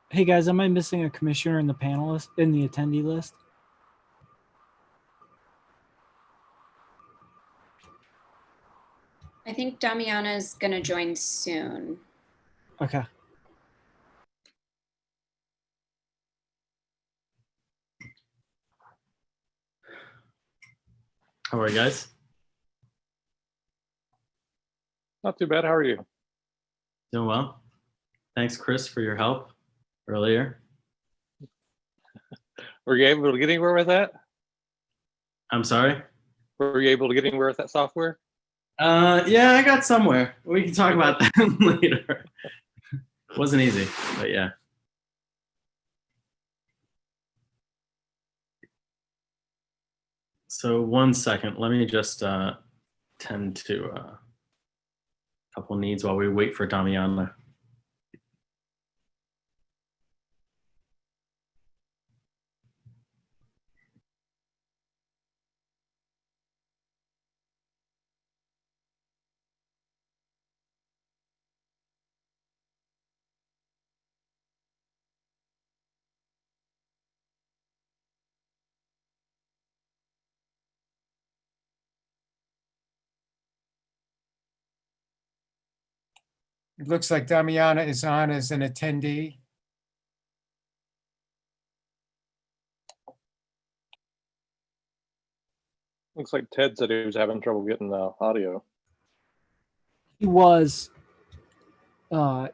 Hey guys, am I missing a commissioner in the panelist in the attendee list? I think Damiana is going to join soon. Okay. How are you guys? Not too bad. How are you? Doing well. Thanks, Chris, for your help earlier. Were you able to get anywhere with that? I'm sorry? Were you able to get anywhere with that software? Yeah, I got somewhere. We can talk about that later. Wasn't easy, but yeah. So 1 second, let me just tend to a couple needs while we wait for Damiana. It looks like Damiana is on as an attendee. Looks like Ted said he was having trouble getting the audio. He was. I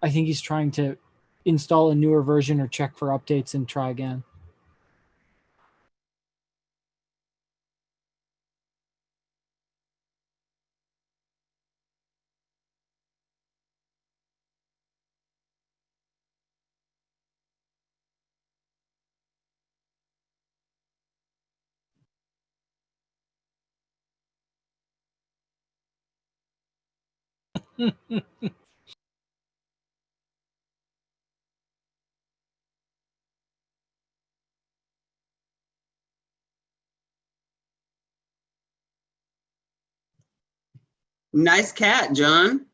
think he's trying to install a newer version or check for updates and try again. Nice cat, John.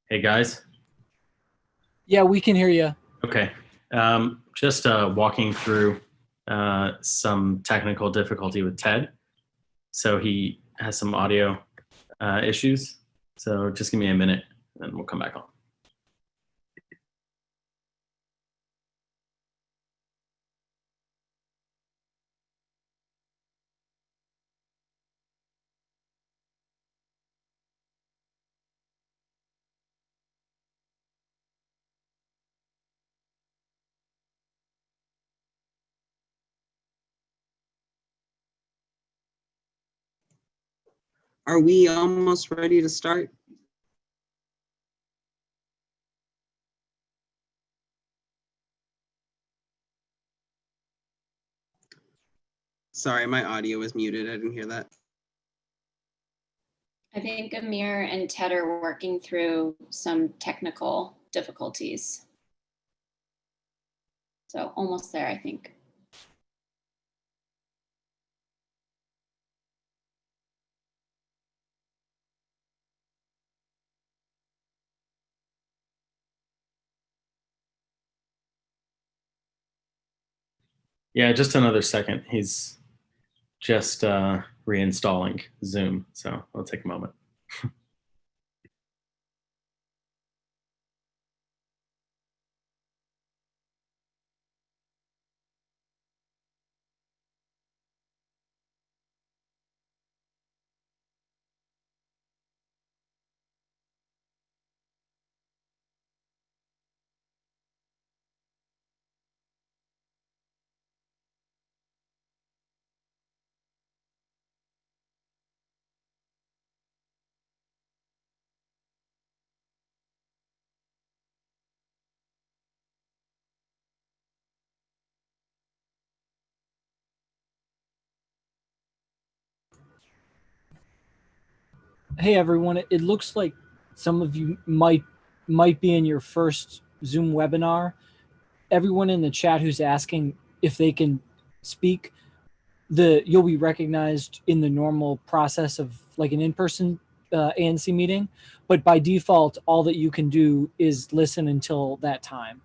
Hey, guys. Yeah, we can hear you. Okay. Just walking through some technical difficulty with Ted. So he has some audio issues. So just give me a minute and we'll come back on. Are we almost ready to start? Sorry, my audio was muted. I didn't hear that. I think Amir and Ted are working through some technical difficulties. So almost there, I think. Yeah, just another second. He's just reinstalling Zoom, so it'll take a moment. Hey everyone, it looks like some of you might be in your first Zoom webinar. Everyone in the chat who's asking if they can speak, you'll be recognized in the normal process of like an in-person ANC meeting, but by default, all that you can do is listen until that time.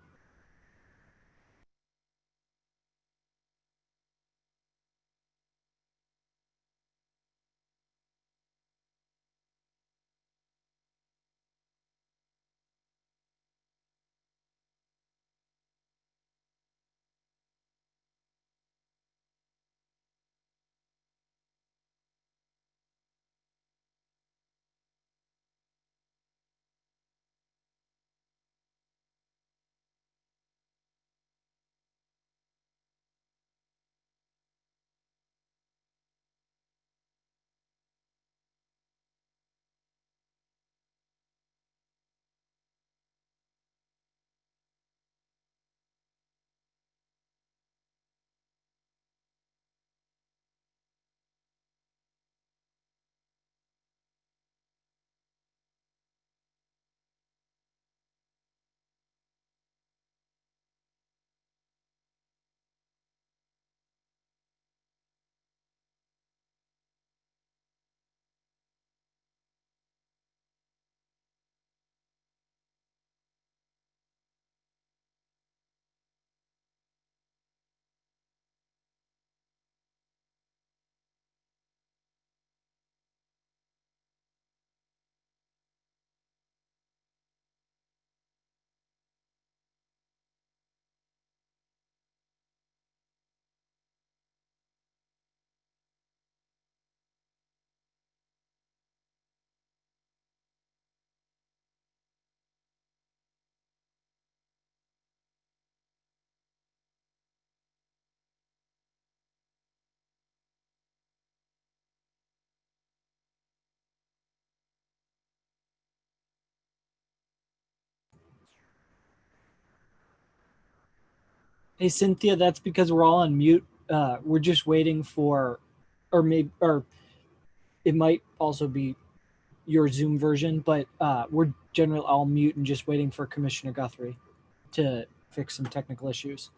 Hey Cynthia, that's because we're all on mute. We're just waiting for, or it might also be your Zoom version, but we're generally all mute and just waiting for Commissioner Guthrie to fix some technical issues.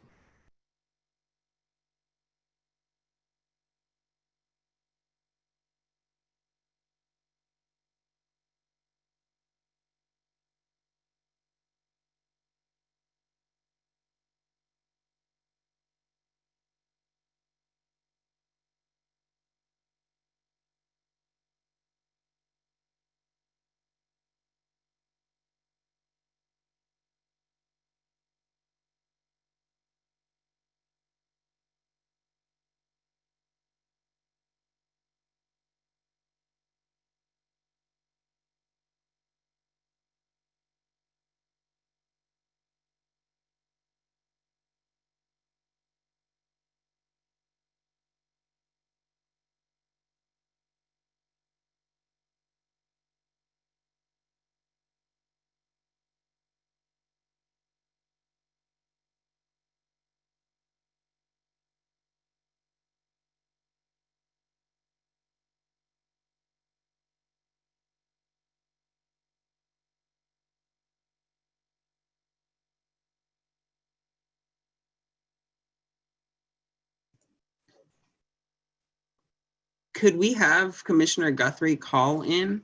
Could we have Commissioner Guthrie call in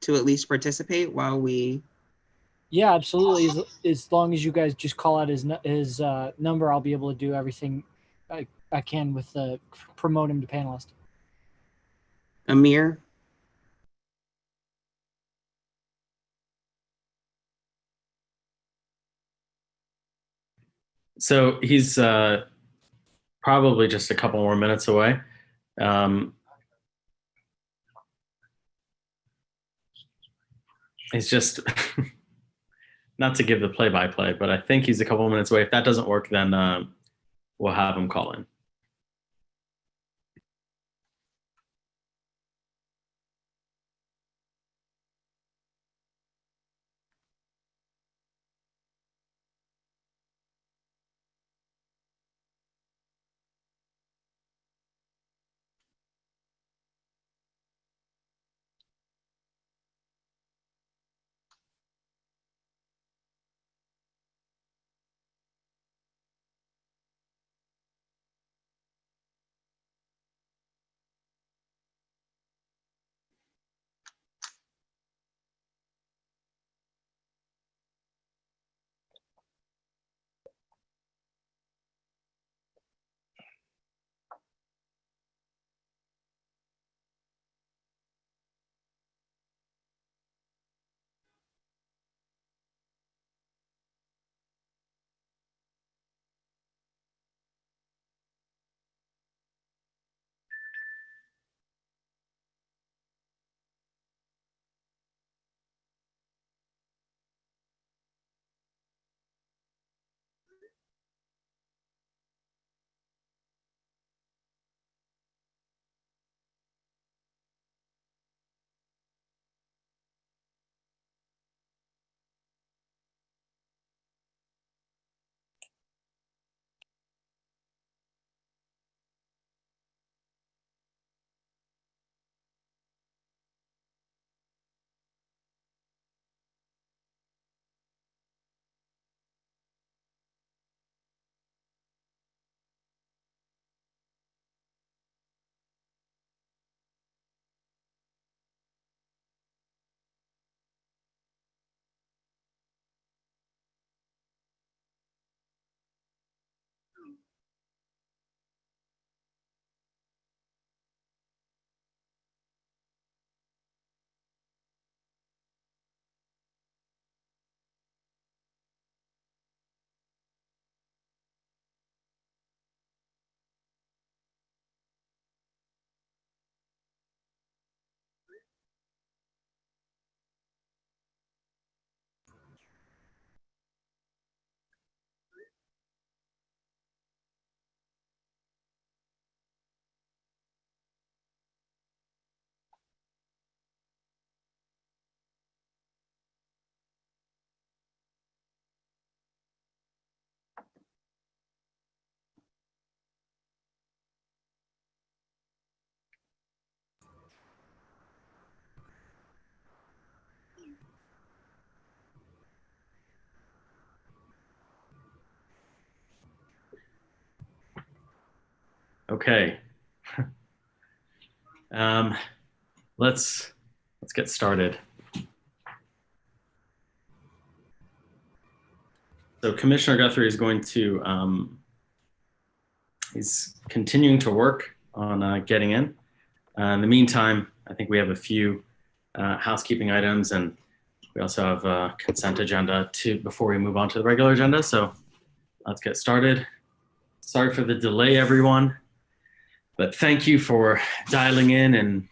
to at least participate while we? Yeah, absolutely. As long as you guys just call out his number, I'll be able to do everything I can with promote him to panelist. Amir, So he's probably just a couple more minutes away. He's just not to give the play-by-play, but I think he's a couple of minutes away. If that doesn't work, then we'll have him call in. Okay. Let's get started. So Commissioner Guthrie is going to, he's continuing to work on getting in. In the meantime, I think we have a few housekeeping items, and we also have a consent agenda before we move on to the regular agenda. So let's get started. Sorry for the delay, everyone, but thank you for dialing in and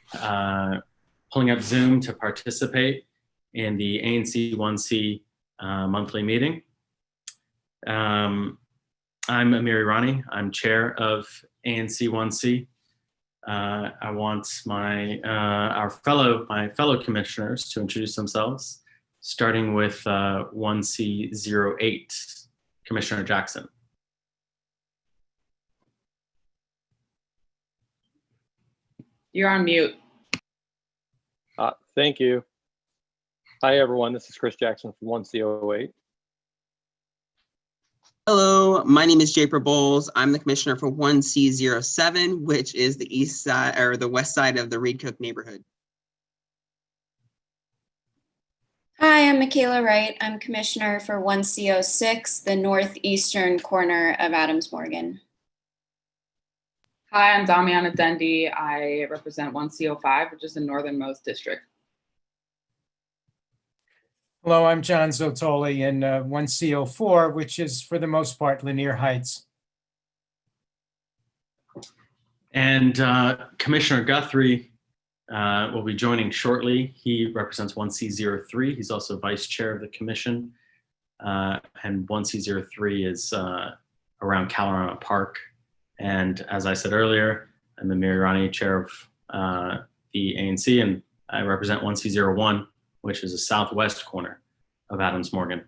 pulling up Zoom to participate in the ANC 1C monthly meeting. I'm Amir Irani. I'm chair of ANC 1C. I want my fellow commissioners to introduce themselves, starting with 1C08, Commissioner Jackson. You're on mute. Thank you. Hi, everyone. This is Chris Jackson from 1C08. hello, my name is Japer Bowles. I'm the commissioner for 1C07, which is the east side or the west side of the Reed Cook neighborhood. Hi, I'm Michaela Wright. I'm commissioner for 1C06, the northeastern corner of Adams Morgan. Hi, I'm Damiana Dendi. I represent 1CO5, which is the northernmost district. Hello, I'm John Zotoli in 1CO4, which is for the most part Lanier Heights. And Commissioner Guthrie will be joining shortly. He represents 1C03. He's also vice chair of the commission. And 1C03 is around Calorama Park. And as I said earlier, I'm Amir Irani, chair of the ANC, and I represent 1C01, which is the southwest corner of Adams Morgan.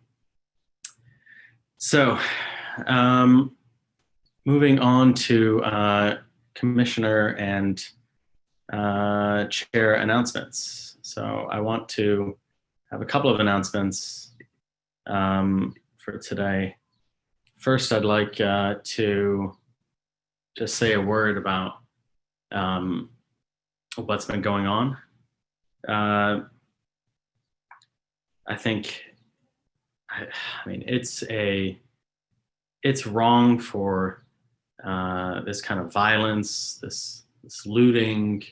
So moving on to commissioner and chair announcements. So I want to have a couple of announcements for today. First, I'd like to just say a word about what's been going on. I think, I mean, it's wrong for this kind of violence, this looting,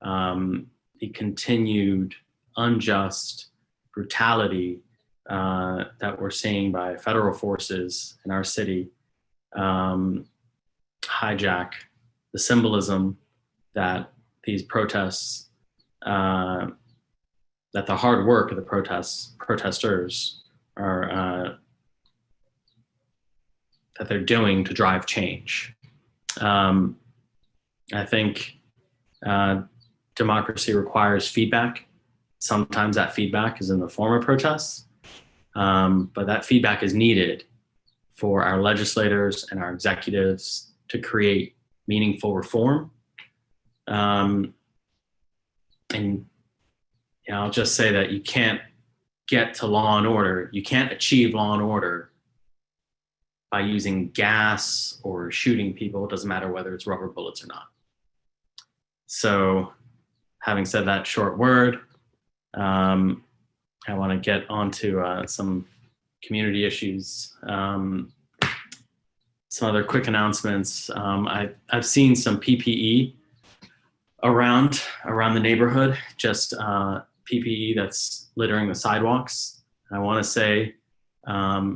the continued unjust brutality that we're seeing by federal forces in our city hijack the symbolism that these protests, that the hard work of the protesters are, that they're doing to drive change. I think democracy requires feedback. Sometimes that feedback is in the form of protests, but that feedback is needed for our legislators and our executives to create meaningful reform. And I'll just say that you can't get to law and order, you can't achieve law and order by using gas or shooting people. It doesn't matter whether it's rubber bullets or not. So having said that short word, I want to get onto some community issues. Some other quick announcements. I've seen some PPE around the neighborhood, just PPE that's littering the sidewalks. I want to say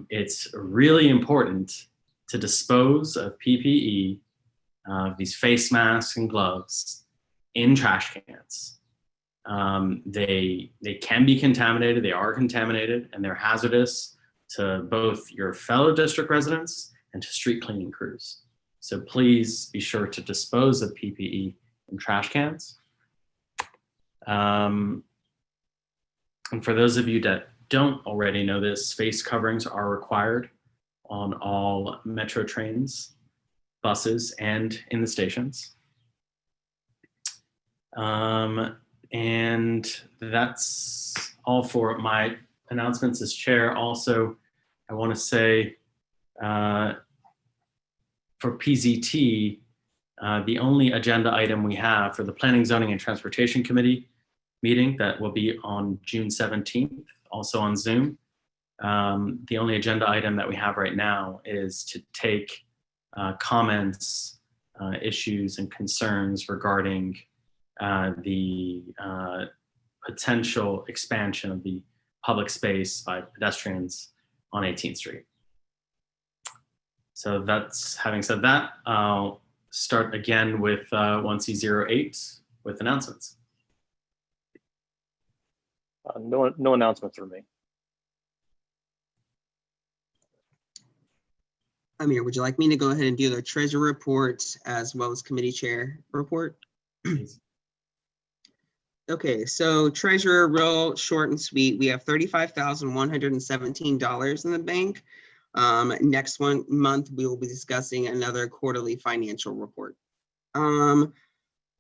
it's really important to dispose of PPE, these face masks and gloves, in trash cans. They can be contaminated, they are contaminated, and they're hazardous to both your fellow district residents and to street cleaning crews. So please be sure to dispose of PPE in trash cans. And for those of you that don't already know this, face coverings are required on all metro trains, buses, and in the stations. And that's all for my announcements as chair. Also, I want to say for PZT, the only agenda item we have for the Planning, Zoning, and Transportation Committee meeting that will be on June 17th, also on Zoom. The only agenda item that we have right now is to take comments, issues, and concerns regarding the potential expansion of the public space by pedestrians on 18th Street. So that's, having said that, I'll start again with 1C08 with announcements. No announcements from me. Amir, would you like me to go ahead and do the treasurer report as well as committee chair report? Okay, so treasurer, real short and sweet. We have $35,117 in the bank. Next month, we will be discussing another quarterly financial report. On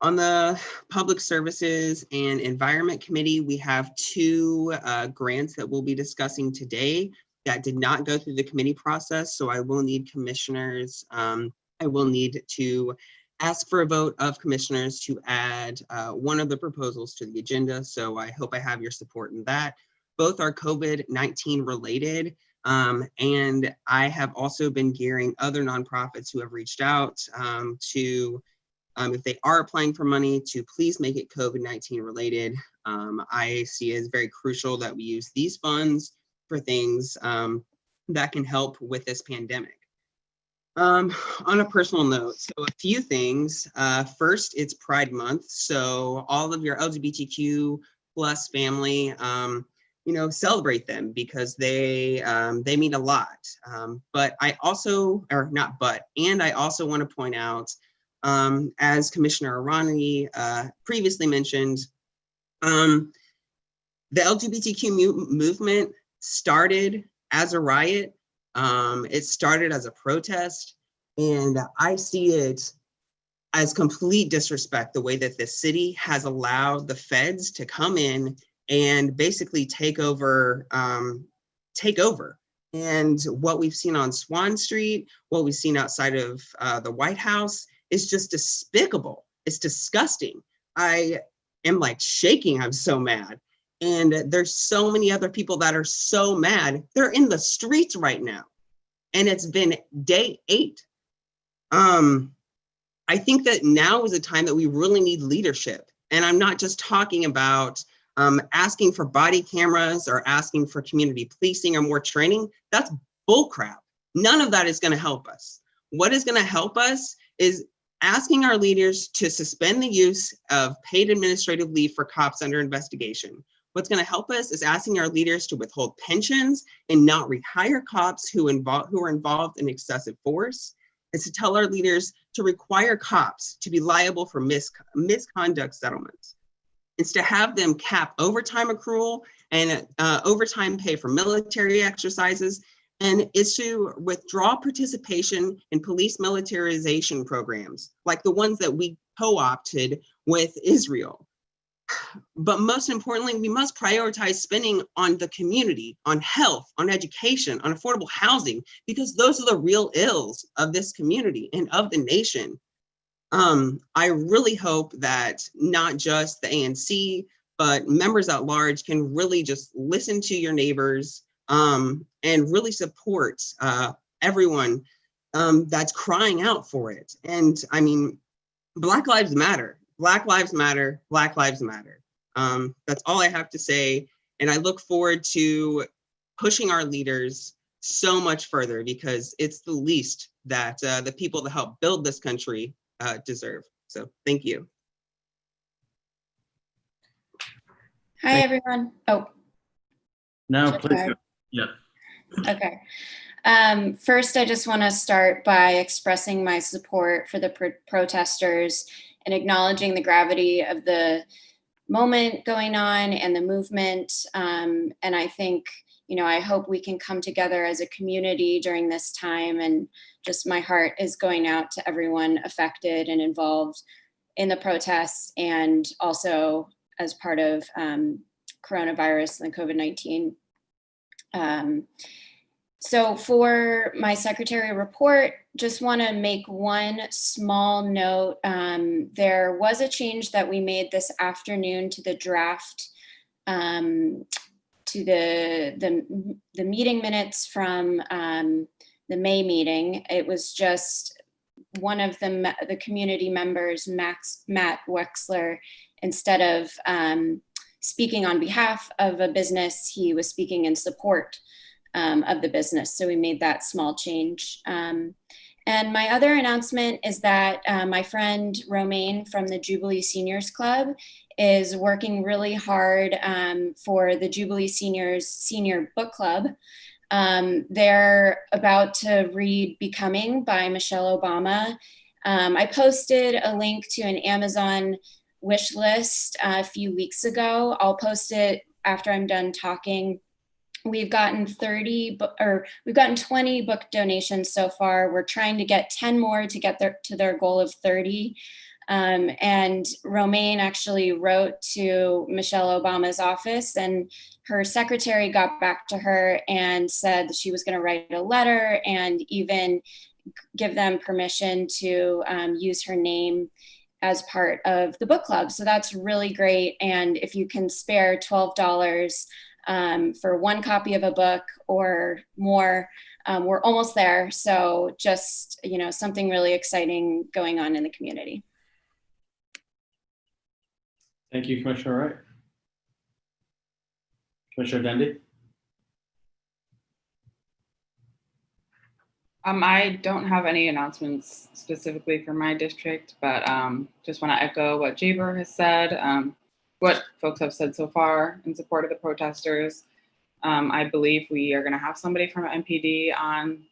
the Public Services and Environment Committee, we have two grants that we'll be discussing today that did not go through the committee process. So I will need commissioners, I will need to ask for a vote of commissioners to add one of the proposals to the agenda. So I hope I have your support in that. Both are COVID-19 related. And I have also been gearing other nonprofits who have reached out to If they are applying for money, to please make it COVID-19 related. I see it as very crucial that we use these funds for things that can help with this pandemic. On a personal note, so a few things. First, it's Pride Month, so all of your LGBTQ plus family, celebrate them because they mean a lot. But I also, and I also want to point out, as Commissioner Arani previously mentioned, the LGBTQ movement started as a riot. It started as a protest, and I see it as complete disrespect the way that the city has allowed the feds to come in and basically take over. And what we've seen on Swan Street, what we've seen outside of the White House is just despicable. It's disgusting. I am like shaking. I'm so mad. And there's so many other people that are so mad. They're in the streets right now. And it's been day 8. I think that now is a time that we really need leadership. And I'm not just talking about asking for body cameras or asking for community policing or more training. That's bullcrap. None of that is going to help us. What is going to help us is asking our leaders to suspend the use of paid administrative leave for cops under investigation. What's going to help us is asking our leaders to withhold pensions and not rehire cops who are involved in excessive force. It's to tell our leaders to require cops to be liable for misconduct settlements. It's to have them cap overtime accrual and overtime pay for military exercises. And it's to withdraw participation in police militarization programs, like the ones that we co-opted with Israel. But most importantly, we must prioritize spending on the community, on health, on education, on affordable housing, because those are the real ills of this community and of the nation. I really hope that not just the ANC, but members at large can really just listen to your neighbors and really support everyone that's crying out for it. And I mean, Black Lives Matter. Black Lives Matter, Black Lives Matter. That's all I have to say. And I look forward to pushing our leaders so much further because it's the least that the people that help build this country deserve. So thank you. Hi, everyone. Oh. No, please go. Yeah. Okay. First, I just want to start by expressing my support for the protesters and acknowledging the gravity of the moment going on and the movement. And I think, I hope we can come together as a community during this time. And just my heart is going out to everyone affected and involved in the protests and also as part of coronavirus and COVID-19. So for my secretary report, just want to make one small note. There was a change that we made this afternoon to the draft, to the meeting minutes from the May meeting. It was just one of the community members, Matt Wexler, instead of speaking on behalf of a business, he was speaking in support of the business. So we made that small change. And my other announcement is that my friend Romaine from the Jubilee Seniors Club is working really hard for the Jubilee Seniors Senior Book Club. They're about to read Becoming by Michelle Obama. I posted a link to an Amazon wish list a few weeks ago. I'll post it after I'm done talking. We've gotten 20 book donations so far. We're trying to get 10 more to get to their goal of 30. And Romaine actually wrote to Michelle Obama's office, and her secretary got back to her and said that she was going to write a letter and even give them permission to use her name as part of the book club. So that's really great. And if you can spare $12 for one copy of a book or more, we're almost there. So just, something really exciting going on in the community. Thank you, Commissioner Wright. Commissioner Dendy? I don't have any announcements specifically for my district, but just want to echo what Jaber has said, what folks have said so far in support of the protesters. I believe we are going to have somebody from MPD on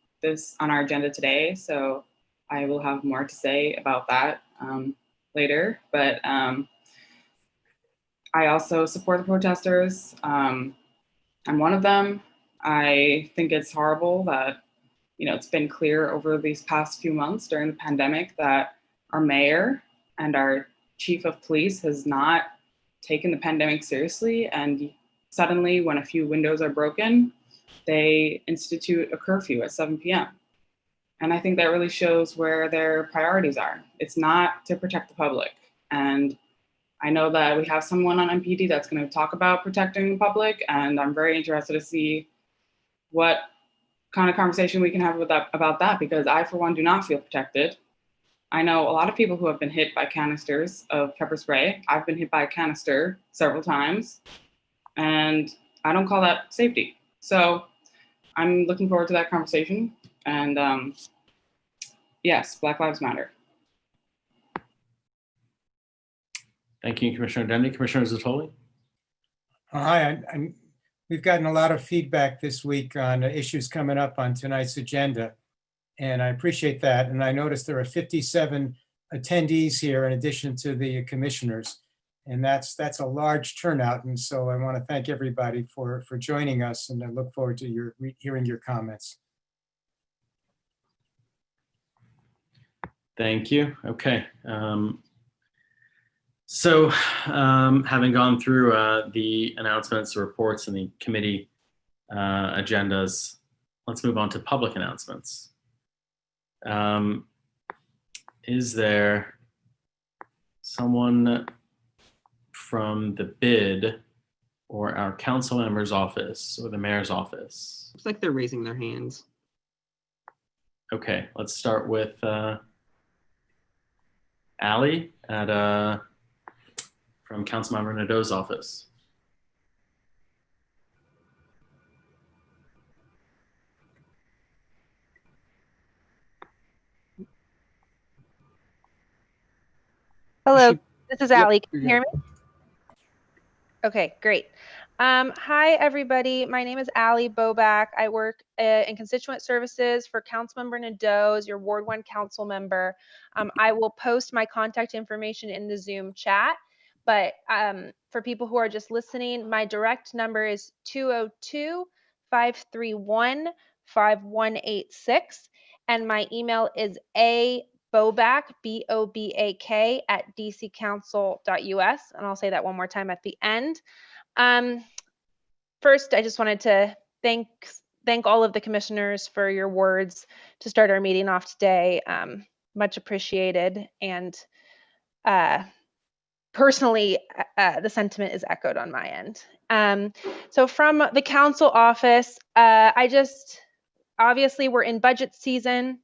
our agenda today, so I will have more to say about that later. But I also support the protesters. I'm one of them. I think it's horrible that it's been clear over these past few months during the pandemic that our mayor and our chief of police has not taken the pandemic seriously. And suddenly, when a few windows are broken, they institute a curfew at 7 p.m. And I think that really shows where their priorities are. It's not to protect the public. And I know that we have someone on MPD that's going to talk about protecting the public, and I'm very interested to see what kind of conversation we can have about that, because I, for one, do not feel protected. I know a lot of people who have been hit by canisters of pepper spray. I've been hit by a canister several times, and I don't call that safety. So I'm looking forward to that conversation. And yes, Black Lives Matter. Thank you, Commissioner Dendy. Commissioner Zatoli? Hi, we've gotten a lot of feedback this week on issues coming up on tonight's agenda, and I appreciate that. And I noticed there are 57 attendees here in addition to the commissioners, and that's a large turnout. And so I want to thank everybody for joining us, and I look forward to hearing your comments. Thank you. Okay. So having gone through the announcements, the reports, and the committee agendas, let's move on to public announcements. Is there someone from the BID or our council member's office or the mayor's office? Looks like they're raising their hands. Okay, let's start with Allie from Councilmember Nadeau's office. Hello, this is Allie. Can you Yep, hear me? Okay, great. Hi, everybody. My name is Allie Bobak. I work in constituent services for Councilmember Nadeau as your Ward 1 council member. I will post my contact information in the Zoom chat, but for people who are just listening, my direct number is 202-531-5186, and my email is Bobak, B-O-B-A-K, at dccouncil.us. And I'll say that one more time at the end. First, I just wanted to thank all of the commissioners for your words to start our meeting off today. Much appreciated. And personally, the sentiment is echoed on my end. So from the council office, obviously we're in budget season.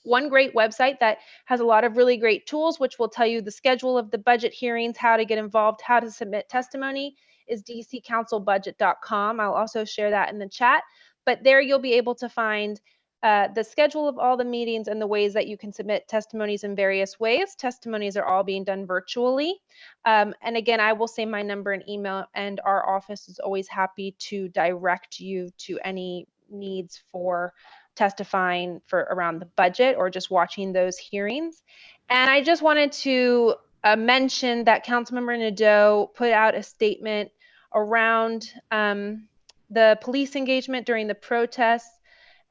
One great website that has a lot of really great tools, which will tell you the schedule of the budget hearings, how to get involved, how to submit testimony, is dccouncilbudget.com. I'll also share that in the chat. But there you'll be able to find the schedule of all the meetings and the ways that you can submit testimonies in various ways. Testimonies are all being done virtually. And again, I will say my number and email, and our office is always happy to direct you to any needs for testifying for around the budget or just watching those hearings. And I just wanted to mention that Councilmember Nadeau put out a statement around the police engagement during the protests,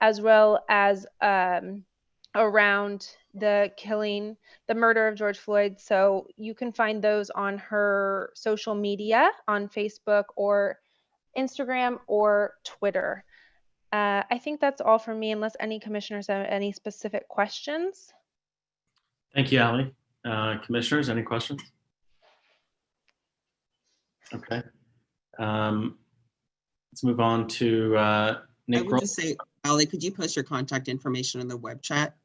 as well as around the murder of George Floyd. So you can find those on her social media on Facebook or Instagram or Twitter. I think that's all for me, unless any commissioners have any specific questions. Thank you, Allie. Commissioners, any questions? Okay. Let's move on to Nick. I would just say, Allie, could you post your contact information in the web chat?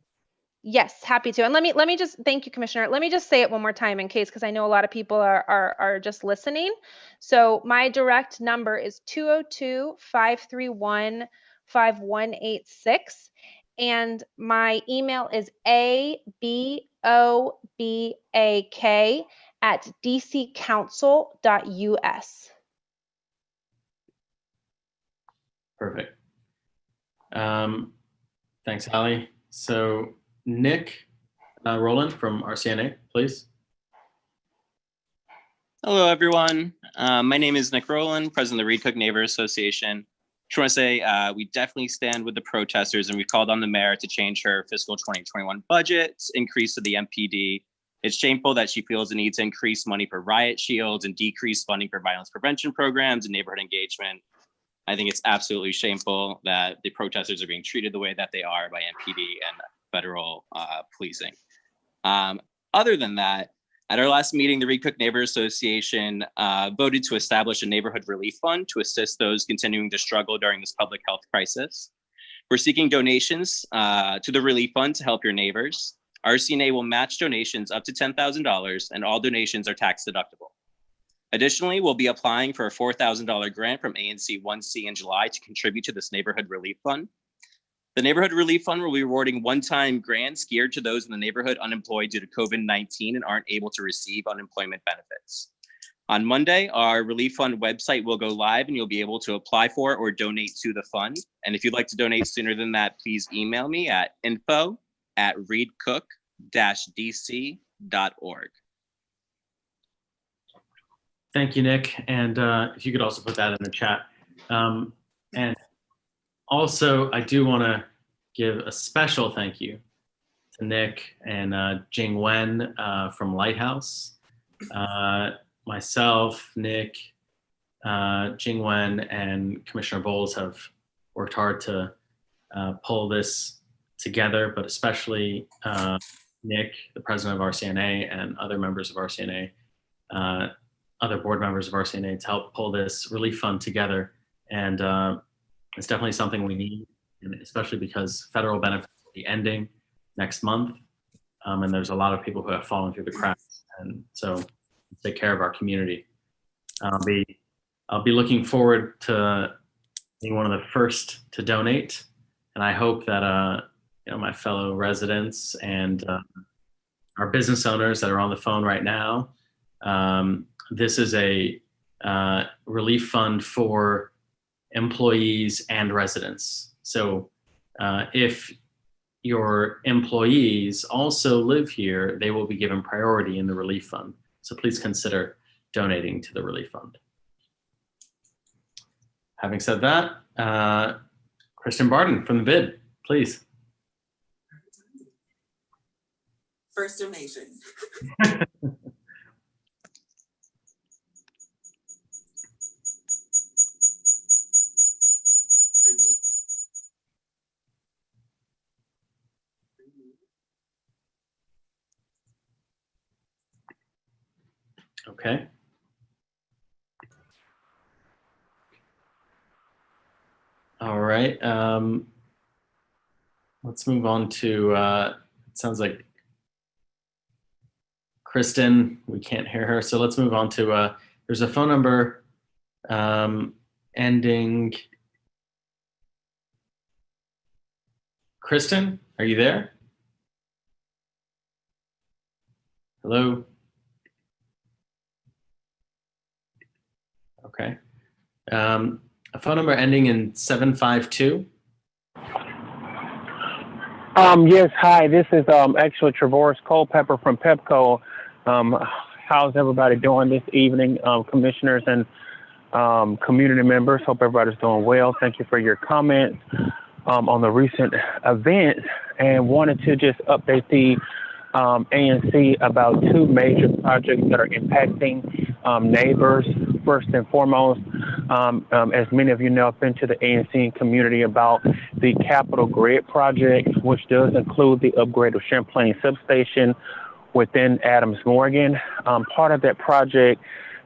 Yes, happy to. And let me just thank you, Commissioner. Let me just say it one more time in case, because I know a lot of people are just listening. So my direct number is 202-531-5186. And my email is abobak@dccouncil.us. Perfect. Thanks, Allie. So Nick Roland from RCNA, please. Hello, everyone. My name is Nick Roland, president of the Reed Cook Neighbor Association. Just want to say we definitely stand with the protesters, and we called on the mayor to change her fiscal 2021 budget, increase to the MPD. It's shameful that she feels the need to increase money for riot shields and decrease funding for violence prevention programs and neighborhood engagement. I think it's absolutely shameful that the protesters are being treated the way that they are by MPD and federal policing. Other than that, at our last meeting, the Reed Cook Neighbor Association voted to establish a neighborhood relief fund to assist those continuing to struggle during this public health crisis. We're seeking donations to the relief fund to help your neighbors. RCNA will match donations up to $10,000, and all donations are tax deductible. Additionally, we'll be applying for a $4,000 grant from ANC 1C in July to contribute to this neighborhood relief fund. The neighborhood relief fund will be rewarding one-time grants geared to those in the neighborhood unemployed due to COVID-19 and aren't able to receive unemployment benefits. On Monday, our relief fund website will go live and you'll be able to apply for or donate to the fund. And if you'd like to donate sooner than that, please email me at info@reedcook-dc.org. Thank you, Nick. And if you could also put that in the chat. And also, I do want to give a special thank you to Nick and Jing Wen from Lighthouse. Myself, Nick, Jing Wen, and Commissioner Bowles have worked hard to pull this together, but especially Nick, the president of RCNA, and other members of RCNA, other board members of RCNA, to help pull this relief fund together. And it's definitely something we need, and especially because federal benefits will be ending next month. And there's a lot of people who have fallen through the cracks. And so let's take care of our community. I'll be looking forward to being one of the first to donate. And I hope that my fellow residents and our business owners that are on the phone right now, this is a relief fund for employees and residents. So if your employees also live here, they will be given priority in the relief fund. So please consider donating to the relief fund. Having said that, Kristen Barden from the bid, please. First donation. Okay. All right. Let's move on to, it sounds like Kristen, we can't hear her. So let's move on to, there's a phone number ending. Kristen, are you there? Hello? Okay. A phone number ending in 752. Yes, hi, this is actually Traverse Culpepper from Pepco. How's everybody doing this evening, commissioners and community members? Hope everybody's doing well. Thank you for your comments on the recent events, and wanted to just update the ANC about two major projects that are impacting neighbors. First and foremost, as many of you know, I've been to the ANC community about the Capital Grid project, which does include the upgrade of Champlain substation within Adams Morgan. Part of that project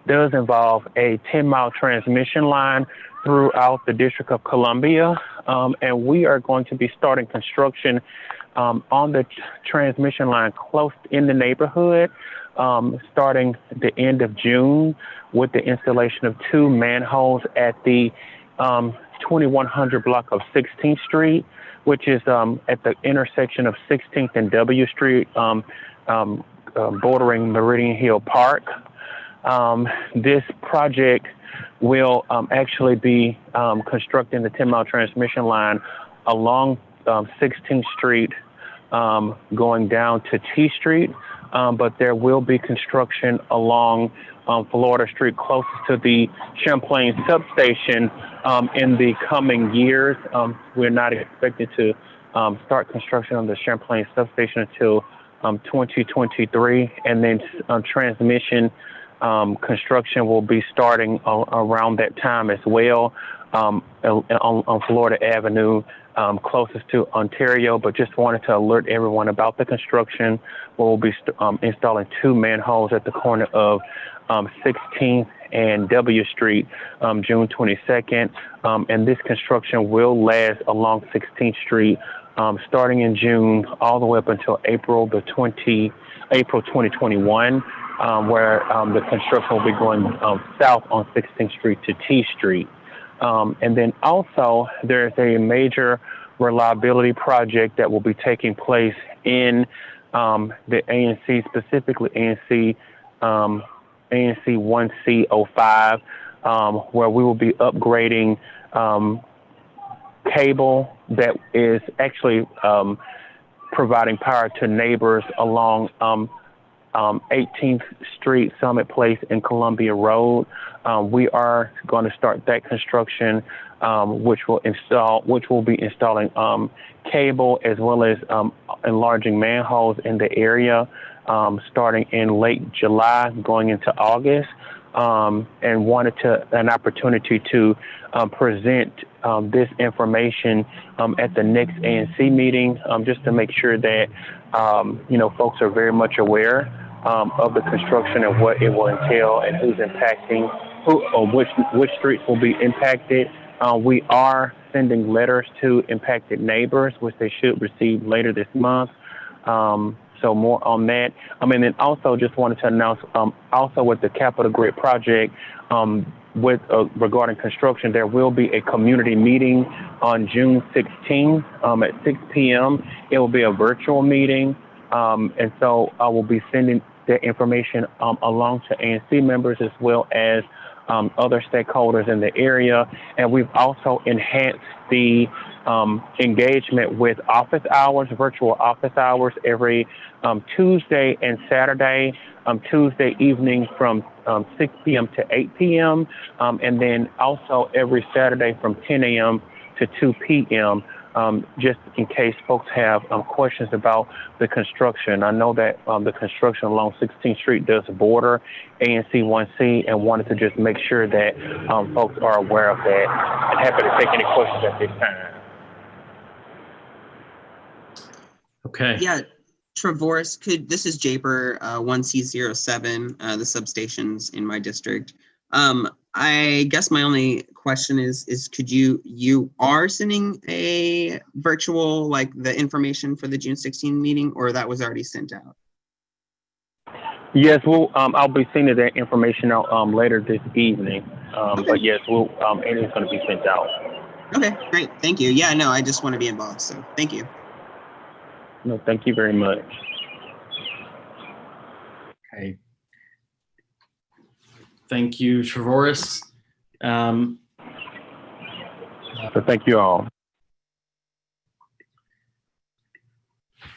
does involve a 10-mile transmission line throughout the District of Columbia, and we are going to be starting construction on the transmission line close in the neighborhood, starting the end of June, with the installation of 2 manholes at the 2100 block of 16th Street, which is at the intersection of 16th and W Street, bordering Meridian Hill Park. This project will actually be constructing the 10-mile transmission line along 16th Street, going down to T Street, but there will be construction along Florida Street closest to the Champlain substation in the coming years. We're not expected to start construction on the Champlain substation until 2023, and then transmission construction will be starting around that time as well, on Florida Avenue, closest to Ontario. But just wanted to alert everyone about the construction. We'll be installing 2 manholes at the corner of 16th and W Street, June 22nd, and this construction will last along 16th Street, starting in June all the way up until April 2021, where the construction will be going south on 16th Street to T Street. And then also there's a major reliability project that will be taking place in the ANC, specifically ANC 1C05, where we will be upgrading cable that is actually providing power to neighbors along 18th Street, Summit Place, and Columbia Road. We are going to start that construction, which will be installing cable as well as enlarging manholes in the area, starting in late July, going into August, and wanted an opportunity to present this information at the next ANC meeting, just to make sure that folks are very much aware of the construction and what it will entail and who's impacting, which streets will be impacted. We are sending letters to impacted neighbors, which they should receive later this month. So more on that. And then also just wanted to announce, also with the Capital Grid project, regarding construction, there will be a community meeting on June 16th at 6 p.m. It will be a virtual meeting. And so I will be sending that information along to ANC members as well as other stakeholders in the area. And we've also enhanced the engagement with office hours, virtual office hours, every Tuesday and Saturday, Tuesday evening from 6 p.m. to 8 p.m. And then also every Saturday from 10 a.m. to 2 p.m. Just in case folks have questions about the construction. I know that the construction along 16th Street does border ANC 1C, and wanted to just make sure that folks are aware of that. I'm happy to take any questions at this time. Okay. Yeah, Traverse, this is Japer 1C07, the substations in my district. I guess my only question is could you are sending a virtual, like the information for the June 16 meeting, or that was already sent out? Yes, I'll be sending that information out later this evening. Okay. But yes, it is going to be sent out. Okay, great. Thank you. Yeah, no, I just want to be involved. So thank you. No, thank you very much. Okay. Thank you, Traverse. So thank you all.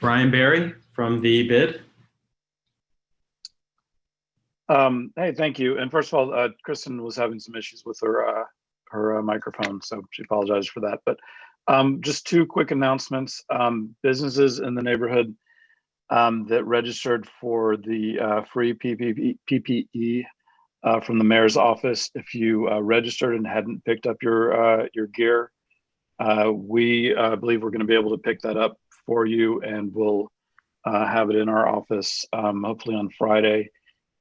Brian Barrie from the bid. Hey, thank you. And first of all, Kristen was having some issues with her microphone, so she apologized for that. But just 2 quick announcements. Businesses in the neighborhood that registered for the free PPE from the mayor's office. If you registered and hadn't picked up your gear, we believe we're going to be able to pick that up for you, and we'll have it in our office hopefully on Friday,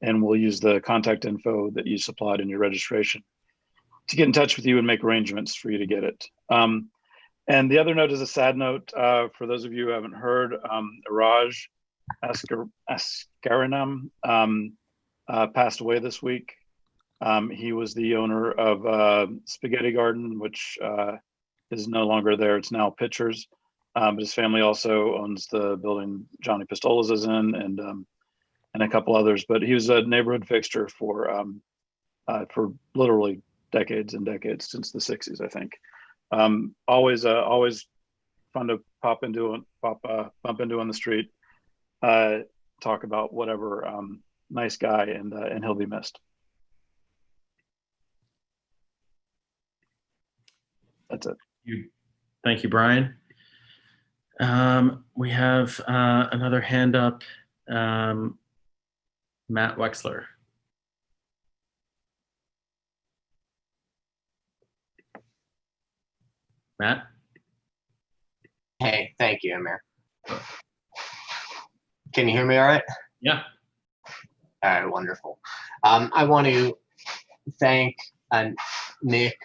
and we'll use the contact info that you supplied in your registration to get in touch with you and make arrangements for you to get it. And the other note is a sad note for those of you who haven't heard. Iraj Askarinam passed away this week. He was the owner of Spaghetti Garden, which is no longer there. It's now Pitchers. But his family also owns the building Johnny Pistolas is in, and a couple others. But he was a neighborhood fixture for literally decades and decades, since the 60s, I think. Always fun to bump into on the street, talk about whatever. Nice guy, and he'll be missed. That's it. Thank you, Brian. We have another hand up, Matt Wexler. Matt? Hey, thank you, Amir. Can you hear me all right? Yeah. All right, wonderful. I want to thank Nick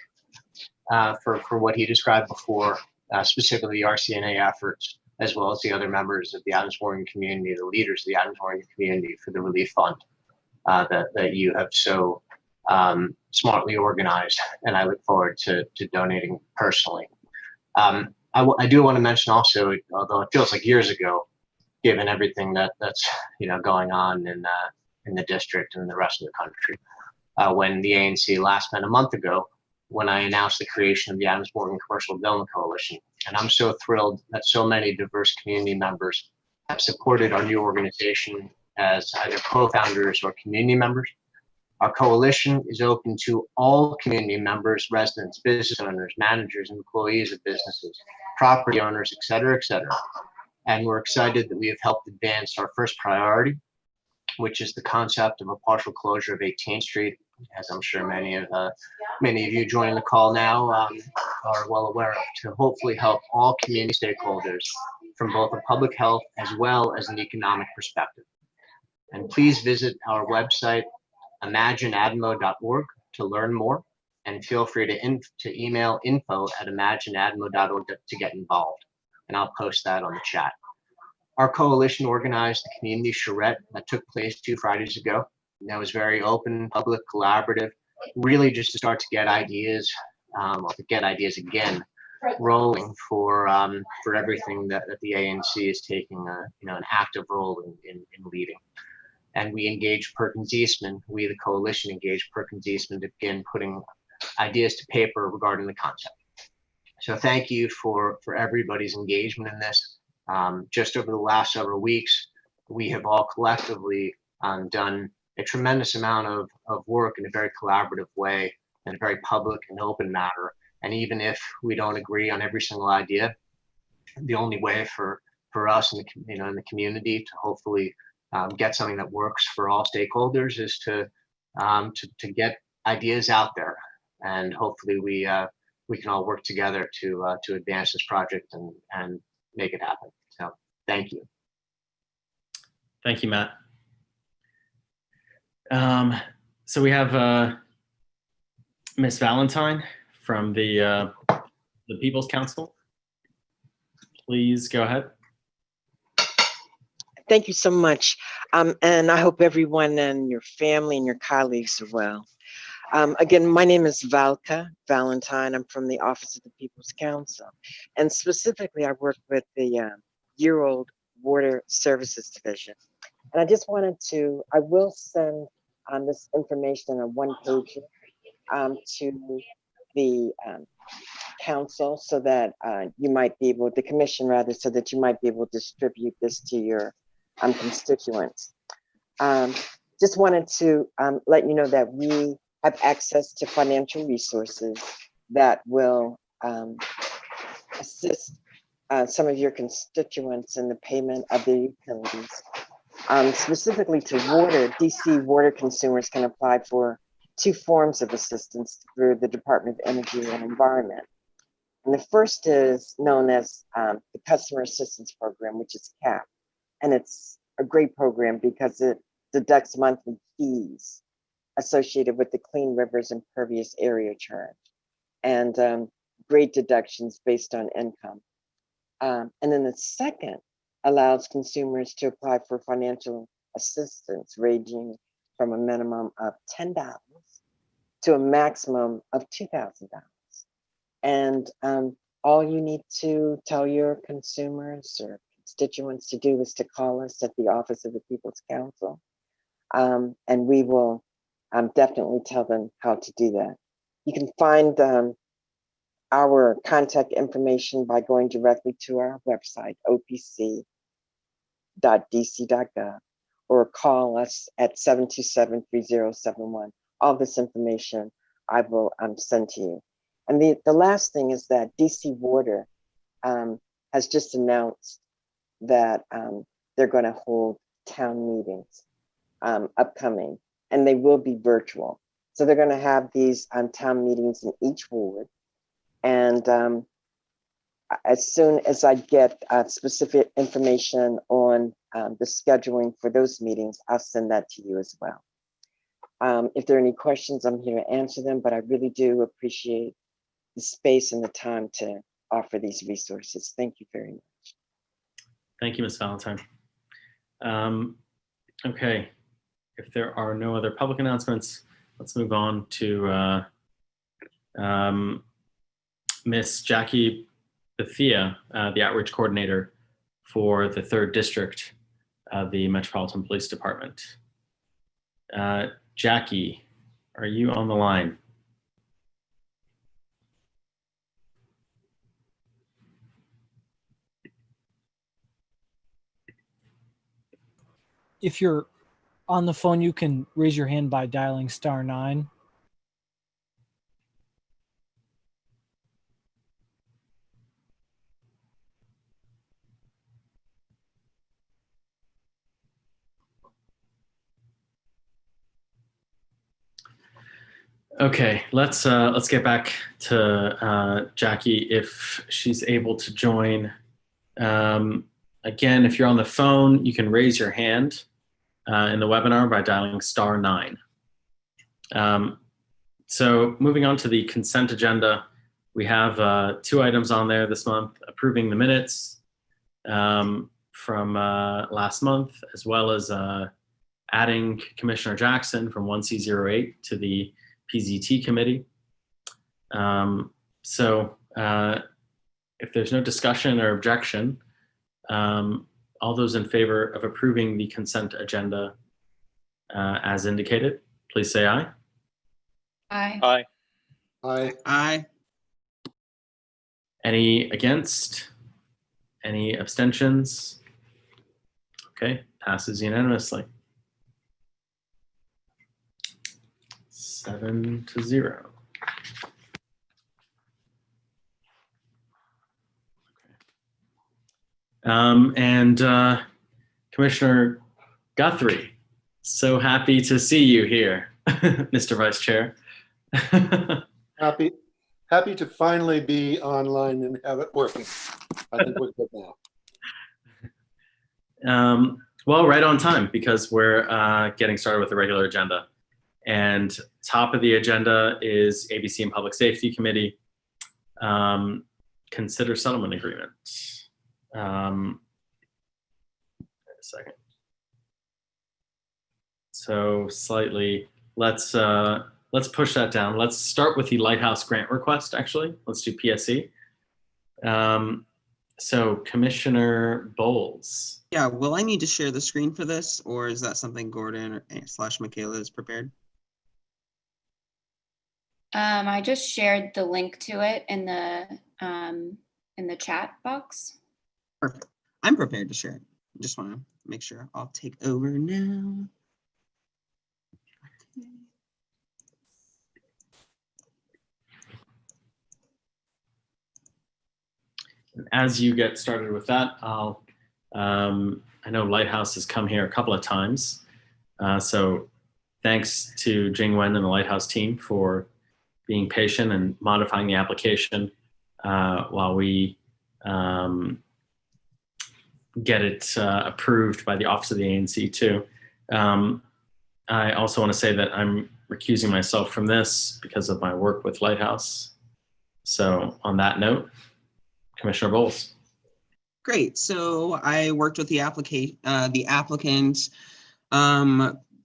for what he described before, specifically the RCNA efforts, as well as the other members of the Adams-Morgan community, the leaders of the Adams-Morgan community, for the relief fund that you have so smartly organized, and I look forward to donating personally. I do want to mention also, although it feels like years ago, given everything that's going on in the district and the rest of the country, when the ANC last met a month ago, when I announced the creation of the Adams-Morgan Commercial Development Coalition. And I'm so thrilled that so many diverse community members have supported our new organization as either co-founders or community members. Our coalition is open to all community members, residents, business owners, managers, employees of businesses, property owners, et cetera, et cetera. And we're excited that we have helped advance our first priority, which is the concept of a partial closure of 18th Street, as I'm sure many of you joining the call now are well aware of, to hopefully help all community stakeholders from both a public health as well as an economic perspective. And please visit our website, imagineadmo.org, to learn more, and feel free to email info@imagineadmo.org to get involved. And I'll post that on the chat. Our coalition organized the community charrette that took place 2 Fridays ago. And that was very open, public, collaborative, really just to start to get ideas, again, rolling for everything that the ANC is taking an active role in leading. And we engaged Perkins Eastman, we the coalition engaged Perkins Eastman to begin putting ideas to paper regarding the concept. So thank you for everybody's engagement in this. Just over the last several weeks, we have all collectively done a tremendous amount of work in a very collaborative way, in a very public and open manner. And even if we don't agree on every single idea, the only way for us in the community to hopefully get something that works for all stakeholders is to get ideas out there, and hopefully we can all work together to advance this project and make it happen. So thank you. Thank you, Matt. So we have Miss Valentine from the People's Council. Please go ahead. Thank you so much. And I hope everyone and your family and your colleagues are well. Again, my name is Valca, Valentine. I'm from the Office of the People's Council. And specifically, I work with the Year-Old Water Services Division. And I just wanted to, I will send this information on a one-page to the council so that you might be able, the commission rather, so that you might be able to distribute this to your constituents. Just wanted to let you know that we have access to financial resources that will assist some of your constituents in the payment of their utilities. Specifically to water, DC water consumers can apply for 2 forms of assistance through the Department of Energy and Environment. And the first is known as the Customer Assistance Program, which is CAP. And it's a great program because it deducts monthly fees associated with the Clean Rivers Impervious Area Charge. And great deductions based on income. And then the second allows consumers to apply for financial assistance ranging from a minimum of $10 to a maximum of $2,000. And all you need to tell your consumers or constituents to do is to call us at the Office of the People's Council. And we will definitely tell them how to do that. You can find our contact information by going directly to our website, opc.dc.gov, or call us at 727-3071. All this information I will send to you. And the last thing is that DC Water has just announced that they're going to hold town meetings upcoming, and they will be virtual. So they're going to have these town meetings in each ward. And as soon as I get specific information on the scheduling for those meetings, I'll send that to you as well. If there are any questions, I'm here to answer them, but I really do appreciate the space and the time to offer these resources. Thank you very much. Thank you, Ms. Valentine. Okay, if there are no other public announcements, let's move on to Miss Jackie Bethia, the outreach coordinator for the 3rd District of the Metropolitan Police Department. Jackie, are you on the line? If you're on the phone, you can raise your hand by dialing *9. Okay, let's get back to Jackie if she's able to join. Again, if you're on the phone, you can raise your hand in the webinar by dialing *9. So moving on to the consent agenda, we have 2 items on there this month: approving the minutes from last month, as well as adding Commissioner Jackson from 1C08 to the PZT committee. So if there's no discussion or objection, all those in favor of approving the consent agenda as indicated, please say aye. Aye. Aye. Aye. Aye. Any against? Any abstentions? Okay, passes unanimously. 7-0. And Commissioner Guthrie, so happy to see you here, Mr. Vice Chair. Happy to finally be online and have it working. I think we're good now. Well, right on time, because we're getting started with the regular agenda. And top of the agenda is ABC and Public Safety Committee. Consider settlement agreement. Wait a second. So slightly, let's push that down. Let's start with the Lighthouse grant request, actually. Let's do PSE. So Commissioner Bowles. Yeah, will I need to share the screen for this, or is that something Gordon or / Michaela is prepared? I just shared the link to it in the chat box. Perfect. I'm prepared to share it. Just want to make sure. I'll take over now. As you get started with that, I know Lighthouse has come here a couple of times. So thanks to Jing Wen and the Lighthouse team for being patient and modifying the application while we get it approved by the Office of the ANC too. I also want to say that I'm recusing myself from this because of my work with Lighthouse. So on that note, Commissioner Bowles. Great. So I worked with the applicant.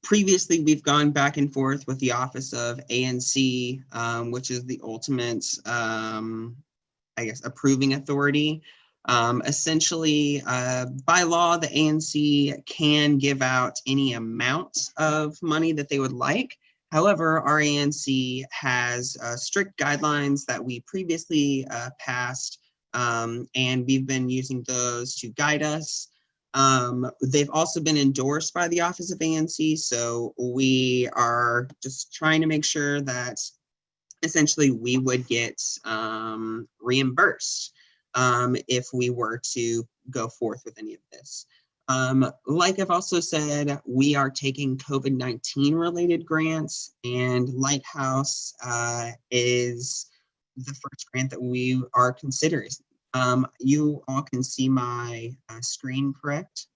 Previously, we've gone back and forth with the Office of ANC, which is the ultimate, I guess, approving authority. Essentially, by law, the ANC can give out any amount of money that they would like. However, our ANC has strict guidelines that we previously passed, and we've been using those to guide us. They've also been endorsed by the Office of ANC, so we are just trying to make sure that essentially we would get reimbursed if we were to go forth with any of this. Like I've also said, we are taking COVID-19 related grants, and Lighthouse is the first grant that we are considering. You all can see my screen, correct?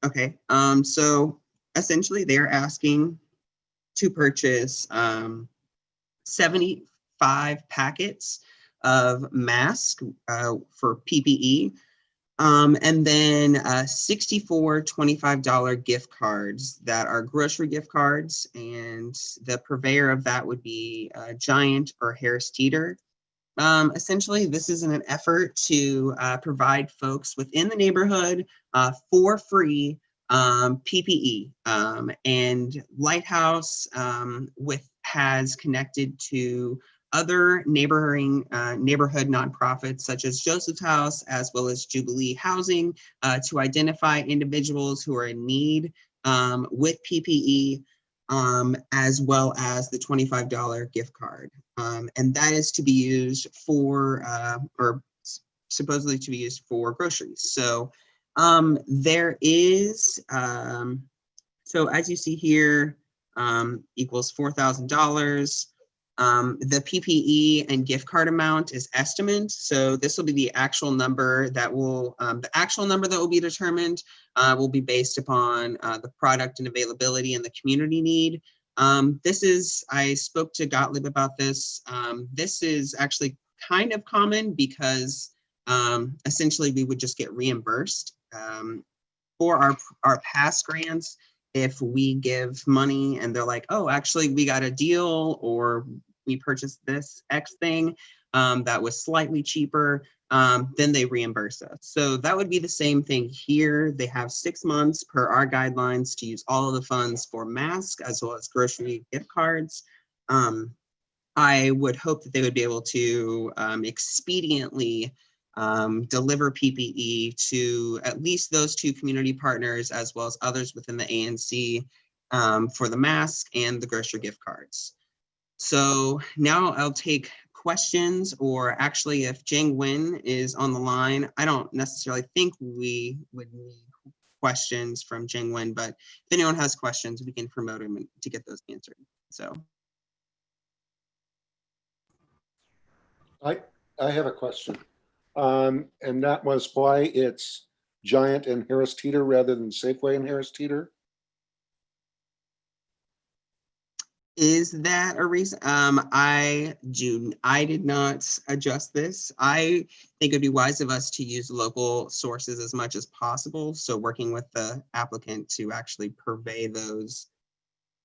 Okay, so essentially they're asking to purchase 75 packets of masks for PPE, and then 64 $25 gift cards that are grocery gift cards, and the purveyor of that would be Giant or Harris Teeter. Essentially, this is in an effort to provide folks within the neighborhood for free PPE, and Lighthouse has connected to other neighborhood nonprofits such as Joseph's House as well as Jubilee Housing to identify individuals who are in need with PPE, as well as the $25 gift card. And that is to be used for, or supposedly to be used for groceries. So there is, so as you see here, equals $4,000. The PPE and gift card amount is estimate. So this will be the actual number that will, be determined will be based upon the product and availability and the community need. This is, I spoke to Gottlieb about this. This is actually kind of common because essentially we would just get reimbursed for our past grants. If we give money and they're like, oh, actually we got a deal, or we purchased this X thing that was slightly cheaper, then they reimburse us. So that would be the same thing here. They have 6 months per our guidelines to use all of the funds for masks as well as grocery gift cards. I would hope that they would be able to expediently deliver PPE to at least those 2 community partners as well as others within the ANC for the mask and the grocery gift cards. So now I'll take questions, or actually if Jing Wen is on the line, I don't necessarily think we would need questions from Jing Wen, but if anyone has questions, we can promote him to get those answered. So. I have a question. And that was why it's Giant and Harris Teeter rather than Safeway and Harris Teeter? Is that a reason? I did not adjust this. I think it'd be wise of us to use local sources as much as possible. So working with the applicant to actually purvey those,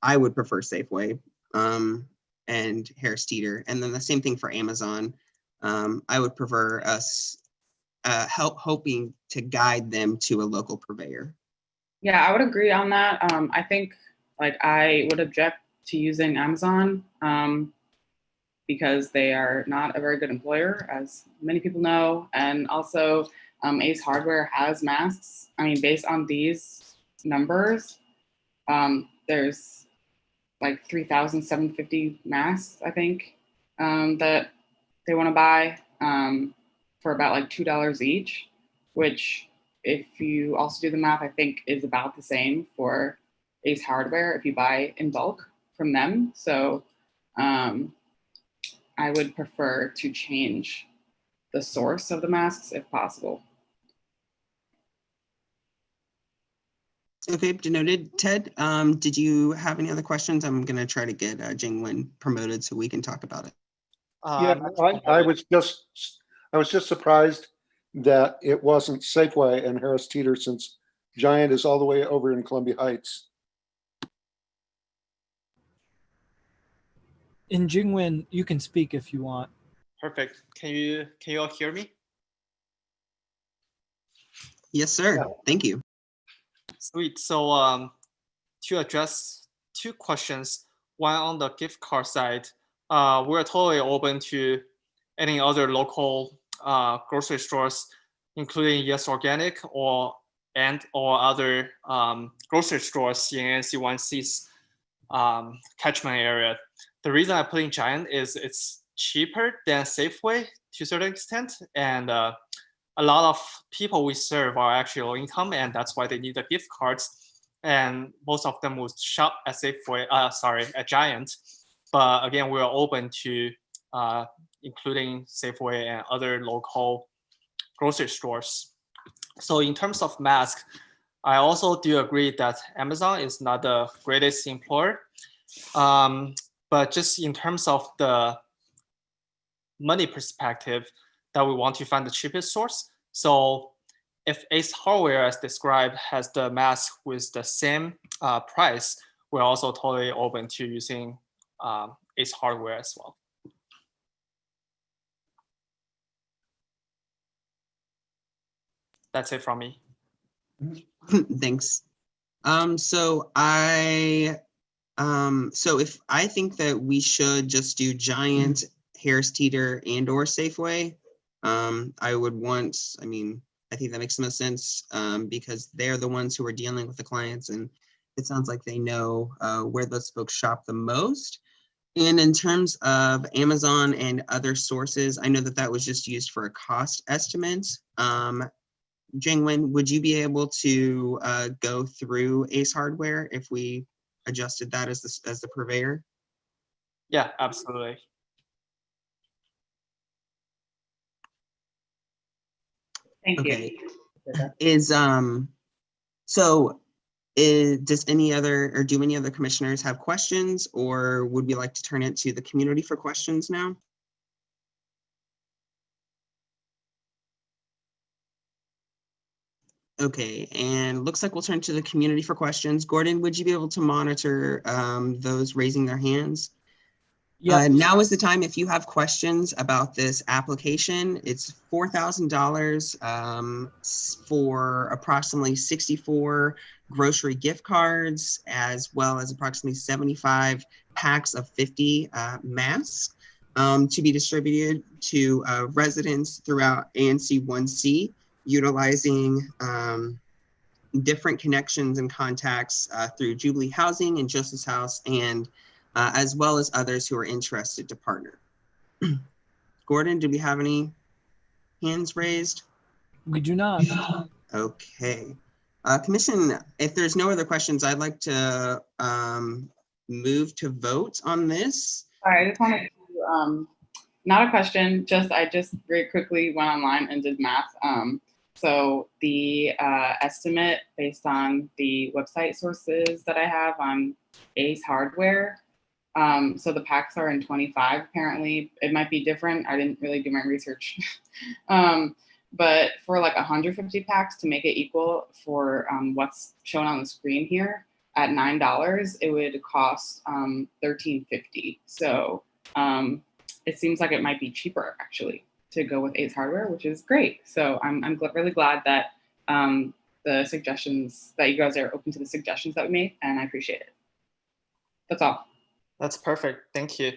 I would prefer Safeway and Harris Teeter. And then the same thing for Amazon. I would prefer us hoping to guide them to a local purveyor. Yeah, I would agree on that. I think I would object to using Amazon because they are not a very good employer, as many people know. And also Ace Hardware has masks. I mean, based on these numbers, there's like 3,750 masks, I think, that they want to buy for about like $2 each, which if you also do the math, I think is about the same for Ace Hardware if you buy in bulk from them. So I would prefer to change the source of the masks if possible. Okay, denoted. Ted, did you have any other questions? I'm going to try to get Jing Wen promoted so we can talk about it. Yeah, I was just surprised that it wasn't Safeway and Harris Teeter, since Giant is all the way over in Columbia Heights. In Jingwen, you can speak if you want. Perfect. Can you all hear me? Yes, sir. Thank you. Sweet. So to address two questions, one on the gift card side, we're totally open to any other local grocery stores, including Yes Organic or other grocery stores in ANC1C's catchment area. The reason I put in Giant is it's cheaper than Safeway to a certain extent, and a lot of people we serve are actually low income, and that's why they need the gift cards. And most of them would shop at at Giant. But again, we're open to including Safeway and other local grocery stores. So in terms of masks, I also do agree that Amazon is not the greatest employer. But just in terms of the money perspective, that we want to find the cheapest source. So if Ace Hardware, as described, has the mask with the same price, we're also totally open to using Ace Hardware as well. That's it from me. Thanks. So if I think that we should just do Giant, Harris Teeter, and/or Safeway, I think that makes the most sense because they're the ones who are dealing with the clients, and it sounds like they know where those folks shop the most. And in terms of Amazon and other sources, I know that was just used for a cost estimate. Jingwen, would you be able to go through Ace Hardware if we adjusted that as the purveyor? Yeah, absolutely. Thank Okay. you. Does any other, or do any other commissioners have questions, or would we like to turn it to the community for questions now? Okay, and looks like we'll turn to the community for questions. Gordon, would you be able to monitor those raising their hands? Yeah. Now is the time if you have questions about this application. It's $4,000 for approximately 64 grocery gift cards, as well as approximately 75 packs of 50 masks to be distributed to residents throughout ANC1C, utilizing different connections and contacts through Jubilee Housing and Justice House, and as well as others who are interested to partner. Gordon, do we have any hands raised? We do not. Okay. Commission, if there's no other questions, I'd like to move to vote on this. All right, I just wanted to, not a question, I just very quickly went online and did math. So the estimate based on the website sources that I have on Ace Hardware, so the packs are in 25 apparently. It might be different. I didn't really do my research. But for like 150 packs to make it equal for what's shown on the screen here at $9, it would cost $13.50. So it seems like it might be cheaper actually to go with Ace Hardware, which is great. So I'm really glad that the suggestions, that you guys are open to the suggestions that we made, and I appreciate it. That's all. That's perfect. Thank you.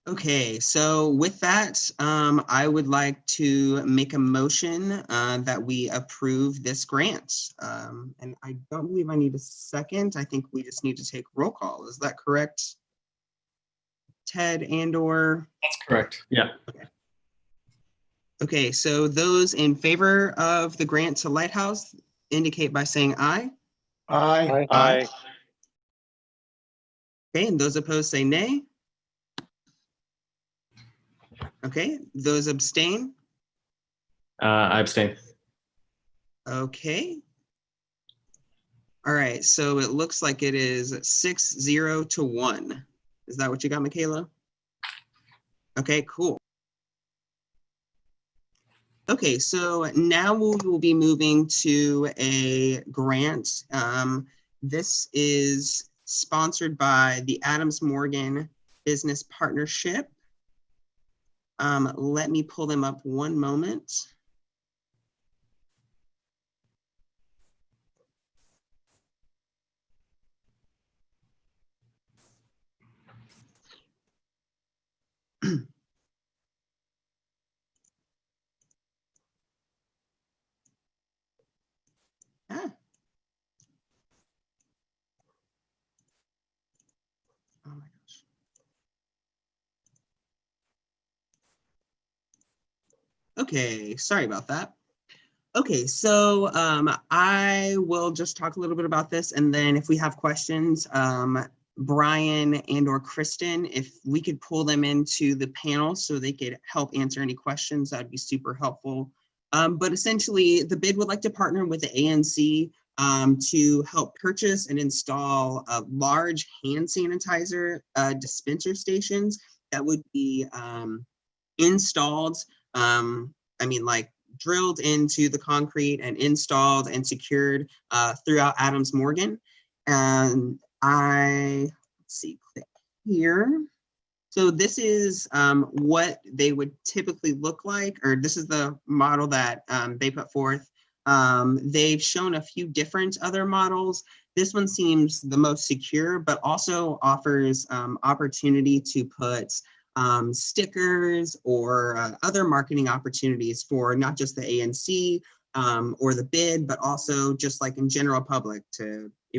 Okay, so with that, I would like to make a motion that we approve this grant. And I don't believe I need a second. I think we just need to take roll call. Is that correct? Ted and/or? That's correct. Yeah. Okay, so those in favor of the grant to Lighthouse indicate by saying aye. Aye. Aye. Okay, and those opposed say nay. Okay, those abstain. I abstain. Okay. All right, so it looks like it is 6-0 to 1. Is that what you got, Michaela? Okay, cool. Okay, so now we will be moving to a grant. This is sponsored by the Adams Morgan Business Partnership. Let me pull them up one moment. Ah. Oh my gosh. Okay, sorry about that. Okay, so I will just talk a little bit about this, and then if we have questions, Brian and or Kristen, if we could pull them into the panel so they could help answer any questions, that'd be super helpful. But essentially, the bid would like to partner with the ANC to help purchase and install large hand sanitizer dispenser stations that would be installed, like drilled into the concrete and installed and secured throughout Adams Morgan. And let's see, click here. So this is what they would typically look like, or this is the model that they put forth. They've shown a few different other models. This one seems the most secure, but also offers opportunity to put stickers or other marketing opportunities for not just the ANC or the bid, but also just like in general public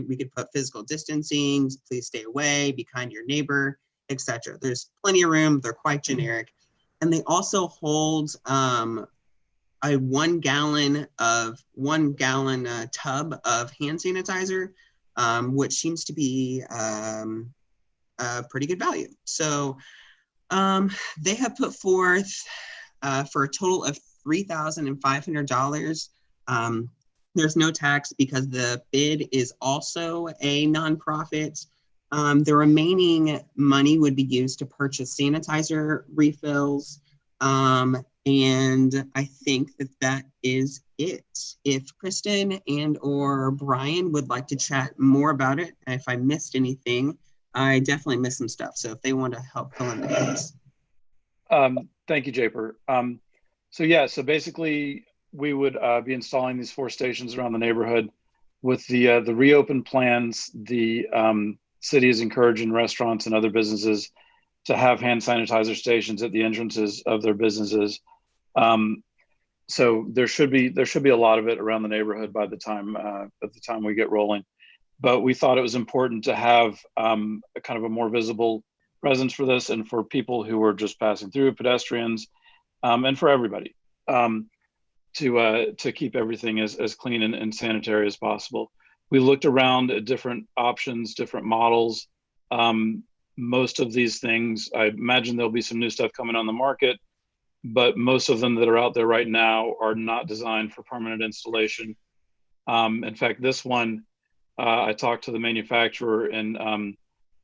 we could put physical distancing, please stay away, be kind to your neighbor, etc. There's plenty of room. They're quite generic. And they also hold a 1 gallon tub of hand sanitizer, which seems to be a pretty good value. So they have put forth for a total of $3,500. There's no tax because the bid is also a nonprofit. The remaining money would be used to purchase sanitizer refills. And I think that is it. If Kristen and or Brian would like to chat more about it, and if I missed anything, I definitely missed some stuff. So if they want to help fill in the gaps. Thank you, Japer. So basically we would be installing these 4 stations around the neighborhood. With the reopen plans, the city is encouraging restaurants and other businesses to have hand sanitizer stations at the entrances of their businesses. So there should be a lot of it around the neighborhood by the time we get rolling. But we thought it was important to have a kind of a more visible presence for this, and for people who are just passing through, pedestrians, and for everybody, to keep everything as clean and sanitary as possible. We looked around at different options, different models. Most of these things, I imagine there'll be some new stuff coming on the market, but most of them that are out there right now are not designed for permanent installation. In fact, this one, I talked to the manufacturer, and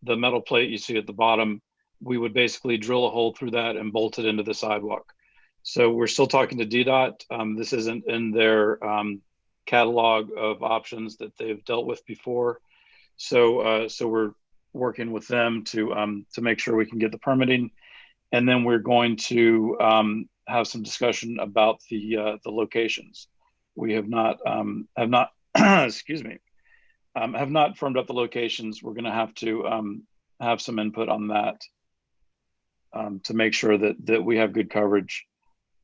the metal plate you see at the bottom, we would basically drill a hole through that and bolt it into the sidewalk. So we're still talking to DDOT. This isn't in their catalog of options that they've dealt with before. So we're working with them to make sure we can get the permitting, and then we're going to have some discussion about the locations. We have not excuse me, have not firmed up the locations. We're going to have to have some input on that to make sure that we have good coverage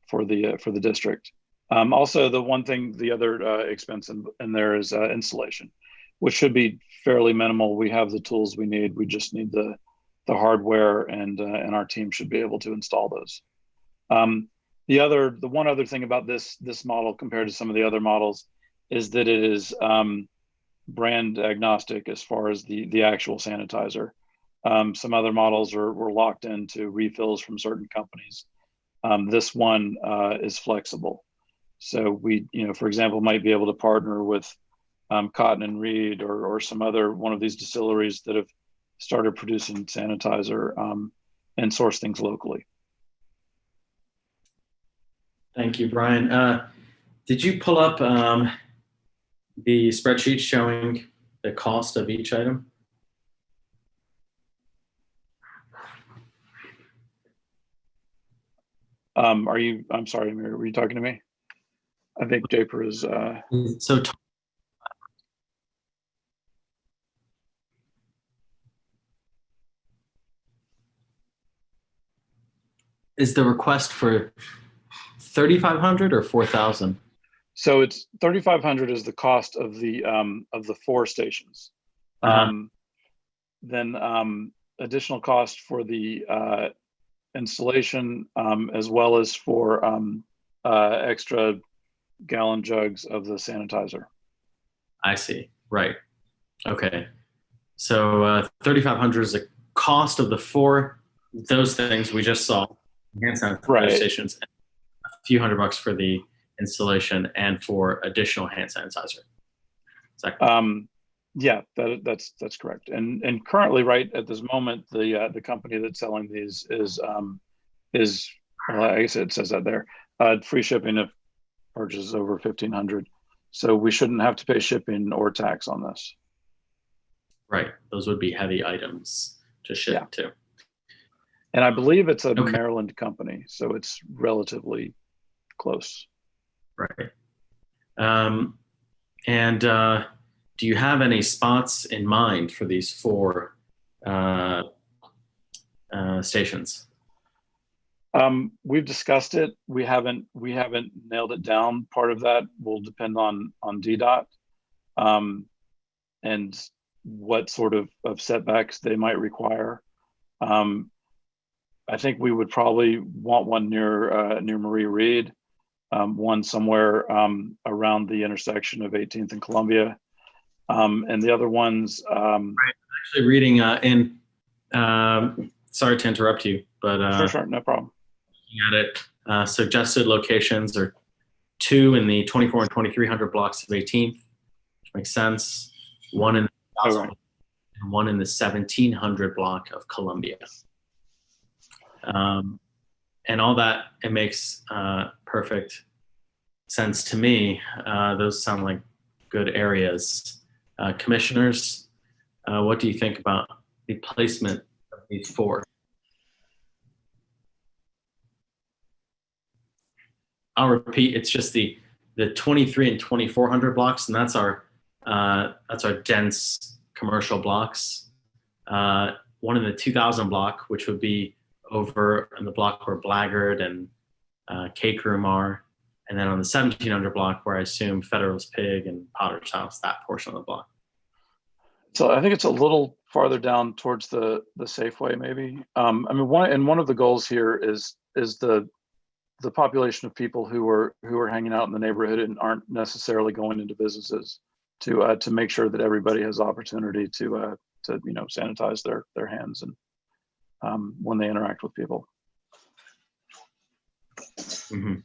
for the district. Also, the other expense in there is installation, which should be fairly minimal. We have the tools we need. We just need the hardware, and our team should be able to install those. The one other thing about this model compared to some of the other models is that it is brand agnostic as far as the actual sanitizer. Some other models were locked into refills from certain companies. This one is flexible. So we, for example, might be able to partner with Cotton and Reed or some other one of these distilleries that have started producing sanitizer and source things locally. Thank you, Brian. Did you pull up the spreadsheet showing the cost of each item? I'm sorry, Amir, were you talking to me? I think Japer is. So is the request for 3,500 or 4,000? So it's 3,500 is the cost of the 4 stations. Then additional cost for the installation, as well as for extra gallon jugs of the sanitizer. I see. Right. Okay. So 3,500 is the cost of the 4 those things we just saw, hand sanitizer stations, and a few $100 for the installation and for additional hand sanitizer. Yeah, that's correct. And currently, right at this moment, the company that's selling these is well, I guess it says that there, free shipping of purchases over 1,500. So we shouldn't have to pay shipping or tax on this. Right, those would be heavy items to ship to. And I believe it's a Maryland company, so it's relatively close. Right. And do you have any spots in mind for these 4 stations? We've discussed it. We haven't nailed it down. Part of that will depend on DDOT and what sort of setbacks they might require. I think we would probably want one near Marie Reed, one somewhere around the intersection of 18th and Columbia, and the other ones. Actually, reading in. Sorry to interrupt you, but sure, no problem. Looking at it, suggested locations are 2 in the 24 and 2300 blocks of 18th, which makes sense. 1 in the 1000 and 1 in the 1700 block of Columbia. And all that, it makes perfect sense to me. Those sound like good areas. Commissioners, what do you think about the placement of these 4? I'll repeat, it's just the 23 and 2400 blocks, and that's our dense commercial blocks. 1 in the 2000 block, which would be over in the block where Blackguard and Cake Room are, and then on the 1700 block where I assume Federalist Pig and Potter's House, that portion of the block. So I think it's a little farther down towards the Safeway, maybe. I mean, one of the goals here is the population of people who are hanging out in the neighborhood and aren't necessarily going into businesses to make sure that everybody has opportunity to sanitize their hands and when they interact with people. Mm-hmm.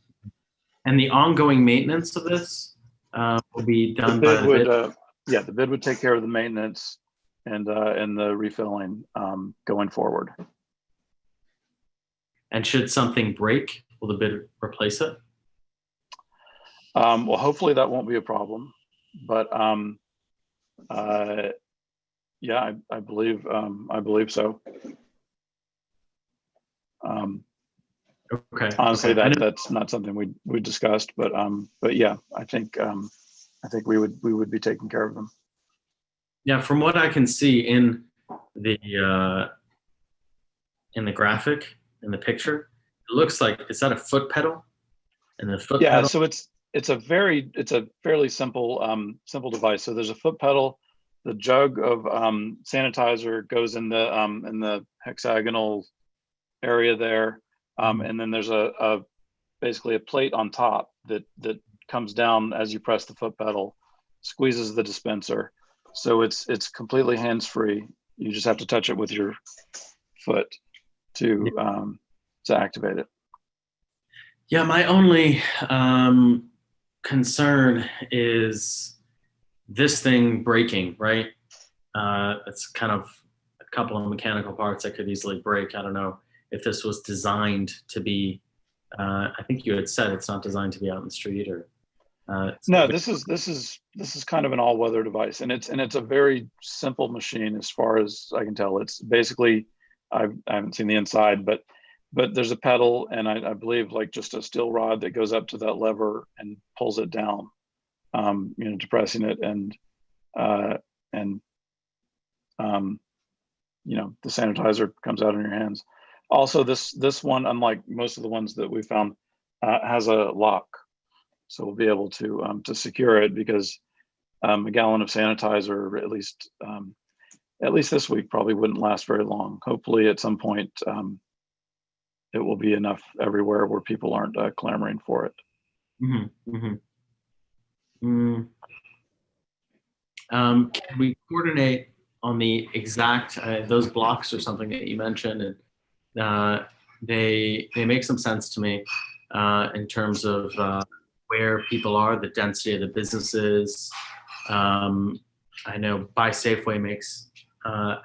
And the ongoing maintenance of this will be done by the bid? Yeah, the bid would take care of the maintenance and the refilling going forward. And should something break, will the bid replace it? Well, hopefully that won't be a problem, but yeah, I believe so. Okay. Honestly, that's not something we discussed, but yeah, I think we would be taking care of them. Yeah, from what I can see in the graphic, in the picture, it looks like, is that a foot pedal? And the foot pedal? So it's a fairly simple device. So there's a foot pedal. The jug of sanitizer goes in the hexagonal area there, and then there's basically a plate on top that comes down as you press the foot pedal, squeezes the dispenser. So it's completely hands-free. You just have to touch it with your foot to activate it. Yeah, my only concern is this thing breaking, right? It's kind of a couple of mechanical parts that could easily break. I don't know if this was designed to be. I think you had said it's not designed to be out in the street, or. No, this is kind of an all-weather device, and it's a very simple machine as far as I can tell. It's basically, I haven't seen the inside, but there's a pedal, and I believe like just a steel rod that goes up to that lever and pulls it down, depressing it, and the sanitizer comes out in your hands. Also, this one, unlike most of the ones that we found, has a lock. So we'll be able to secure it, because a gallon of sanitizer, at least this week, probably wouldn't last very long. Hopefully, at some point, it will be enough everywhere where people aren't clamoring for it. Can we coordinate on the exact those blocks or something that you mentioned? And they make some sense to me in terms of where people are, the density of the businesses. I know Buy Safeway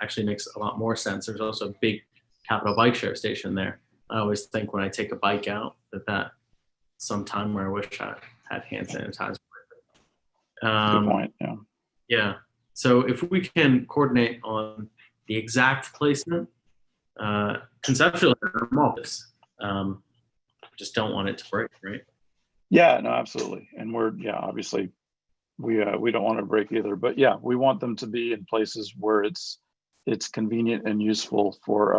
actually makes a lot more sense. There's also a big Capital Bike Share station there. I always think when I take a bike out that some time where I wish I had hand sanitizer. Good point. Yeah. Yeah. So if we can coordinate on the exact placement, conceptually, I'm all this. Just don't want it to break, right? Yeah, no, absolutely. And obviously we don't want to break either, but yeah, we want them to be in places where it's convenient and useful for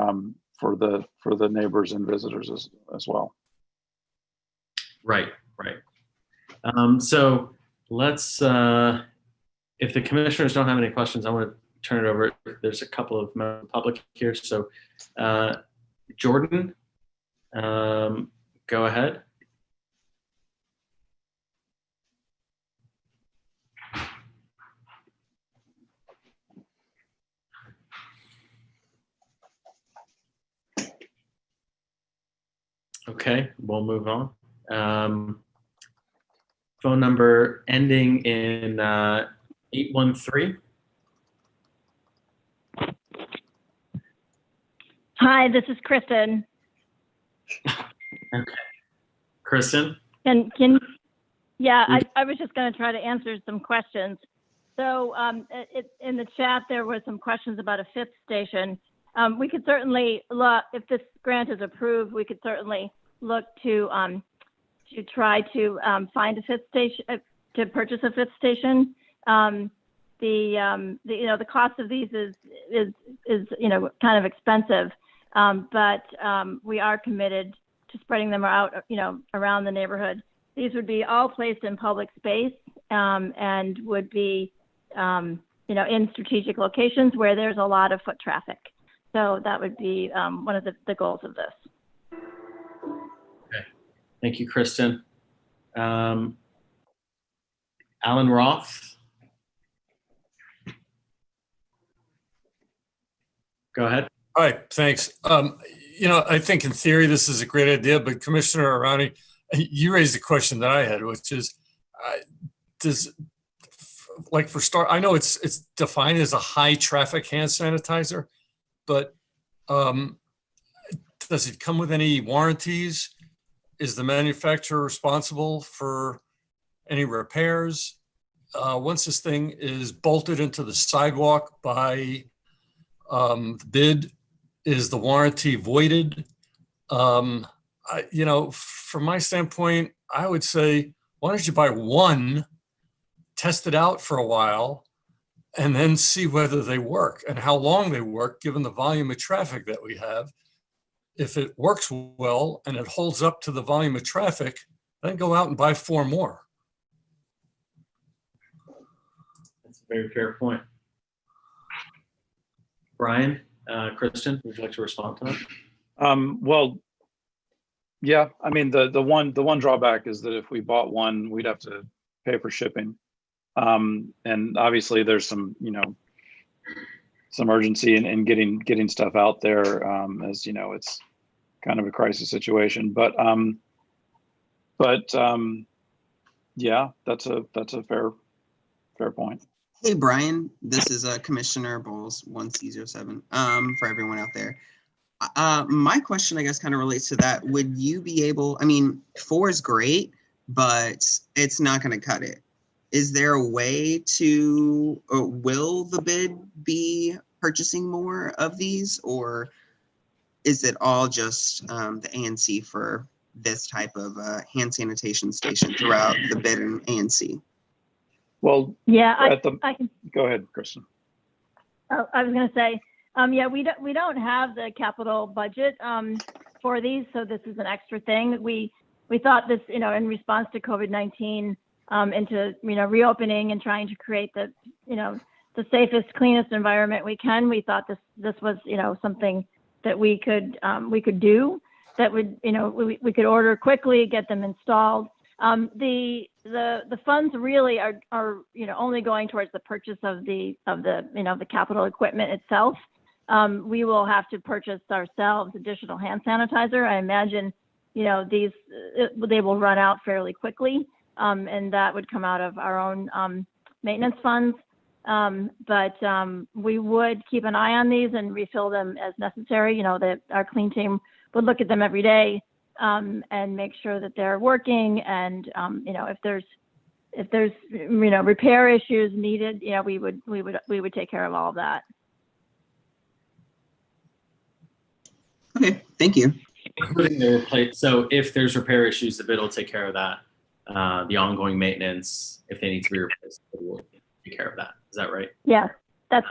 the neighbors and visitors as well. Right. So let's, if the commissioners don't have any questions, I want to turn it over. There's a couple of members of the public here. So Jordan, go ahead. Okay, we'll move on. Phone number ending in 813. Hi, this is Kristen. Okay, Kristen. I was just going to try to answer some questions. So in the chat, there were some questions about a fifth station. We could certainly look, if this grant is approved, we could certainly look to try to find a fifth station, to purchase a fifth station. The cost of these is kind of expensive, but we are committed to spreading them out, around the neighborhood. These would be all placed in public space and would be, in strategic locations where there's a lot of foot traffic. So that would be one of the goals of this. Okay, thank you, Kristen. Alan Roth. Go ahead. Hi, thanks. I think in theory this is a great idea, but Commissioner Arani, you raised a question that I had, which is, I know it's defined as a high traffic hand sanitizer, but does it come with any warranties? Is the manufacturer responsible for any repairs? Once this thing is bolted into the sidewalk by the bid, is the warranty voided? From my standpoint, I would say, why don't you buy one, test it out for a while, and then see whether they work and how long they work, given the volume of traffic that we have. If it works well and it holds up to the volume of traffic, then go out and buy 4 more. That's a very fair point. Brian, Kristen, would you like to respond to that? Well, yeah, I mean, the one drawback is that if we bought one, we'd have to pay for shipping. And obviously there's some urgency in getting stuff out there, as it's kind of a crisis situation, but yeah, that's a fair point. Hey, Brian, this is Commissioner Bowles, 1C07, for everyone out there. My question, I guess, kind of relates to that. Would you be able, I mean, 4 is great, but it's not going to cut it. Is there a way to, or will the bid be purchasing more of these, or is it all just the ANC for this type of hand sanitation station throughout the bid and ANC? Well, Yeah, I can go ahead, Kristen. Oh, I was going to say, yeah, we don't have the capital budget for these, so this is an extra thing. We thought this, in response to COVID-19, into reopening and trying to create the the safest, cleanest environment we can. We thought this was something that we could do, that would we could order quickly, get them installed. The funds really are only going towards the purchase of the capital equipment itself. We will have to purchase ourselves additional hand sanitizer. I imagine they will run out fairly quickly, and that would come out of our own maintenance funds. But we would keep an eye on these and refill them as necessary. That our clean team would look at them every day and make sure that they're working. And if there's repair issues needed, we would take care of all of that. Okay, thank you. Including the replace. So if there's repair issues, the bid will take care of that. The ongoing maintenance, if they need to be replaced, it will take care of that. Is that right? Yeah, that's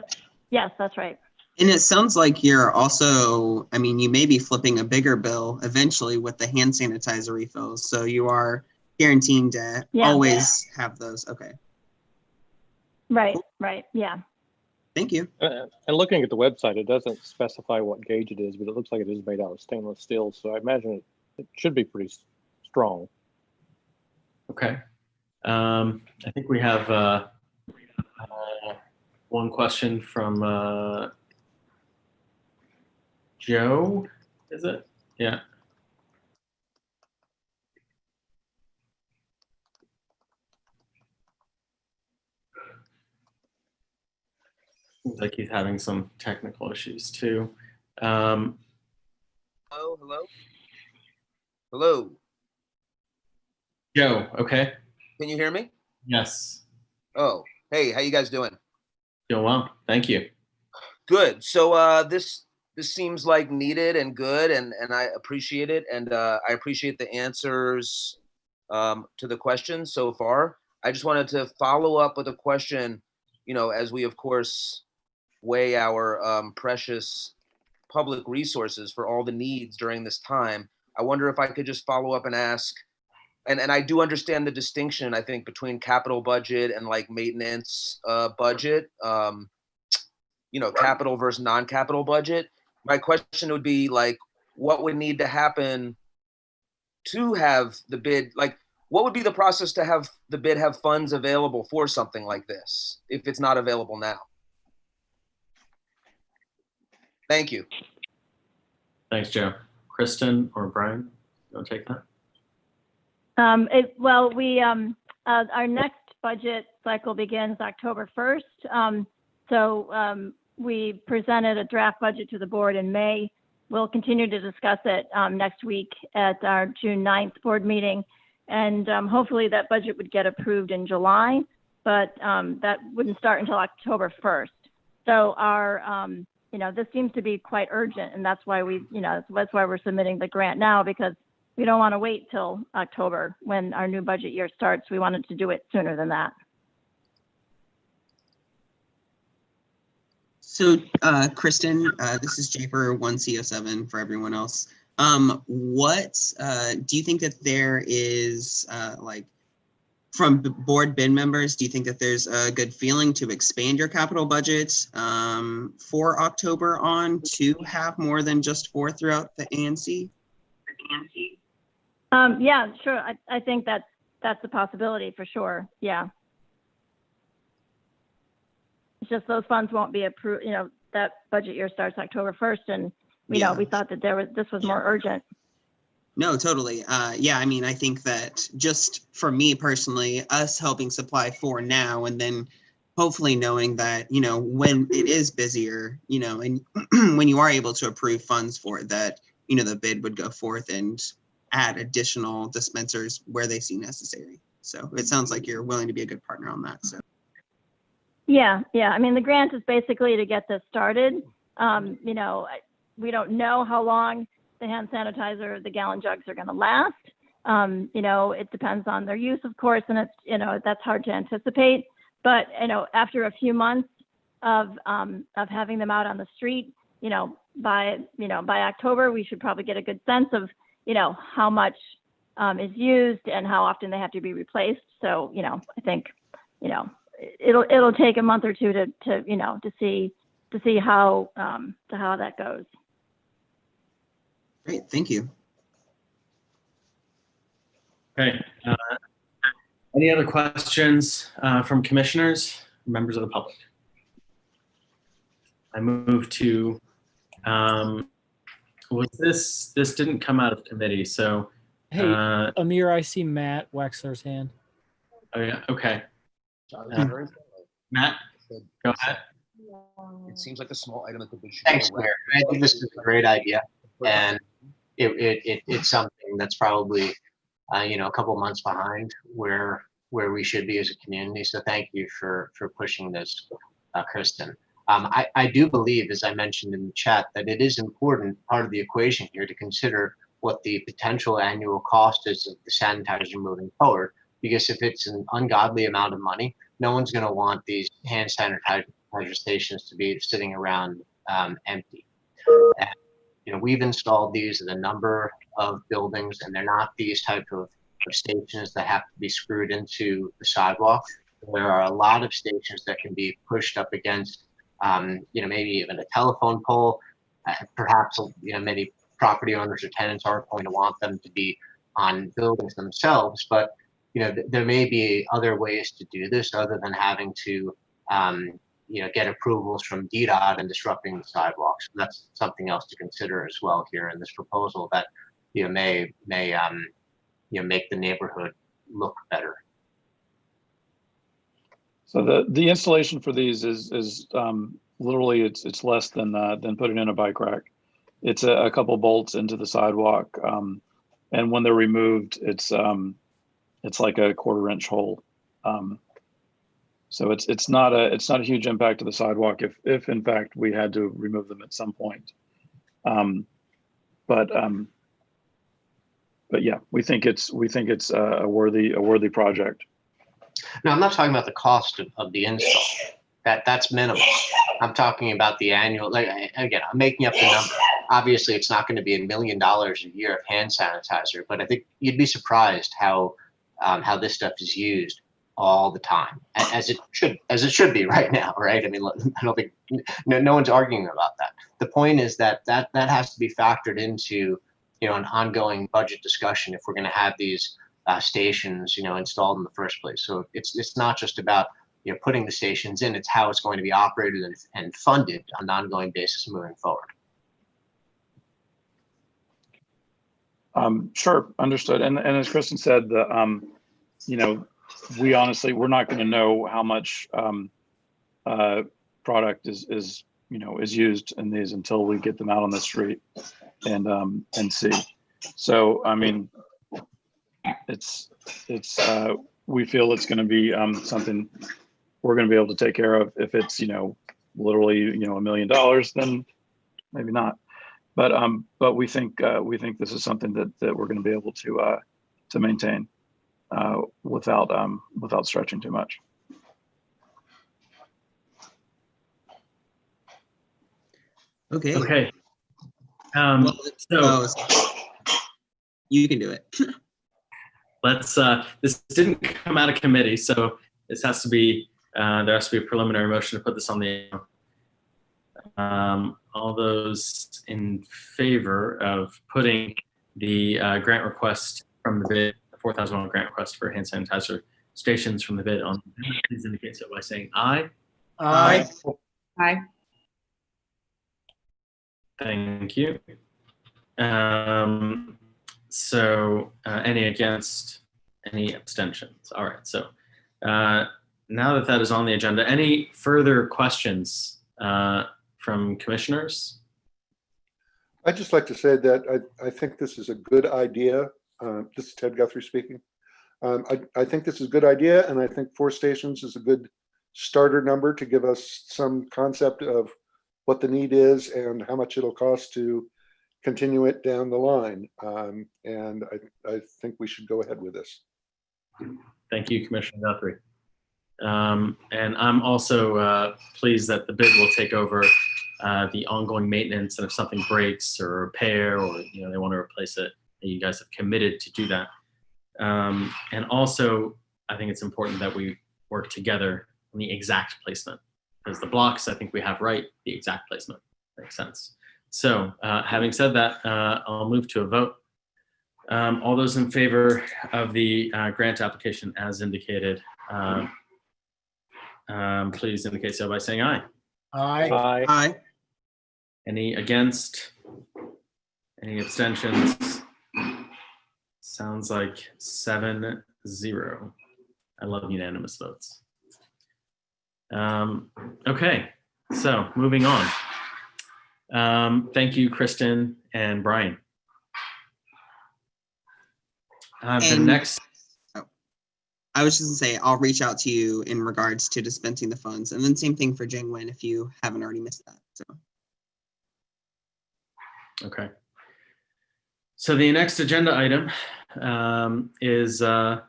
right. And it sounds like you're also, I mean, you may be flipping a bigger bill eventually with the hand sanitizer refills. So you are guaranteeing to always have those. Okay. Right, right, yeah. Thank you. And looking at the website, it doesn't specify what gauge it is, but it looks like it is made out of stainless steel. So I imagine it should be pretty strong. Okay. I think we have one question from Joe, is it? Yeah. Seems like he's having some technical issues too. Hello. Joe, okay. Can you hear me? Yes. Oh, hey, how you guys doing? Doing well, thank you. Good. So this seems like needed and good, and I appreciate it, and I appreciate the answers to the questions so far. I just wanted to follow up with a question, as we of course weigh our precious public resources for all the needs during this time. I wonder if I could just follow up and ask, and I do understand the distinction, I think, between capital budget and like maintenance budget, capital versus non-capital budget. My question would be like, what would need to happen to have the bid, like what would be the process to have the bid have funds available for something like this if it's not available now? Thank you. Thanks, Joe. Kristen or Brian, you want to take that? Our next budget cycle begins October 1st. We presented a draft budget to the board in May. We'll continue to discuss it next week at our June 9th board meeting. And hopefully that budget would get approved in July, but that wouldn't start until October 1st. So this seems to be quite urgent, and that's why that's why we're submitting the grant now, because we don't want to wait till October when our new budget year starts. We wanted to do it sooner than that. So, Kristen, this is Japer 1C07 for everyone else. What do you think that there is, from board bid members, do you think that there's a good feeling to expand your capital budget for October on to have more than just 4 throughout the ANC? Yeah, sure. I think that's a possibility for sure. Yeah. It's just those funds won't be approved. That budget year starts October 1st, and we thought that this was more urgent. No, totally. Yeah, I mean, I think that just for me personally, us helping supply 4 now and then hopefully knowing that, when it is busier, and when you are able to approve funds for it, that, the bid would go forth and add additional dispensers where they see necessary. So it sounds like you're willing to be a good partner on that. So. Yeah. I mean, the grant is basically to get this started. We don't know how long the hand sanitizer, the gallon jugs are going to last. It depends on their use, of course, and it's, that's hard to anticipate. But, after a few months of having them out on the street, by October, we should probably get a good sense of, how much is used and how often they have to be replaced. So, I think, it'll take a month or two to see how that goes. Great, thank you. Okay. Any other questions from commissioners, members of the public? I move to, this didn't come out of committee, so. Hey, Amir, I see Matt Wexler's hand. Oh yeah, okay. Matt, go ahead. It seems like a small item that the bid should. Thanks, Mayor. I think this is a great idea, and it's something that's probably a couple months behind where we should be as a community. So thank you for pushing this, Kristen. I do believe, as I mentioned in the chat, that it is important part of the equation here to consider what the potential annual cost is of the sanitizer moving forward. Because if it's an ungodly amount of money, no one's going to want these hand sanitizer stations to be sitting around empty. And, we've installed these in a number of buildings, and they're not these type of stations that have to be screwed into the sidewalk. There are a lot of stations that can be pushed up against, maybe even a telephone pole. Perhaps, many property owners or tenants aren't going to want them to be on buildings themselves, but there may be other ways to do this other than having to, get approvals from DDOT and disrupting the sidewalks. That's something else to consider as well here in this proposal that, may make the neighborhood look better. So the installation for these is literally it's less than putting in a bike rack. It's a couple bolts into the sidewalk, and when they're removed, it's like a 1/4 inch hole. So it's not a huge impact to the sidewalk if in fact we had to remove them at some point. But yeah, we think it's a worthy project. No, I'm not talking about the cost of the install. That's minimal. I'm talking about the annual. Again, I'm making up the number. Obviously, it's not going to be $1 million a year of hand sanitizer, but I think you'd be surprised how this stuff is used all the time, as it should be right now, right? I mean, I don't think no one's arguing about that. The point is that has to be factored into an ongoing budget discussion if we're going to have these stations installed in the first place. So it's not just about putting the stations in; it's how it's going to be operated and funded on an ongoing basis moving forward. Sure, understood. And as Kristen said, we're not going to know how much product is used in these until we get them out on the street and see. So I mean, we feel it's going to be something we're going to be able to take care of. If it's literally $1 million, then maybe not. But we think this is something that we're going to be able to maintain without stretching too much. Okay. Okay. So you can do it. Let's. This didn't come out of committee, so this has to be. There has to be a preliminary motion to put this on the. All those in favor of putting the grant request from the bid, the $4,000 grant request for hand sanitizer stations from the bid on, please indicate so by saying aye. Aye. Aye. Thank you. So any against, any abstentions? All right, so now that that is on the agenda, any further questions from commissioners? I'd just like to say that I think this is a good idea. This is Ted Guthrie speaking. I think this is a good idea, and I think 4 stations is a good starter number to give us some concept of what the need is and how much it'll cost to continue it down the line. And I think we should go ahead with this. Thank you, Commissioner Guthrie. And I'm also pleased that the bid will take over the ongoing maintenance, and if something breaks or repair, or they want to replace it, you guys have committed to do that. And also, I think it's important that we work together on the exact placement, because the blocks I think we have right, the exact placement makes sense. So having said that, I'll move to a vote. All those in favor of the grant application as indicated, please indicate so by saying aye. Aye. Aye. Aye. Any against? Any abstentions? Sounds like 7-0. I love unanimous votes. Okay, so moving on. Thank you, Kristen and Brian. The next. I was just gonna say, I'll reach out to you in regards to dispensing the funds, and then same thing for Jingwen if you haven't already missed that. So. Okay. So the next agenda item is the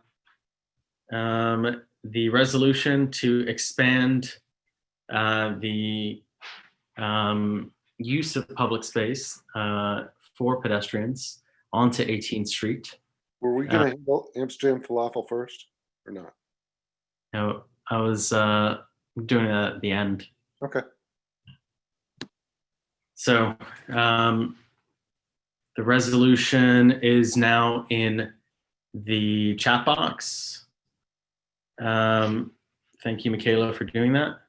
resolution to expand the use of public space for pedestrians onto 18th Street. Were we going to handle Amsterdam falafel first or not? No, I was doing that at the end. Okay. So the resolution is now in the chat box. Thank you, Michaela, for doing that.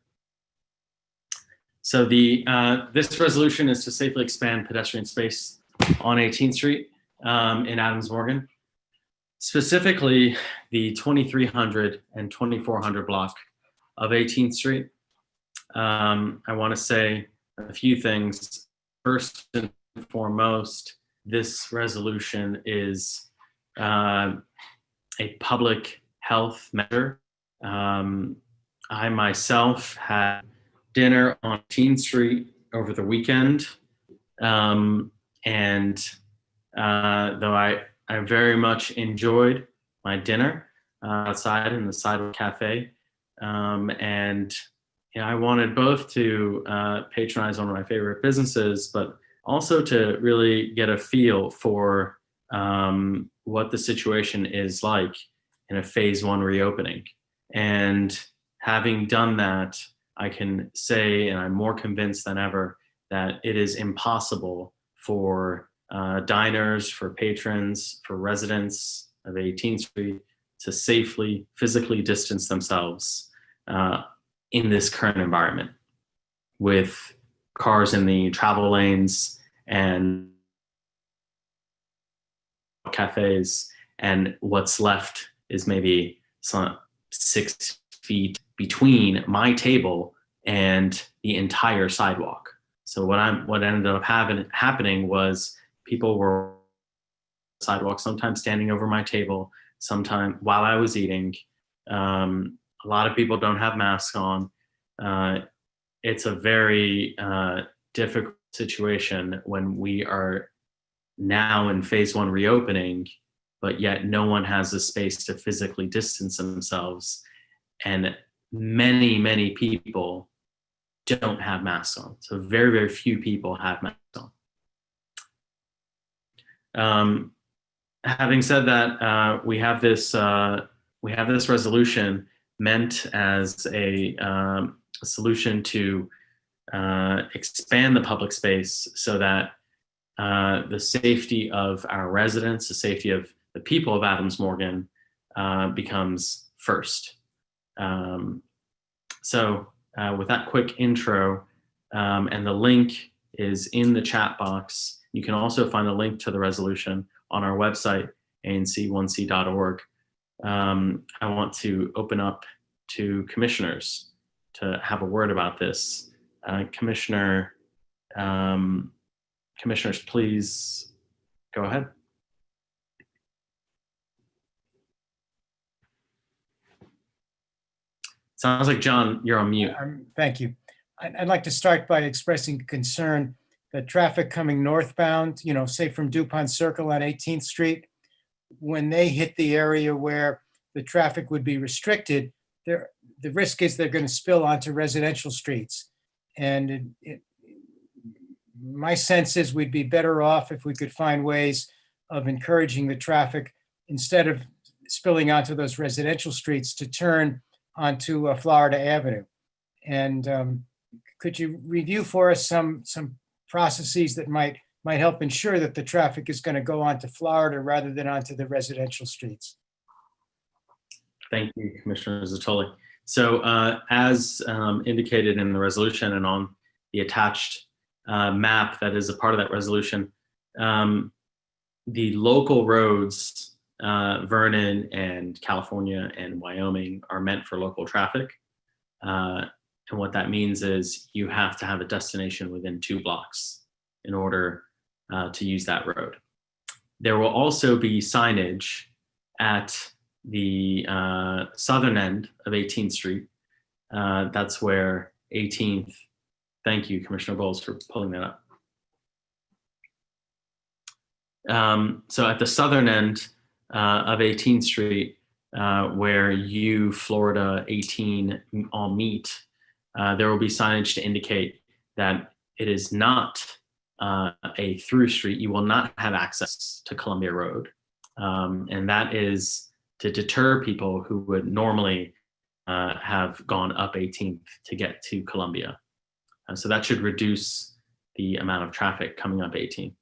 So this resolution is to safely expand pedestrian space on 18th Street in Adams Morgan, specifically the 2300 and 2400 block of 18th Street. I want to say a few things. First and foremost, this resolution is a public health measure. I myself had dinner on 18th Street over the weekend, and though I very much enjoyed my dinner outside in the Sidewalk Cafe, and I wanted both to patronize one of my favorite businesses, but also to really get a feel for what the situation is like in a phase 1 reopening. And having done that, I can say, and I'm more convinced than ever, that it is impossible for diners, for patrons, for residents of 18th Street to safely, physically distance themselves in this current environment, with cars in the travel lanes and cafes, and what's left is maybe some 6 feet between my table and the entire sidewalk. So what ended up happening was people were on the sidewalk, sometimes standing over my table, sometimes while I was eating. A lot of people don't have masks on. It's a very difficult situation when we are now in phase 1 reopening, but yet no one has the space to physically distance themselves. And many, many people don't have masks on. So very, very few people have masks on. Having said that, we have this resolution meant as a solution to expand the public space so that the safety of our residents, the safety of the people of Adams Morgan becomes first. So with that quick intro, and the link is in the chat box. You can also find the link to the resolution on our website, anc1c.org. I want to open up to commissioners to have a word about this. Commissioners, please go ahead. Sounds like, John, you're on mute. Thank you. I'd like to start by expressing concern that traffic coming northbound, say from DuPont Circle on 18th Street, when they hit the area where the traffic would be restricted, the risk is they're going to spill onto residential streets. And my sense is we'd be better off if we could find ways of encouraging the traffic, instead of spilling onto those residential streets, to turn onto Florida Avenue. And could you review for us some processes that might help ensure that the traffic is going to go onto Florida rather than onto the residential streets? Thank you, Commissioner Zatoli. So as indicated in the resolution and on the attached map that is a part of that resolution, the local roads, Vernon and California and Wyoming, are meant for local traffic. And what that means is you have to have a destination within 2 blocks in order to use that road. There will also be signage at the southern end of 18th Street. That's where 18th, thank you, Commissioner Bowles, for pulling that up. So at the southern end of 18th Street, where Florida 18 all meet, there will be signage to indicate that it is not a through street. You will not have access to Columbia Road. And that is to deter people who would normally have gone up 18th to get to Columbia. So that should reduce the amount of traffic coming up 18th.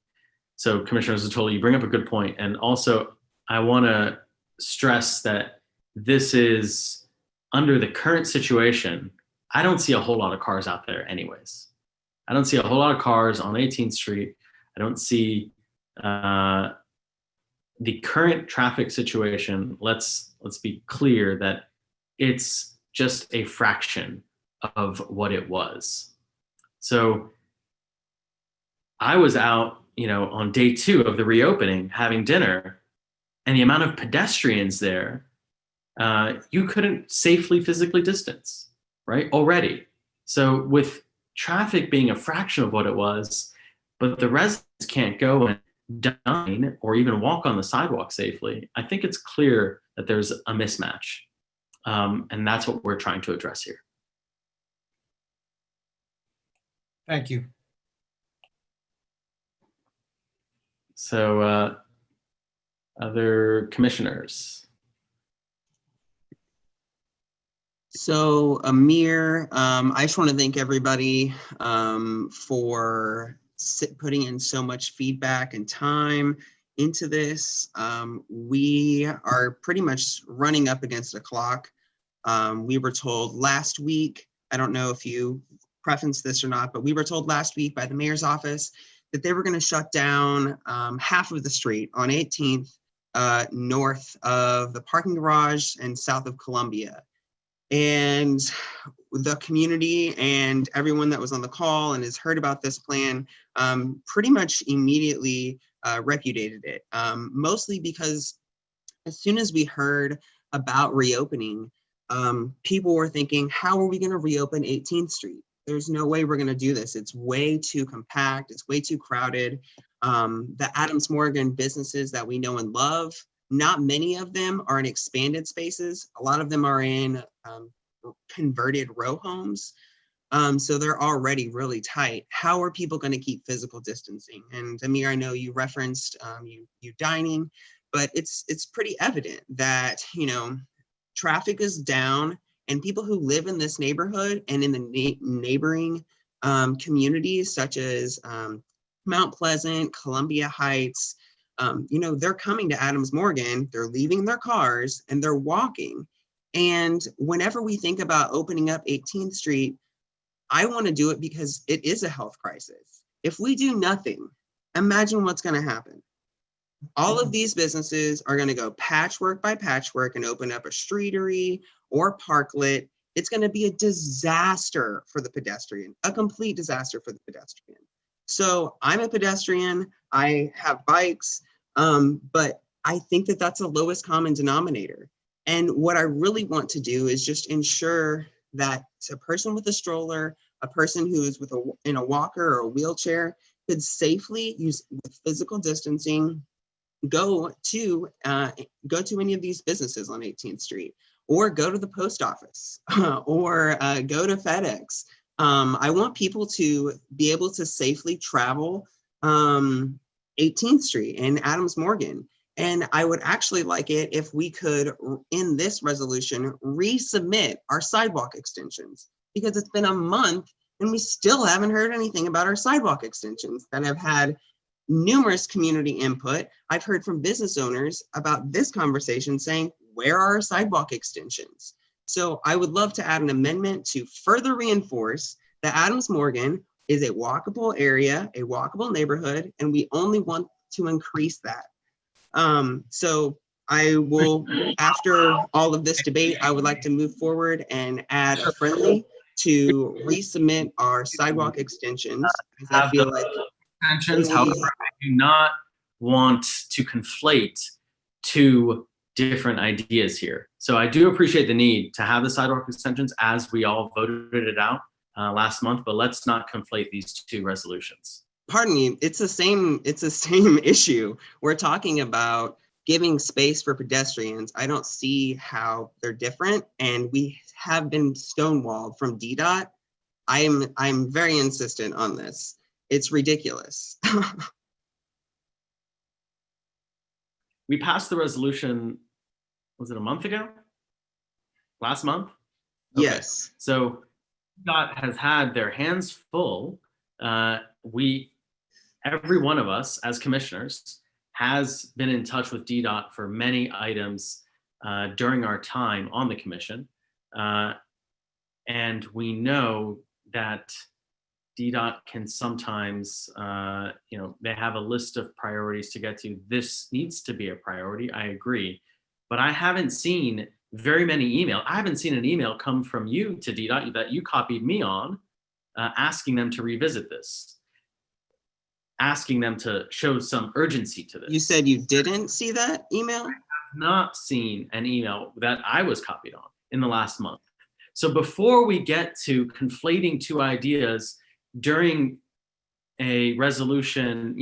So Commissioner Zatoli, you bring up a good point. And also, I want to stress that this is, under the current situation, I don't see a whole lot of cars out there anyways. I don't see a whole lot of cars on 18th Street. I don't see the current traffic situation. Let's be clear that it's just a fraction of what it was. So I was out, on day 2 of the reopening having dinner, and the amount of pedestrians there, you couldn't safely physically distance, right? Already. So with traffic being a fraction of what it was, but the residents can't go and dine or even walk on the sidewalk safely, I think it's clear that there's a mismatch. And that's what we're trying to address here. Thank you. So other commissioners? So Amir, I just want to thank everybody for putting in so much feedback and time into this. We are pretty much running up against the clock. We were told last week, I don't know if you preference this or not, but we were told last week by the mayor's office that they were going to shut down half of the street on 18th north of the parking garage and south of Columbia. And the community and everyone that was on the call and has heard about this plan pretty much immediately repudiated it, mostly because as soon as we heard about reopening, people were thinking, how are we going to reopen 18th Street? There's no way we're going to do this. It's way too compact. It's way too crowded. The Adams Morgan businesses that we know and love, not many of them are in expanded spaces. A lot of them are in converted row homes. So they're already really tight. How are people going to keep physical distancing? And Amir, I know you referenced you dining, but it's pretty evident that, traffic is down. And people who live in this neighborhood and in the neighboring communities, such as Mount Pleasant, Columbia Heights, they're coming to Adams Morgan, they're leaving their cars and they're walking. And whenever we think about opening up 18th Street, I want to do it because it is a health crisis. If we do nothing, imagine what's going to happen. All of these businesses are going to go patchwork by patchwork and open up a streetery or parklet, it's going to be a disaster for the pedestrian, a complete disaster for the pedestrian. So I'm a pedestrian, I have bikes, but I think that that's the lowest common denominator. And what I really want to do is just ensure that a person with a stroller, a person who is in a walker or a wheelchair could safely use with physical distancing, go to any of these businesses on 18th Street, or go to the post office, or go to FedEx. I want people to be able to safely travel 18th Street and Adams Morgan. And I would actually like it if we could, in this resolution, resubmit our sidewalk extensions, because it's been a month and we still haven't heard anything about our sidewalk extensions that have had numerous community input. I've heard from business owners about this conversation saying, where are our sidewalk extensions? So I would love to add an amendment to further reinforce that Adams Morgan is a walkable area, a walkable neighborhood, and we only want to increase that. So I will, after all of this debate, I would like to move forward and add a friendly to resubmit our sidewalk extensions. I feel like extensions, however, I do not want to conflate two different ideas here. So I do appreciate the need to have the sidewalk extensions as we all voted it out last month, but let's not conflate these two resolutions. Pardon me, it's the same issue. We're talking about giving space for pedestrians. I don't see how they're different, and we have been stonewalled from DDOT. I'm very insistent on this. It's ridiculous. We passed the resolution, was it a month ago? Last month? Okay. Yes. So DOT has had their hands full. Every one of us as commissioners has been in touch with DDOT for many items during our time on the commission. And we know that DDOT can sometimes, they have a list of priorities to get to. This needs to be a priority, I agree. But I haven't seen very many emails. I haven't seen an email come from you to DDOT that you copied me on, asking them to revisit this, asking them to show some urgency to this. You said you didn't see that email? I have not seen an email that I was copied on in the last month. So before we get to conflating two ideas during a resolution,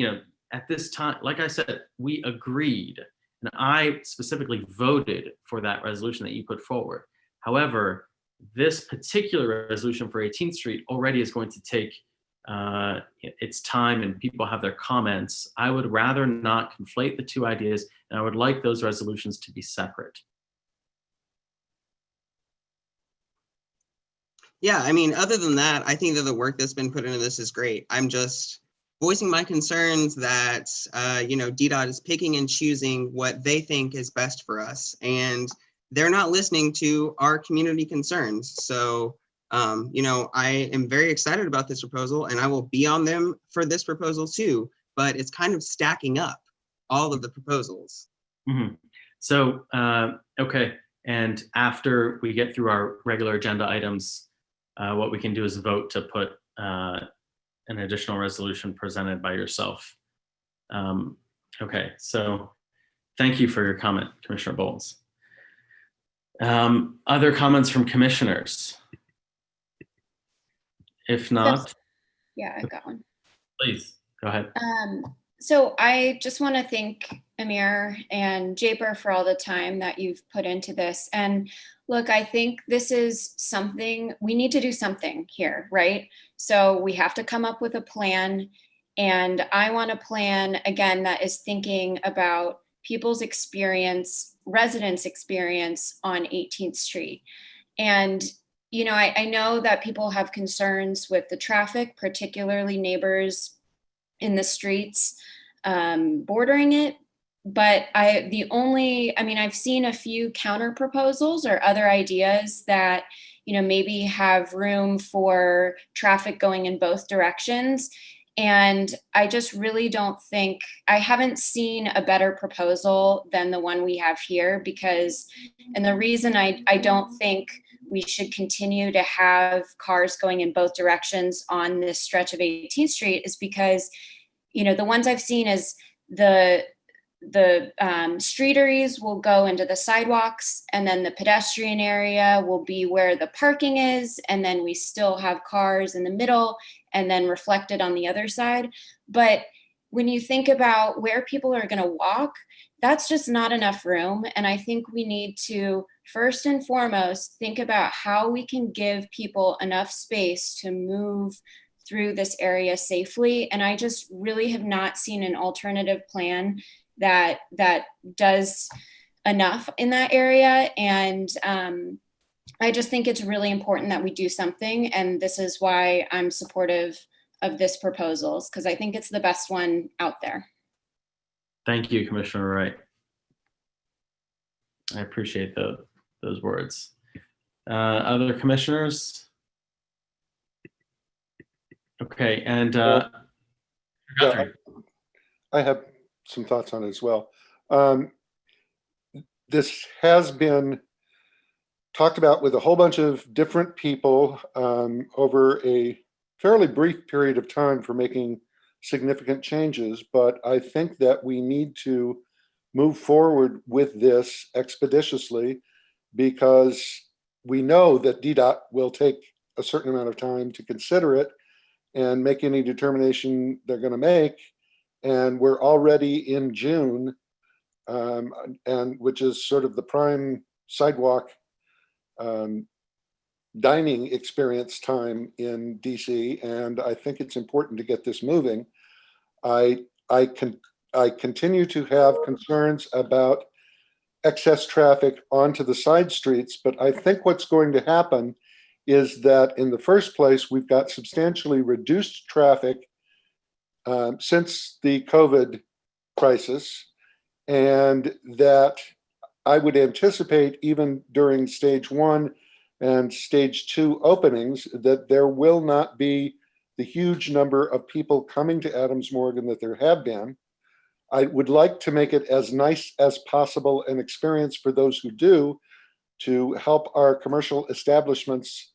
at this time, like I said, we agreed, and I specifically voted for that resolution that you put forward. However, this particular resolution for 18th Street already is going to take its time, and people have their comments. I would rather not conflate the two ideas, and I would like those resolutions to be separate. Yeah, I mean, other than that, I think that the work that's been put into this is great. I'm just voicing my concerns that, DDOT is picking and choosing what they think is best for us, and they're not listening to our community concerns. So, I am very excited about this proposal, and I will be on them for this proposal too, but it's kind of stacking up all of the proposals. Mm-hmm. So, okay. And after we get through our regular agenda items, what we can do is vote to put an additional resolution presented by yourself. Okay, so thank you for your comment, Commissioner Bowles. Other comments from commissioners? If not, yeah, I've got one. Please go ahead. So I just want to thank Amir and Japer for all the time that you've put into this. And look, I think this is something, we need to do something here, right? So we have to come up with a plan. And I want a plan, again, that is thinking about people's experience, residents' experience on 18th Street. And I know that people have concerns with the traffic, particularly neighbors in the streets bordering it. But I've seen a few counter proposals or other ideas that, maybe have room for traffic going in both directions. And I just really don't think, I haven't seen a better proposal than the one we have here, because, and the reason I don't think we should continue to have cars going in both directions on this stretch of 18th Street is because, you know, the ones I've seen is the streeteries will go into the sidewalks, and then the pedestrian area will be where the parking is, and then we still have cars in the middle and then reflected on the other side. But when you think about where people are going to walk, that's just not enough room. And I think we need to first and foremost think about how we can give people enough space to move through this area safely. And I just really have not seen an alternative plan that does enough in that area. And I just think it's really important that we do something. And this is why I'm supportive of this proposal, because I think it's the best one out there. Thank you, Commissioner Wright. I appreciate those words. Other commissioners? Okay, and I have some thoughts on it as well. This has been talked about with a whole bunch of different people over a fairly brief period of time for making significant changes, but I think that we need to move forward with this expeditiously, because we know that DDOT will take a certain amount of time to consider it and make any determination they're going to make. And we're already in June, and which is sort of the prime sidewalk dining experience time in DC, and I think it's important to get this moving. I continue to have concerns about excess traffic onto the side streets, but I think what's going to happen is that in the first place, we've got substantially reduced traffic since the COVID crisis, and that I would anticipate even during stage 1 and stage 2 openings that there will not be the huge number of people coming to Adams Morgan that there have been. I would like to make it as nice as possible an experience for those who do, to help our commercial establishments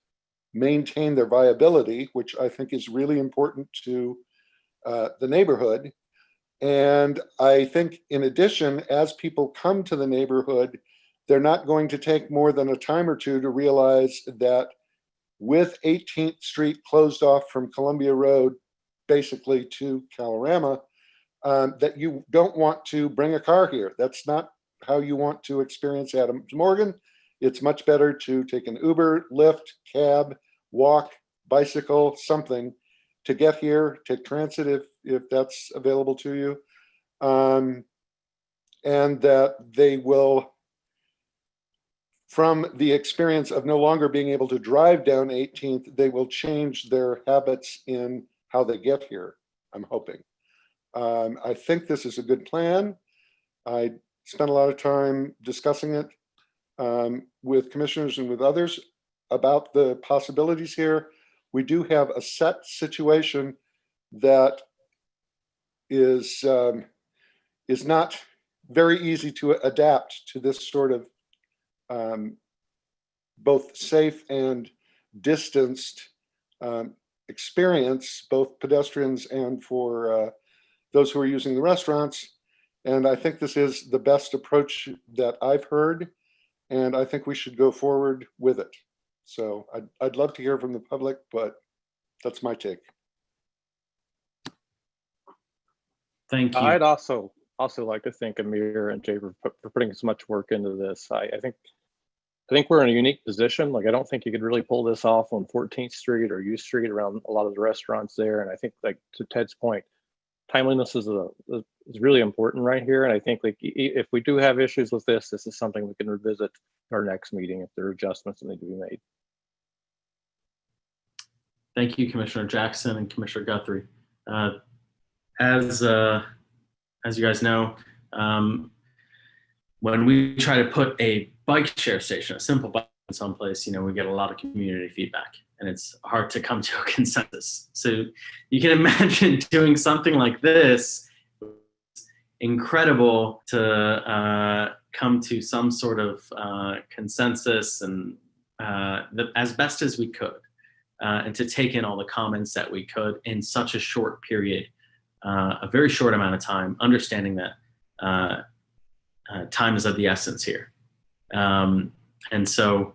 maintain their viability, which I think is really important to the neighborhood. And I think in addition, as people come to the neighborhood, they're not going to take more than a time or two to realize that with 18th Street closed off from Columbia Road, basically to Calorama, that you don't want to bring a car here. That's not how you want to experience Adams Morgan. It's much better to take an Uber, Lyft, cab, walk, bicycle, something to get here, take transit if that's available to you. And that they will, from the experience of no longer being able to drive down 18th, they will change their habits in how they get here, I'm hoping. I think this is a good plan. I spent a lot of time discussing it with commissioners and with others about the possibilities here. We do have a set situation that is not very easy to adapt to this sort of both safe and distanced experience, both pedestrians and for those who are using the restaurants. And I think this is the best approach that I've heard, and I think we should go forward with it. So I'd love to hear from the public, but that's my take. Thank you. I'd also like to thank Amir and Jay for putting so much work into this. I think we're in a unique position. Like, I don't think you could really pull this off on 14th Street or U Street around a lot of the restaurants there. And I think, like, to Ted's point, timeliness is really important right here. And I think, like, if we do have issues with this is something we can revisit in our next meeting if there are adjustments that need to be made. Thank you, Commissioner Jackson and Commissioner Guthrie. As you guys know, when we try to put a bike share station, a simple bike in someplace, we get a lot of community feedback. and it's hard to come to a consensus. So you can imagine doing something like this. Incredible to come to some sort of consensus and as best as we could, and to take in all the comments that we could in such a short period, a very short amount of time, understanding that time is of the essence here. And so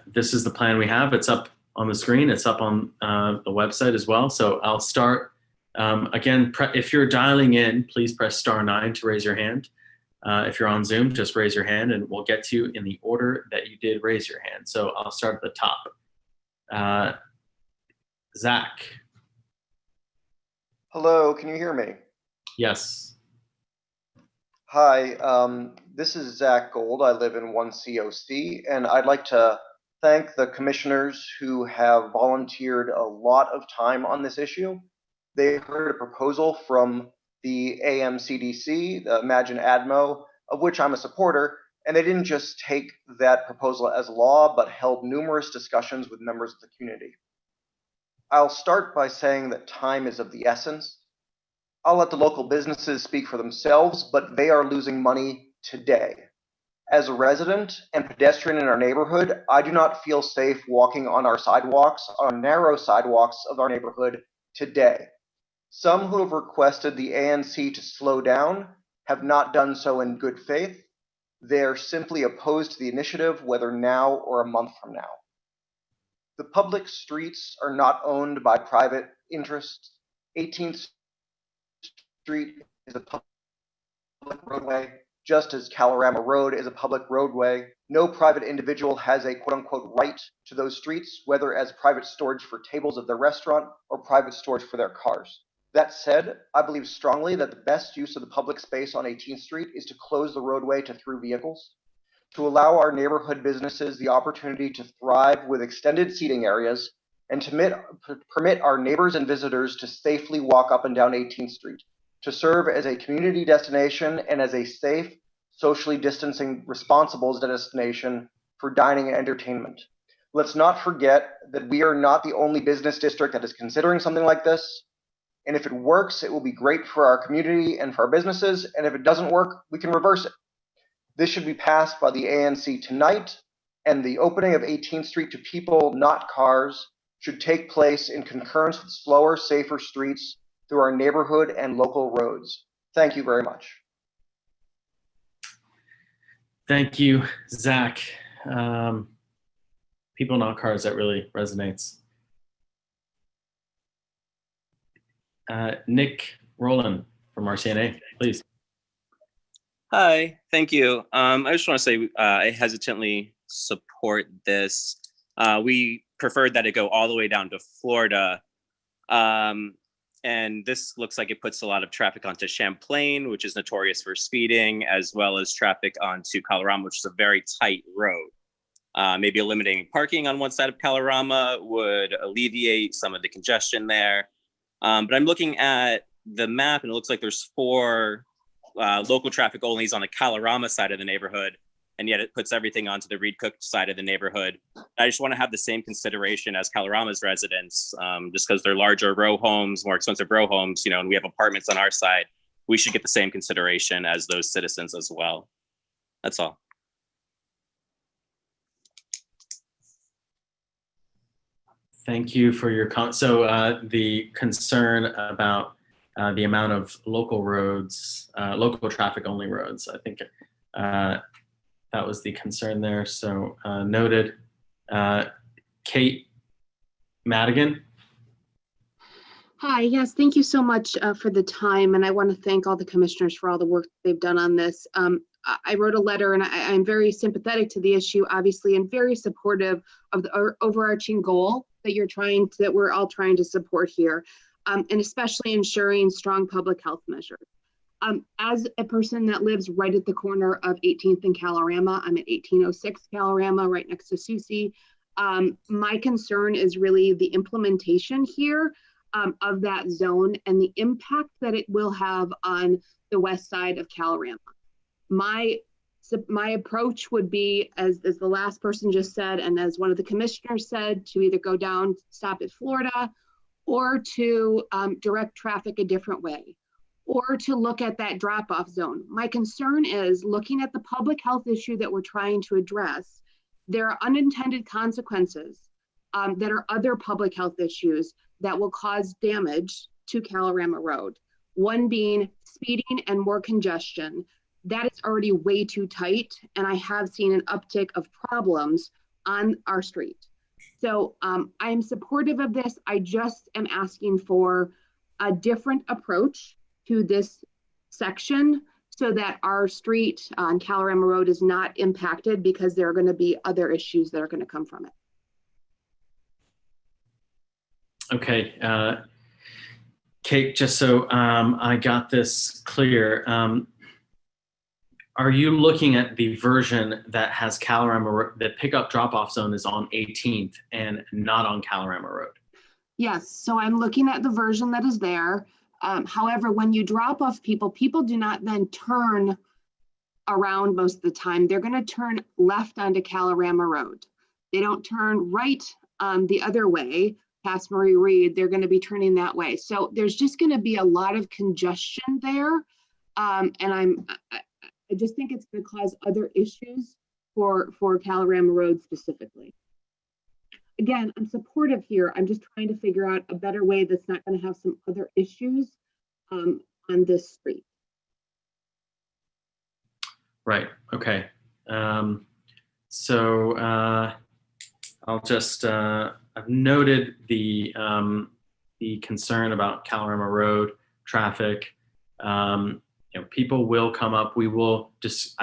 this is the plan we have. It's up on the screen. It's up on the website as well. So I'll start. Again, if you're dialing in, please press *9 to raise your hand. If you're on Zoom, just raise your hand and we'll get to you in the order that you did raise your hand. So I'll start at the top. Zach. Hello, can you hear me? Yes. Hi, this is Zach Gold. I live in 1COC, and I'd like to thank the commissioners who have volunteered a lot of time on this issue. They heard a proposal from the AMCDC, the Imagine ADMO, of which I'm a supporter, and they didn't just take that proposal as law, but held numerous discussions with members of the community. I'll start by saying that time is of the essence. I'll let the local businesses speak for themselves, but they are losing money today. As a resident and pedestrian in our neighborhood, I do not feel safe walking on our sidewalks, our narrow sidewalks of our neighborhood today. Some who have requested the ANC to slow down have not done so in good faith. They're simply opposed to the initiative, whether now or a month from now. The public streets are not owned by private interests. 18th Street is a public roadway, just as Kalorama Road is a public roadway. No private individual has a quote-unquote right to those streets, whether as private storage for tables of their restaurant or private storage for their cars. That said, I believe strongly that the best use of the public space on 18th Street is to close the roadway to through vehicles, to allow our neighborhood businesses the opportunity to thrive with extended seating areas, and to permit our neighbors and visitors to safely walk up and down 18th Street, to serve as a community destination and as a safe, socially distancing, responsible destination for dining and entertainment. Let's not forget that we are not the only business district that is considering something like this. And if it works, it will be great for our community and for our businesses. And if it doesn't work, we can reverse it. This should be passed by the ANC tonight, and the opening of 18th Street to people, not cars, should take place in concurrence with slower, safer streets through our neighborhood and local roads. Thank you very much. Thank you, Zach. People, not cars, that really resonates. Nick Roland from RCNA, please. Hi, thank you. I just want to say I hesitantly support this. We preferred that it go all the way down to Florida. And this looks like it puts a lot of traffic onto Champlain, which is notorious for speeding, as well as traffic onto Kalorama, which is a very tight road. Maybe eliminating parking on one side of Kalorama would alleviate some of the congestion there. But I'm looking at the map and it looks like there's 4 local traffic onlys on the Kalorama side of the neighborhood, and yet it puts everything onto the Reed Cook side of the neighborhood. I just want to have the same consideration as Kalorama's residents, just because they're larger row homes, more expensive row homes, you know, and we have apartments on our side. We should get the same consideration as those citizens as well. That's all. Thank you for your so the concern about the amount of local roads, local traffic only roads, I think that was the concern there. So noted. Kate Madigan. Hi, yes, thank you so much for the time. And I want to thank all the commissioners for all the work they've done on this. I wrote a letter and I'm very sympathetic to the issue, obviously, and very supportive of the overarching goal that we're all trying to support here, and especially ensuring strong public health measures. As a person that lives right at the corner of 18th and Kalorama, I'm at 1806 Kalorama, right next to Susie. My concern is really the implementation here of that zone and the impact that it will have on the west side of Kalorama. My So my approach would be, as the last person just said, and as one of the commissioners said, to either go down, stop at Florida, or to direct traffic a different way, or to look at that drop-off zone. My concern is looking at the public health issue that we're trying to address. There are unintended consequences that are other public health issues that will cause damage to Kalorama Road. One being speeding and more congestion. That is already way too tight, and I have seen an uptick of problems on our street. So I am supportive of this. I just am asking for a different approach to this section so that our street on Kalorama Road is not impacted, because there are going to be other issues that are going to come from it. Okay, Kate, just so I got this clear, are you looking at the version that has Kalorama, the pickup drop-off zone is on 18th and not on Kalorama Road? Yes, so I'm looking at the version that is there. However, when you drop off people, people do not then turn around most of the time. They're going to turn left onto Kalorama Road. They don't turn right the other way past Marie Reed. They're going to be turning that way. So there's just going to be a lot of congestion there. And I just think it's going to cause other issues for Kalorama Road specifically. Again, I'm supportive here. I'm just trying to figure out a better way that's not going to have some other issues on this street. Right. Okay. So I'll just I've noted the concern about Kalorama Road traffic. You know, people will come up. We will just.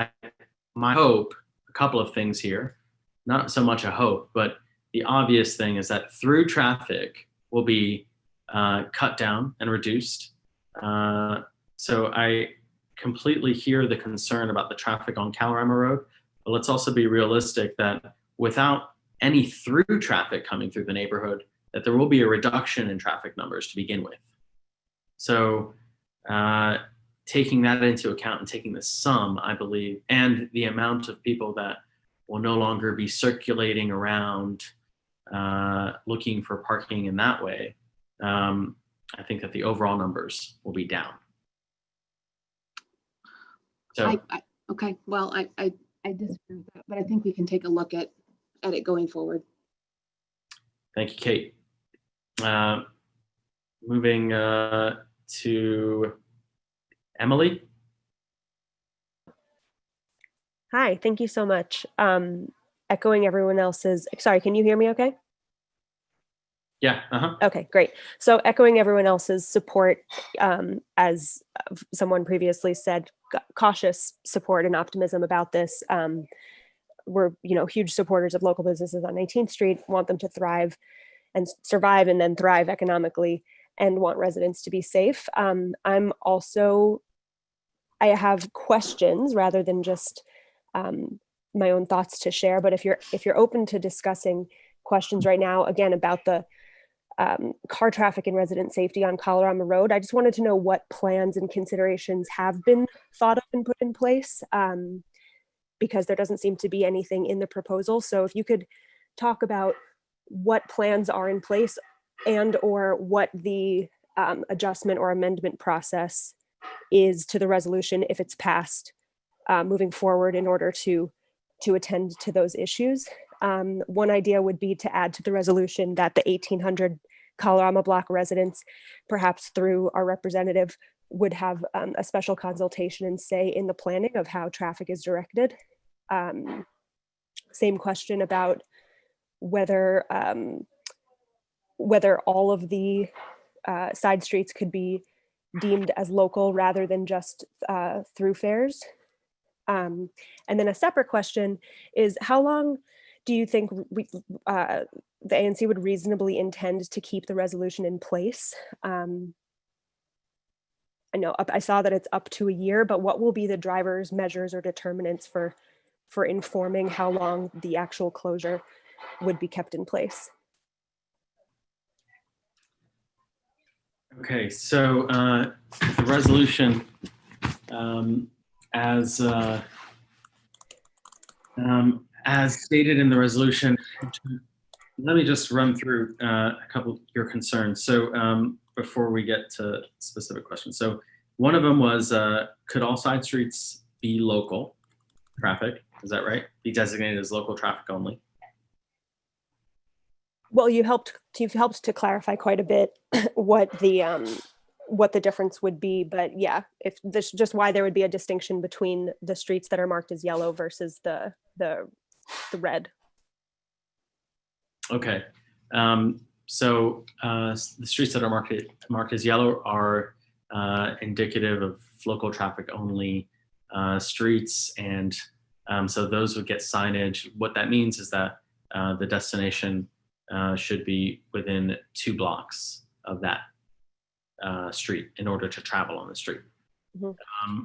My hope, a couple of things here. Not so much a hope, but the obvious thing is that through traffic will be cut down and reduced. So I completely hear the concern about the traffic on Kalorama Road, but let's also be realistic that without any through traffic coming through the neighborhood, that there will be a reduction in traffic numbers to begin with. So taking that into account and taking the sum, I believe, and the amount of people that will no longer be circulating around looking for parking in that way, I think that the overall numbers will be down. So, okay, well, I disagree with that, but I think we can take a look at it going forward. Thank you, Kate. Moving to Emily. Hi, thank you so much. Echoing everyone else's, sorry, can you hear me okay? Yeah. Okay, great. So echoing everyone else's support, as someone previously said, cautious support and optimism about this. We're, huge supporters of local businesses on 19th Street, want them to thrive and survive and then thrive economically, and want residents to be safe. I have questions rather than just my own thoughts to share, but if you're open to discussing questions right now, again, about the car traffic and resident safety on Kalorama Road, I just wanted to know what plans and considerations have been thought of and put in place, because there doesn't seem to be anything in the proposal. So if you could talk about what plans are in place and or what the adjustment or amendment process is to the resolution if it's passed moving forward in order to attend to those issues. One idea would be to add to the resolution that the 1,800 Kalorama Block residents, perhaps through our representative, would have a special consultation and say in the planning of how traffic is directed. Same question about whether all of the side streets could be deemed as local rather than just through fares. And then a separate question is, how long do you think the ANC would reasonably intend to keep the resolution in place? I know I saw that it's up to a year, but what will be the drivers, measures, or determinants for informing how long the actual closure would be kept in place? Okay, so the resolution, as As stated in the resolution, let me just run through a couple of your concerns. So before we get to specific questions. So one of them was, could all side streets be local traffic? Is that right? Be designated as local traffic only? Well, you've helped to clarify quite a bit what the difference would be, but yeah, if this just why there would be a distinction between the streets that are marked as yellow versus the red. Okay. So the streets that are marked as yellow are indicative of local traffic only streets, and so those would get signage. What that means is that the destination should be within 2 blocks of that street in order to travel on the street. Mm-hmm.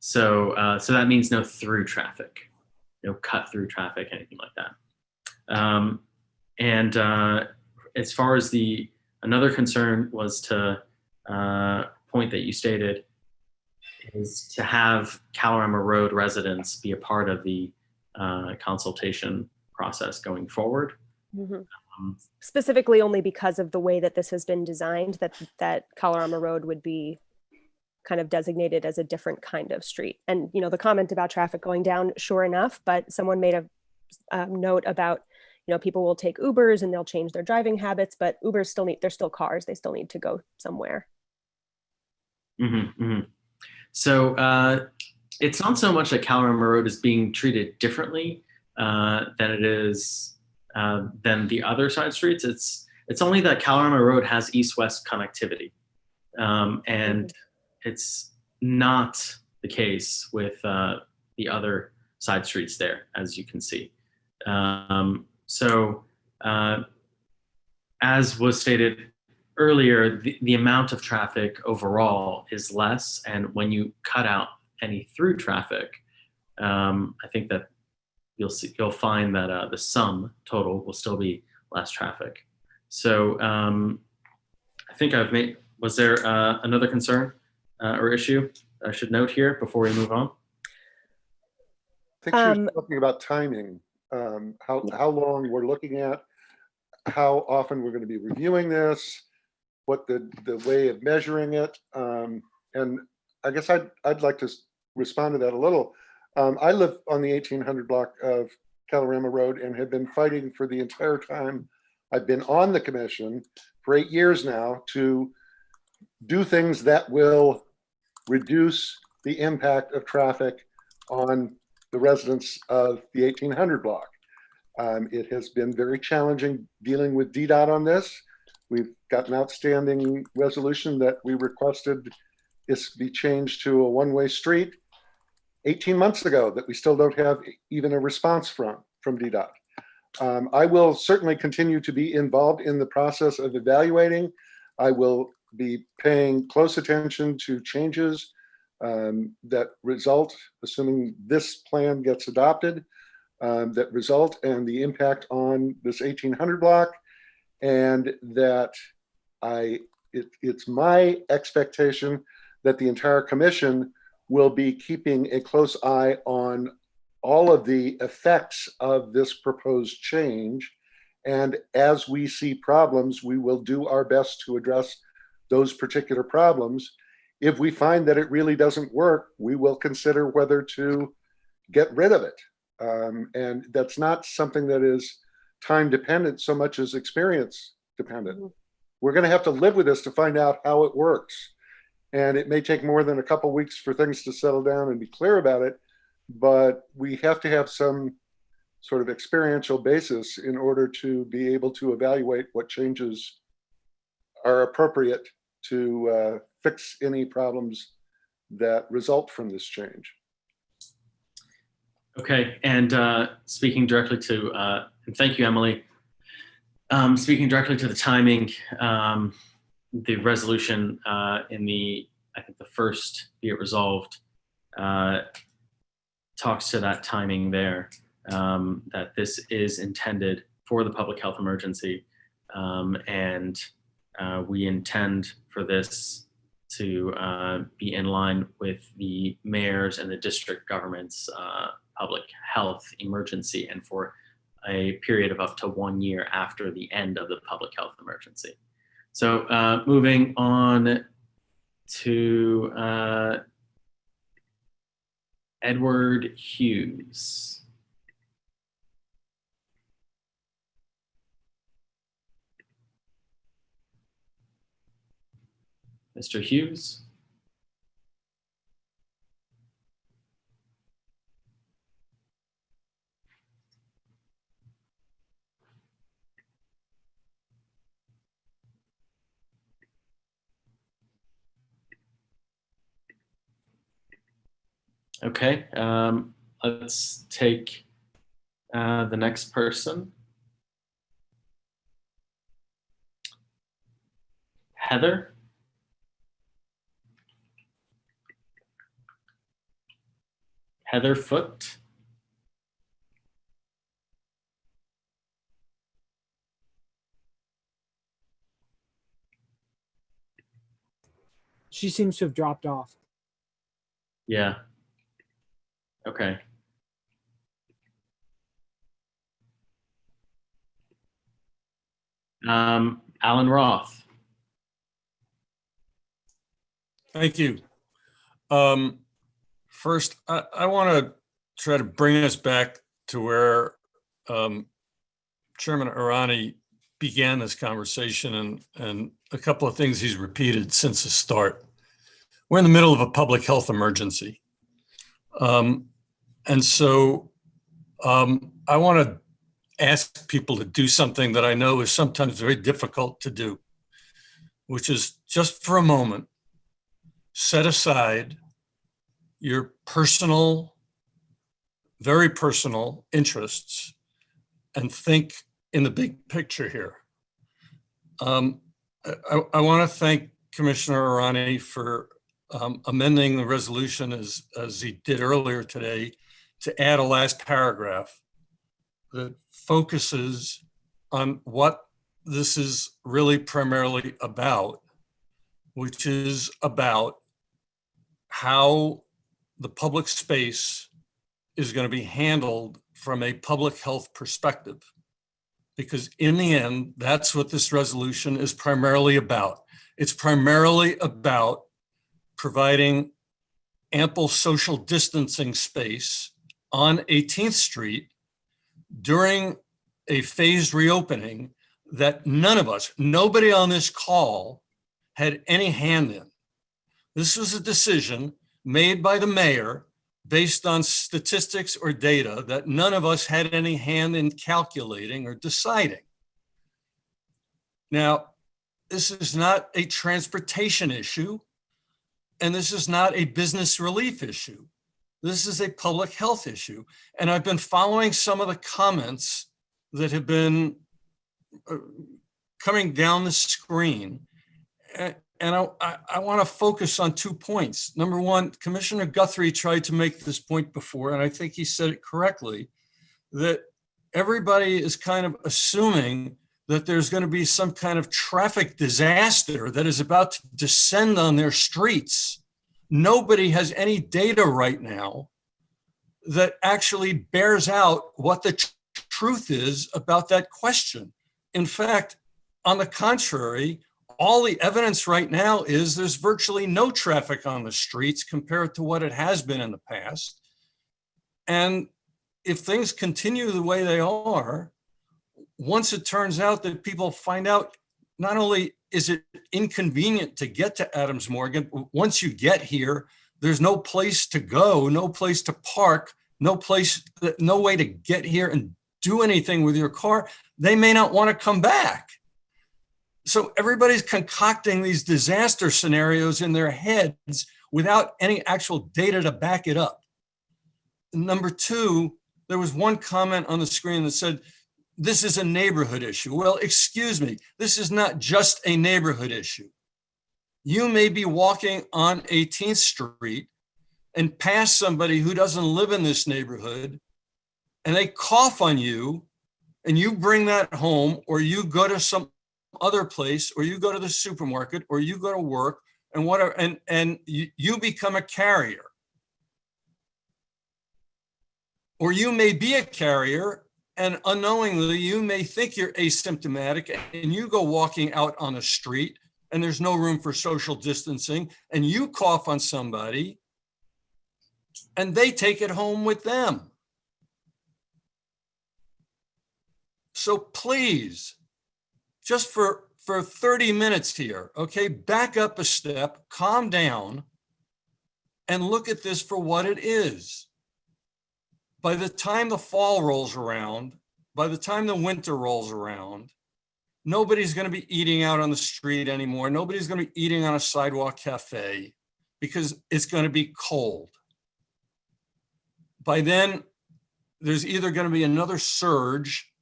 So that means no through traffic, no cut through traffic, anything like that. And as far as another concern was to point that you stated is to have Kalorama Road residents be a part of the consultation process going forward. Mm-hmm. Specifically only because of the way that this has been designed, that Kalorama Road would be kind of designated as a different kind of street. And, you know, the comment about traffic going down, sure enough, but someone made a note about, you know, people will take Ubers and they'll change their driving habits, but Ubers they're still cars. They still need to go somewhere. Mm-hmm, mm-hmm. So it's not so much that Kalorama Road is being treated differently than it is than the other side streets. It's only that Kalorama Road has east-west connectivity, and it's not the case with the other side streets there, as you can see. So as was stated earlier, the amount of traffic overall is less, and when you cut out any through traffic, I think that you'll find that the sum total will still be less traffic. So I think was there another concern or issue I should note here before we move on? I think she was talking about timing, how long we're looking at, how often we're going to be reviewing this, what the way of measuring it. And I guess I'd like to respond to that a little. I live on the 1800 block of Kalorama Road and have been fighting for the entire time I've been on the commission for 8 years now to do things that will reduce the impact of traffic on the residents of the 1800 block. It has been very challenging dealing with DDOT on this. We've got an outstanding resolution that we requested this be changed to a one-way street 18 months ago that we still don't have even a response from DDOT. I will certainly continue to be involved in the process of evaluating. I will be paying close attention to changes that result, assuming this plan gets adopted, that result and the impact on this 1800 block, and that it's my expectation that the entire commission will be keeping a close eye on all of the effects of this proposed change. And as we see problems, we will do our best to address those particular problems. If we find that it really doesn't work, we will consider whether to get rid of it. And that's not something that is time dependent so much as experience dependent. Mm-hmm. We're going to have to live with this to find out how it works. And it may take more than a couple of weeks for things to settle down and be clear about it, but we have to have some sort of experiential basis in order to be able to evaluate what changes are appropriate to fix any problems that result from this change. Okay, and speaking directly to, and thank you, Emily. Speaking directly to the timing, the resolution in I think the first be it resolved talks to that timing there, that this is intended for the public health emergency, and we intend for this to be in line with the mayor's and the district government's public health emergency and for a period of up to 1 year after the end of the public health emergency. So moving on to Edward Hughes. Mr. Hughes? Okay, let's take the next person. Heather? Heather Foote? She seems to have dropped off. Yeah. Okay. Alan Roth. Thank you. First, I want to try to bring us back to where Chairman Irani began this conversation and a couple of things he's repeated since the start. We're in the middle of a public health emergency. And so I want to ask people to do something that I know is sometimes very difficult to do, which is just for a moment, set aside your personal, very personal interests and think in the big picture here. I want to thank Commissioner Irani for amending the resolution as he did earlier today to add a last paragraph that focuses on what this is really primarily about, which is about how the public space is going to be handled from a public health perspective. Because in the end, that's what this resolution is primarily about. It's primarily about providing ample social distancing space on 18th Street during a phased reopening that none of us, nobody on this call had any hand in. This was a decision made by the mayor based on statistics or data that none of us had any hand in calculating or deciding. Now, this is not a transportation issue, and this is not a business relief issue. This is a public health issue. And I've been following some of the comments that have been coming down the screen. And I want to focus on 2 points. Number one, Commissioner Guthrie tried to make this point before, and I think he said it correctly, that everybody is kind of assuming that there's going to be some kind of traffic disaster that is about to descend on their streets. Nobody has any data right now that actually bears out what the truth is about that question. In fact, on the contrary, all the evidence right now is there's virtually no traffic on the streets compared to what it has been in the past. And if things continue the way they are, once it turns out that people find out, not only is it inconvenient to get to Adams Morgan, once you get here, there's no place to go, no place to park, no way to get here and do anything with your car. They may not want to come back. So everybody's concocting these disaster scenarios in their heads without any actual data to back it up. Number two, there was one comment on the screen that said, this is a neighborhood issue. Well, excuse me, this is not just a neighborhood issue. You may be walking on 18th Street and pass somebody who doesn't live in this neighborhood, and they cough on you, and you bring that home, or you go to some other place, or you go to the supermarket, or you go to work, and whatever, and you become a carrier. Or you may be a carrier and unknowingly you may think you're asymptomatic and you go walking out on a street and there's no room for social distancing and you cough on somebody and they take it home with them. So please, just for 30 minutes here, okay, back up a step, calm down, and look at this for what it is. By the time the fall rolls around, by the time the winter rolls around, nobody's going to be eating out on the street anymore. Nobody's going to be eating on a sidewalk cafe because it's going to be cold. By then, there's either going to be another surge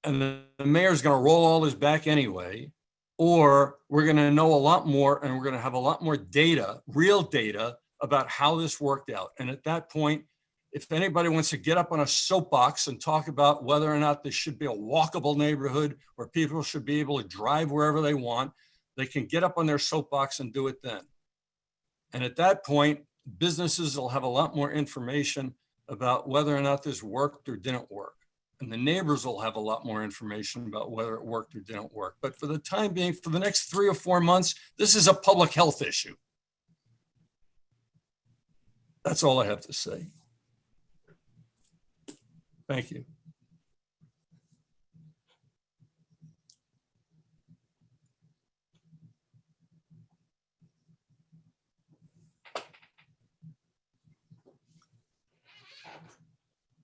and the mayor's going to roll all this back anyway, or we're going to know a lot more and we're going to have a lot more data, real data about how this worked out. And at that point, if anybody wants to get up on a soapbox and talk about whether or not this should be a walkable neighborhood where people should be able to drive wherever they want, they can get up on their soapbox and do it then. And at that point, businesses will have a lot more information about whether or not this worked or didn't work. And the neighbors will have a lot more information about whether it worked or didn't work. But for the time being, for the next 3 or 4 months, this is a public health issue. That's all I have to say. Thank you.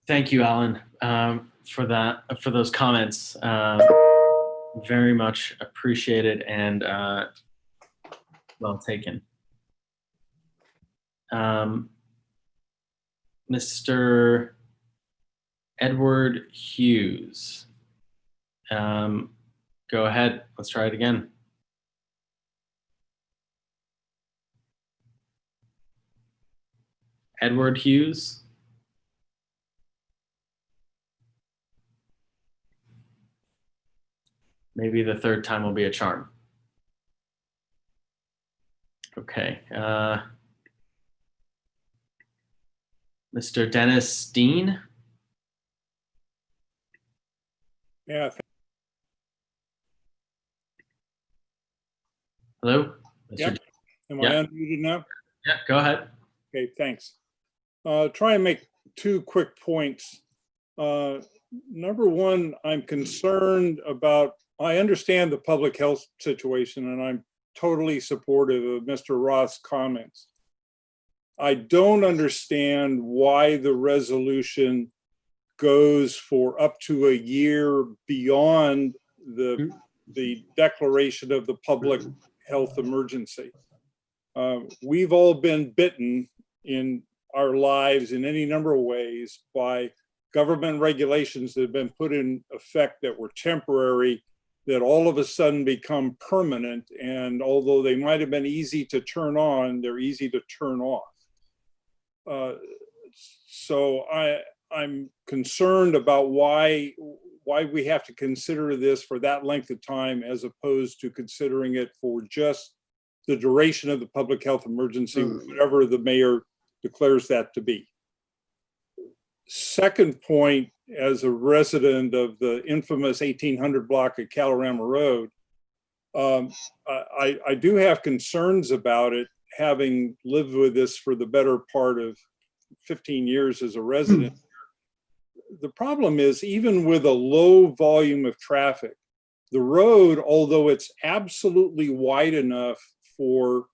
Thank you, Alan, for those comments. Very much appreciated and well taken. Mr. Edward Hughes, go ahead. Let's try it again. Edward Hughes. Maybe the third time will be a charm. Okay. Mr. Dennis Dean. Yeah. Hello? Yep. Am I unmuted now? Yeah, go ahead. Okay, thanks. Try and make 2 quick points. Number one, I'm concerned about, I understand the public health situation and I'm totally supportive of Mr. Roth's comments. I don't understand why the resolution goes for up to a year beyond the declaration of the public health emergency. We've all been bitten in our lives in any number of ways by government regulations that have been put in effect that were temporary, that all of a sudden become permanent. And although they might have been easy to turn on, they're easy to turn off. So I'm concerned about why we have to consider this for that length of time as opposed to considering it for just the duration of the public health emergency, whatever the mayor declares that to be. Second point, as a resident of the infamous 1800 block of Calorama Road, I do have concerns about it, having lived with this for the better part of 15 years as a resident. The problem is, even with a low volume of traffic, the road, although it's absolutely wide enough for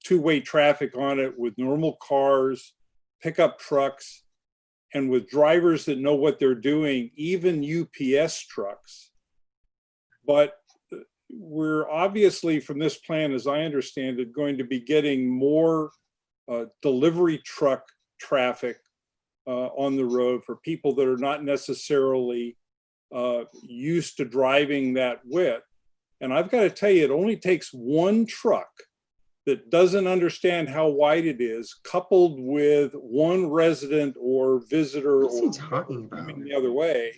2-way traffic on it with normal cars, pickup trucks, and with drivers that know what they're doing, even UPS trucks. But we're obviously, from this plan, as I understand it, going to be getting more delivery truck traffic on the road for people that are not necessarily used to driving that width. And I've got to tell you, it only takes one truck that doesn't understand how wide it is, coupled with one resident or visitor or coming the other way,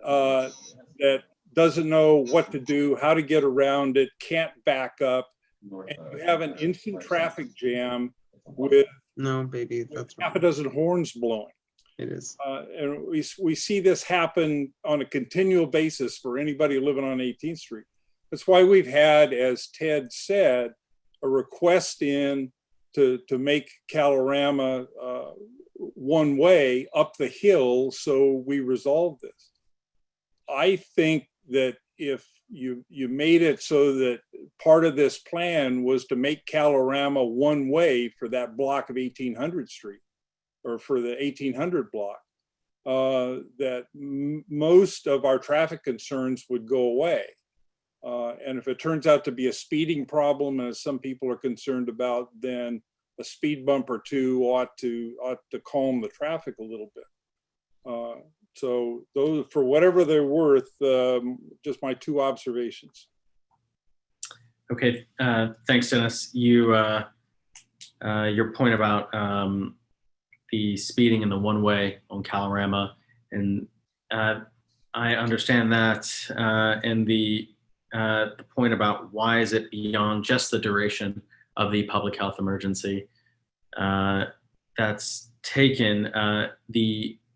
that doesn't know what to do, how to get around it, can't back up, and you have an instant traffic jam with half a dozen horns blowing. It is. And we see this happen on a continual basis for anybody living on 18th Street. That's why we've had, as Ted said, a request in to make Kalorama one way up the hill so we resolve this. I think that if you made it so that part of this plan was to make Kalorama one way for that block of 1800 Street, or for the 1800 block, that most of our traffic concerns would go away. And if it turns out to be a speeding problem, as some people are concerned about, then a speed bump or two ought to calm the traffic a little bit. So those, for whatever they're worth, just my two observations. Okay, thanks, Dennis. Your point about the speeding in the one-way on Kalorama, and I understand that, and the point about why is it beyond just the duration of the public health emergency that's taken.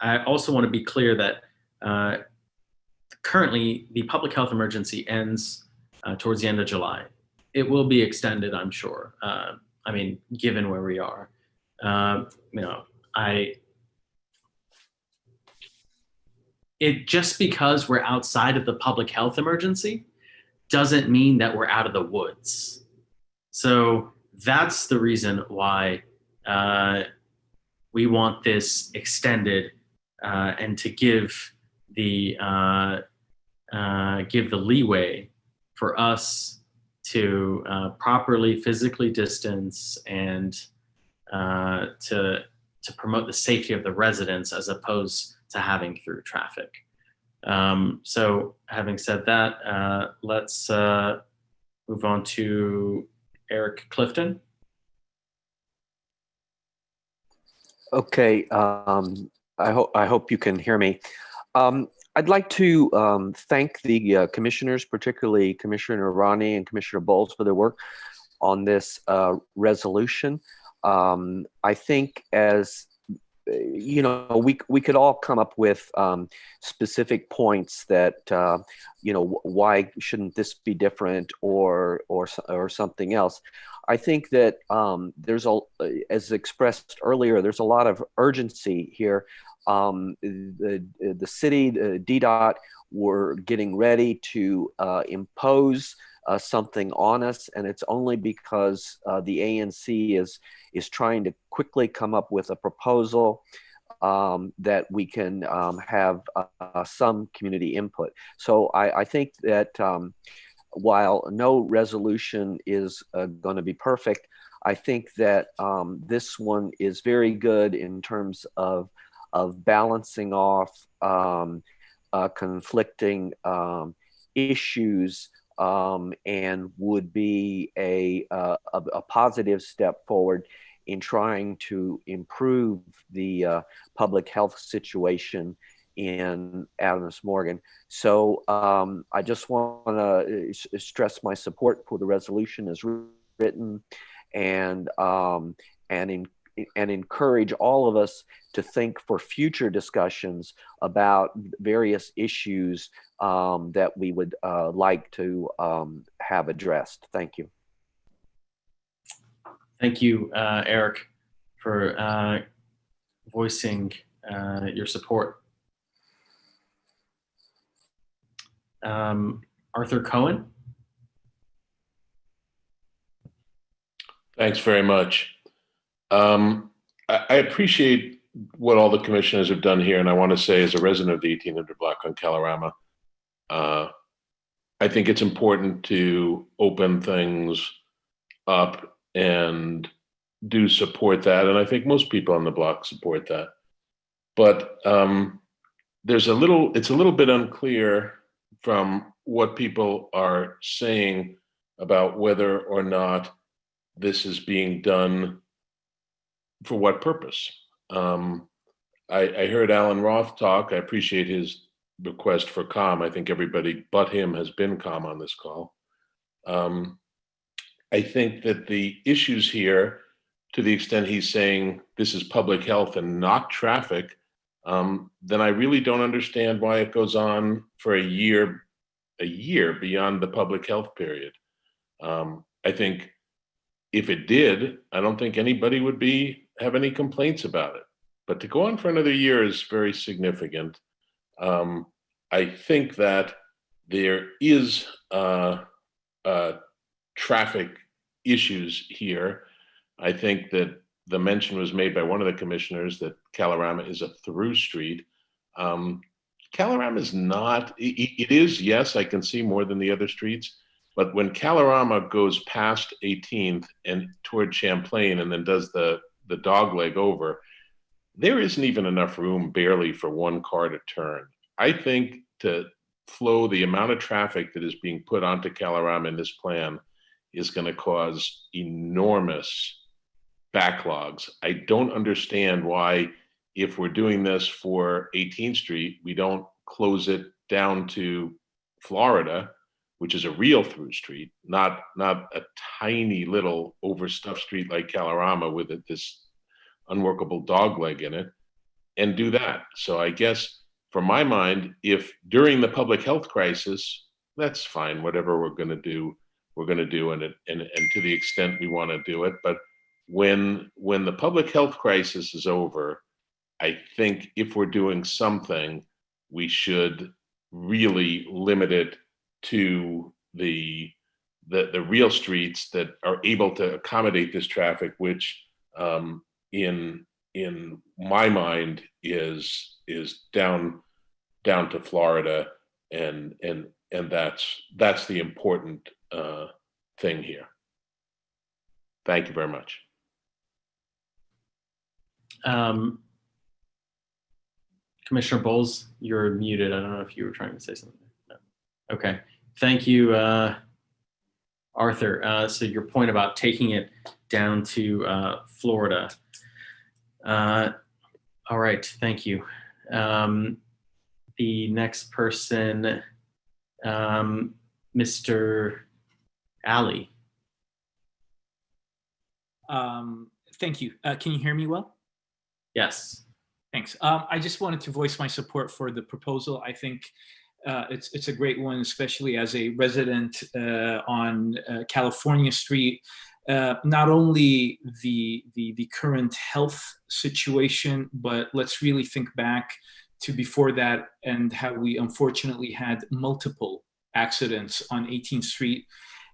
I also want to be clear that currently the public health emergency ends towards the end of July. It will be extended, I'm sure. I mean, given where we are, just because we're outside of the public health emergency doesn't mean that we're out of the woods. So that's the reason why we want this extended and to give the leeway for us to properly physically distance and to promote the safety of the residents as opposed to having through traffic. So having said that, let's move on to Eric Clifton. Okay, I hope you can hear me. I'd like to thank the commissioners, particularly Commissioner Ronnie and Commissioner Bowles, for their work on this resolution. I think, as you know, we could all come up with specific points that why shouldn't this be different or something else. I think that there's as expressed earlier, there's a lot of urgency here. The city, the DDOT, were getting ready to impose something on us, and it's only because the ANC is trying to quickly come up with a proposal that we can have some community input. So I think that while no resolution is going to be perfect, I think that this one is very good in terms of balancing off conflicting issues, and would be a positive step forward in trying to improve the public health situation in Adams Morgan. So I just want to stress my support for the resolution as written, and encourage all of us to think for future discussions about various issues that we would like to have addressed. Thank you. Thank you, Eric, for voicing your support. Arthur Cohen. Thanks very much. I appreciate what all the commissioners have done here, and I want to say, as a resident of the 1800 block on Kalorama, I think it's important to open things up and do support that, and I think most people on the block support that. But it's a little bit unclear from what people are saying about whether or not this is being done for what purpose. I heard Alan Roth talk. I appreciate his request for calm. I think everybody but him has been calm on this call. I think that the issues here, to the extent he's saying this is public health and not traffic, then I really don't understand why it goes on for a year beyond the public health period. I think if it did, I don't think anybody would have any complaints about it. But to go on for another year is very significant. I think that there is traffic issues here. I think that the mention was made by one of the commissioners that Kalorama is a through street. Kalorama is not, it is, yes, I can see more than the other streets, but when Kalorama goes past 18th and toward Champlain and then does the dog leg over, there isn't even enough room barely for one car to turn. I think to flow the amount of traffic that is being put onto Kalorama in this plan is going to cause enormous backlogs. I don't understand why, if we're doing this for 18th Street, we don't close it down to Florida, which is a real through street, not a tiny little overstuffed street like Kalorama with this unworkable dog leg in it, and do that. So I guess, for my mind, if during the public health crisis, that's fine. Whatever we're going to do, we're going to do, and to the extent we want to do it. But when the public health crisis is over, I think if we're doing something, we should really limit it to the real streets that are able to accommodate this traffic, which in my mind is down to Florida, and that's the important thing here. Thank you very much. Commissioner Bowles, you're muted. I don't know if you were trying to say something. No. Okay. Thank you, Arthur. So your point about taking it down to Florida. All right. Thank you. The next person, Mr. Allie. Thank you. Can you hear me well? Yes. Thanks. I just wanted to voice my support for the proposal. I think it's a great one, especially as a resident on California Street. Not only the current health situation, but let's really think back to before that and how we unfortunately had multiple accidents on 18th Street.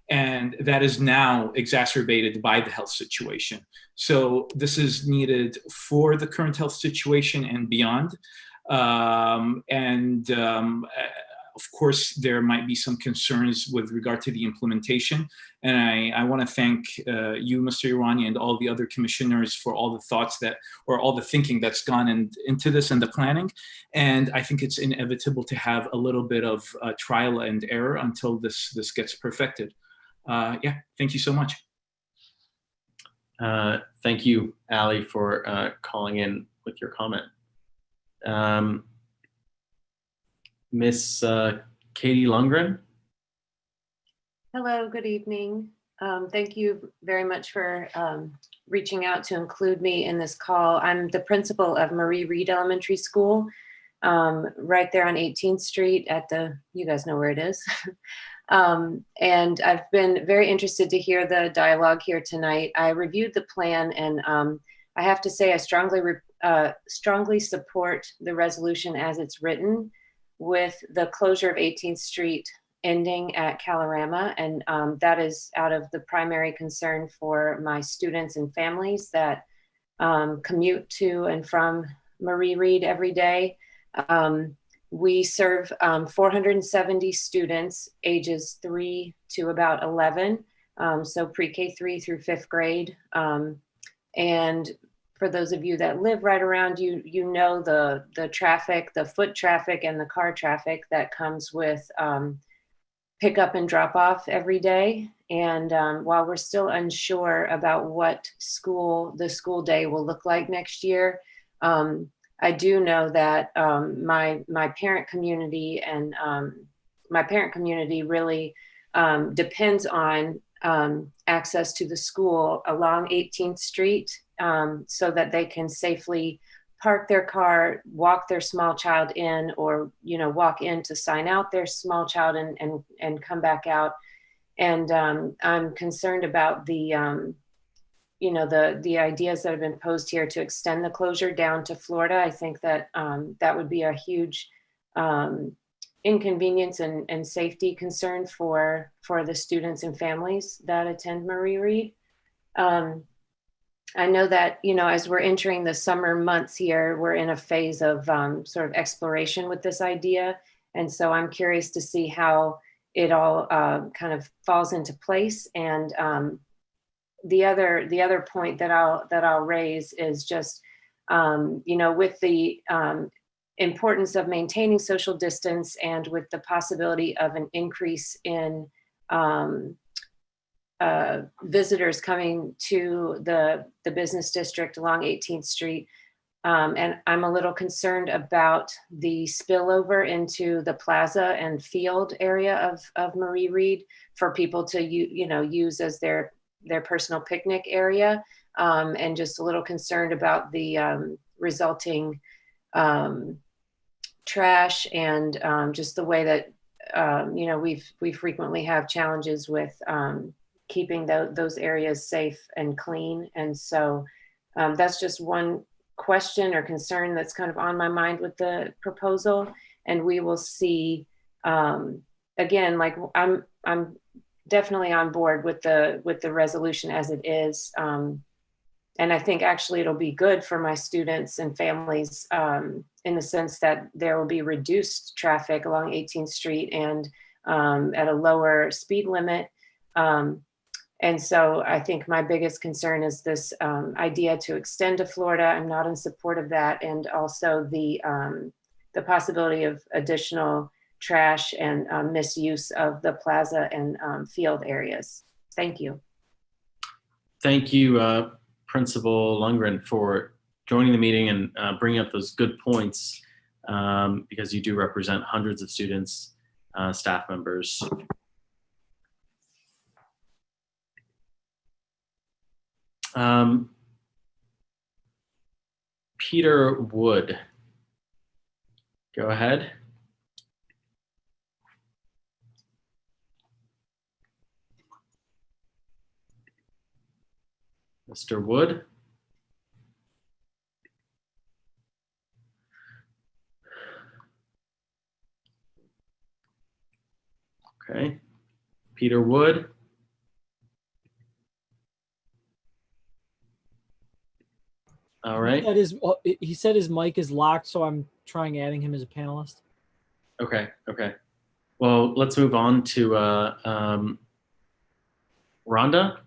And that is now exacerbated by the health situation. So this is needed for the current health situation and beyond. Of course, there might be some concerns with regard to the implementation. And I want to thank you, Mr. Irani, and all the other commissioners for all the thoughts or all the thinking that's gone into this and the planning. And I think it's inevitable to have a little bit of trial and error until this gets perfected. Yeah, thank you so much. Thank you, Allie, for calling in with your comment. Miss Katie Lundgren. Hello, good evening. Thank you very much for reaching out to include me in this call. I'm the principal of Marie Reed Elementary School, right there on 18th Street you guys know where it is. And I've been very interested to hear the dialogue here tonight. I reviewed the plan, and I have to say I strongly support the resolution as it's written, with the closure of 18th Street ending at Kalorama. And that is out of the primary concern for my students and families that commute to and from Marie Reed every day. We serve 470 students ages 3 to about 11, so pre-K 3 through 5th grade. And for those of you that live right around you know the traffic, the foot traffic and the car traffic that comes with pick up and drop off every day. And while we're still unsure about what the school day will look like next year, I do know that my parent community and my parent community really depends on access to the school along 18th Street so that they can safely park their car, walk their small child in, or, you know, walk in to sign out their small child and come back out. And I'm concerned about the, you know, the ideas that have been posed here to extend the closure down to Florida. I think that that would be a huge inconvenience and safety concern for the students and families that attend Marie Reed. I know that, you know, as we're entering the summer months here, we're in a phase of sort of exploration with this idea. And so I'm curious to see how it all kind of falls into place. And the other point that I'll raise is just, you know, with the importance of maintaining social distance and with the possibility of an increase in visitors coming to the business district along 18th Street. And I'm a little concerned about the spillover into the plaza and field area of Marie Reed for people to you know, use as their personal picnic area, and just a little concerned about the resulting trash and just the way that you know, we frequently have challenges with keeping those areas safe and clean. And so that's just one question or concern that's kind of on my mind with the proposal. And we will see, again, like I'm definitely on board with the resolution as it is. And I think actually it'll be good for my students and families in the sense that there will be reduced traffic along 18th Street and at a lower speed limit. And so I think my biggest concern is this idea to extend to Florida. I'm not in support of that. And also the possibility of additional trash and misuse of the plaza and field areas. Thank you. Thank you, Principal Lundgren, for joining the meeting and bringing up those good points, because you do represent hundreds of students, staff members. Peter Wood, go ahead. Mr. Wood. Okay. Peter Wood. All right. He said his mic is locked, so I'm trying adding him as a panelist. Okay. Okay. Well, let's move on to Rhonda.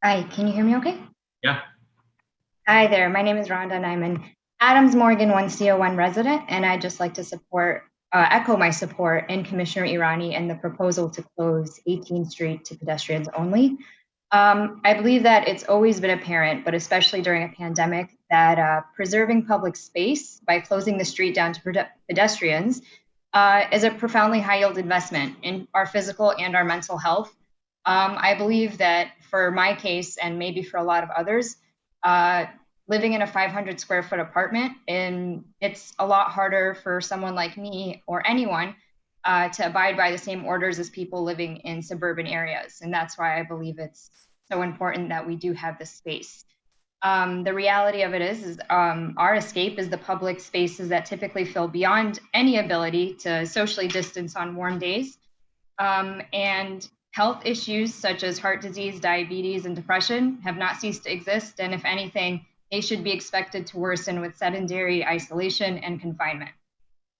Hi, can you hear me okay? Yeah. Hi there, my name is Rhonda and I'm an Adams Morgan 1C01 resident, and I'd just like to echo my support in Commissioner Irani and the proposal to close 18th Street to pedestrians only. I believe that it's always been apparent, but especially during a pandemic, that preserving public space by closing the street down to pedestrians is a profoundly high-yield investment in our physical and our mental health. I believe that for my case, and maybe for a lot of others, living in a 500 square foot apartment, and it's a lot harder for someone like me or anyone to abide by the same orders as people living in suburban areas. And that's why I believe it's so important that we do have this space. The reality of it is our escape is the public spaces that typically fill beyond any ability to socially distance on warm days. And health issues such as heart disease, diabetes, and depression have not ceased to exist. And if anything, they should be expected to worsen with sedentary isolation and confinement.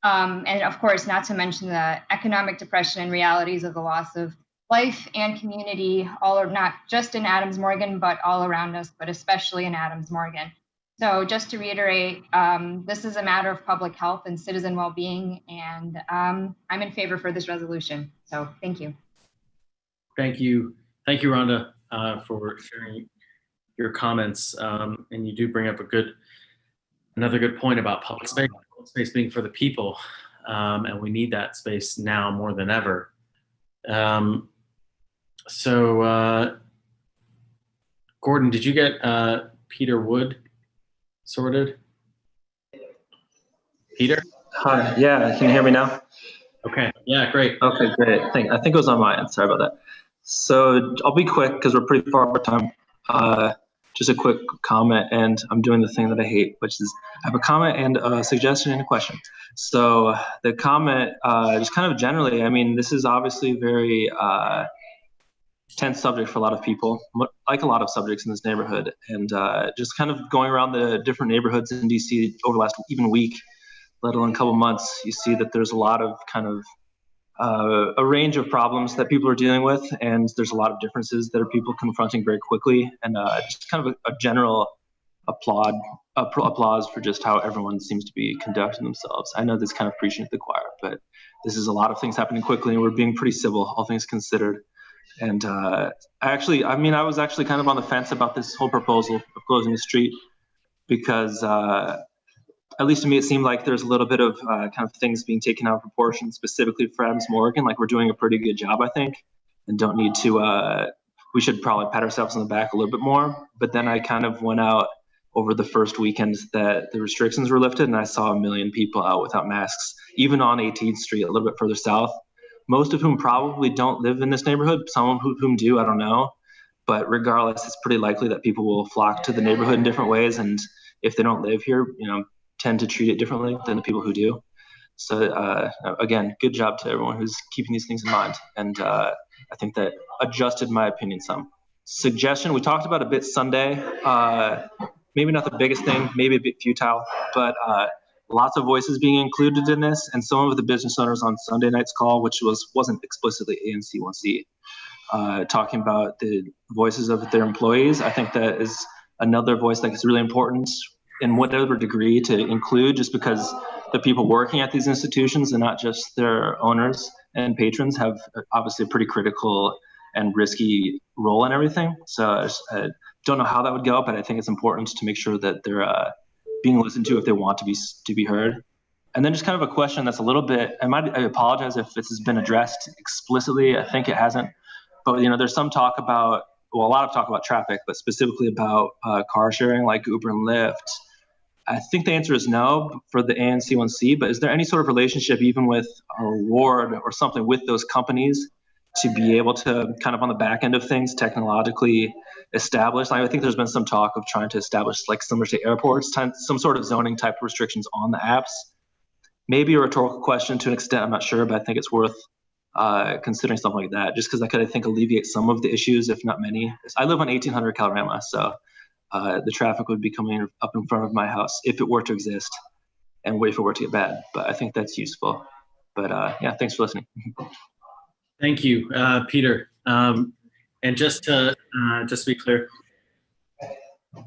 And of course, not to mention the economic depression and realities of the loss of life and community, not just in Adams Morgan, but all around us, but especially in Adams Morgan. So just to reiterate, this is a matter of public health and citizen well-being, and I'm in favor for this resolution. So thank you. Thank you. Thank you, Rhonda, for sharing your comments. And you do bring up another good point about public space. Public space being for the people, and we need that space now more than ever. Gordon, did you get Peter Wood sorted? Peter? Hi, yeah, can you hear me now? Okay, yeah, great. Okay, great. I think it was on my end. Sorry about that. So I'll be quick because we're pretty far over time. Just a quick comment, and I'm doing the thing that I hate, which is I have a comment and a suggestion and a question. So the comment, just kind of generally, I mean, this is obviously a very tense subject for a lot of people, like a lot of subjects in this neighborhood. And just kind of going around the different neighborhoods in DC over the last even week, let alone a couple months, you see that there's a lot of kind of a range of problems that people are dealing with, and there's a lot of differences that are people confronting very quickly, and just kind of a general applause for just how everyone seems to be conducting themselves. I know this kind of preaching to the choir, but this is a lot of things happening quickly, and we're being pretty civil, all things considered. And I was actually kind of on the fence about this whole proposal of closing the street because at least to me, it seemed like there's a little bit of kind of things being taken out of proportion, specifically for Adams Morgan. Like, we're doing a pretty good job, I think, and don't need to, we should probably pat ourselves on the back a little bit more. But then I kind of went out over the first weekend that the restrictions were lifted, and I saw 1 million people out without masks, even on 18th Street, a little bit further south, most of whom probably don't live in this neighborhood. Some of whom do, I don't know. But regardless, it's pretty likely that people will flock to the neighborhood in different ways. And if they don't live here, tend to treat it differently than the people who do. So again, good job to everyone who's keeping these things in mind. And I think that adjusted my opinion some. Suggestion, we talked about a bit Sunday, maybe not the biggest thing, maybe a bit futile, but lots of voices being included in this, and some of the business owners on Sunday night's call, which wasn't explicitly ANC 1C, talking about the voices of their employees. I think that is another voice that is really important in whatever degree to include, just because the people working at these institutions and not just their owners and patrons have obviously a pretty critical and risky role in everything. So I don't know how that would go, but I think it's important to make sure that they're being listened to if they want to be heard. And then just kind of a question that's a little bit, I apologize if this has been addressed explicitly. I think it hasn't, but there's some talk about, well, a lot of talk about traffic, but specifically about car sharing like Uber and Lyft. I think the answer is no for the ANC 1C, but is there any sort of relationship even with a reward or something with those companies to be able to kind of on the back end of things technologically establish? I think there's been some talk of trying to establish, like similar to airports, some sort of zoning type restrictions on the apps. Maybe a rhetorical question to an extent, I'm not sure, but I think it's worth considering something like that, just because that could, I think, alleviate some of the issues, if not many. I live on 1800 Calorama, so the traffic would be coming up in front of my house if it were to exist and wait for it were to get bad. But I think that's useful. But yeah, thanks for listening. Thank you, Peter. And just to be clear,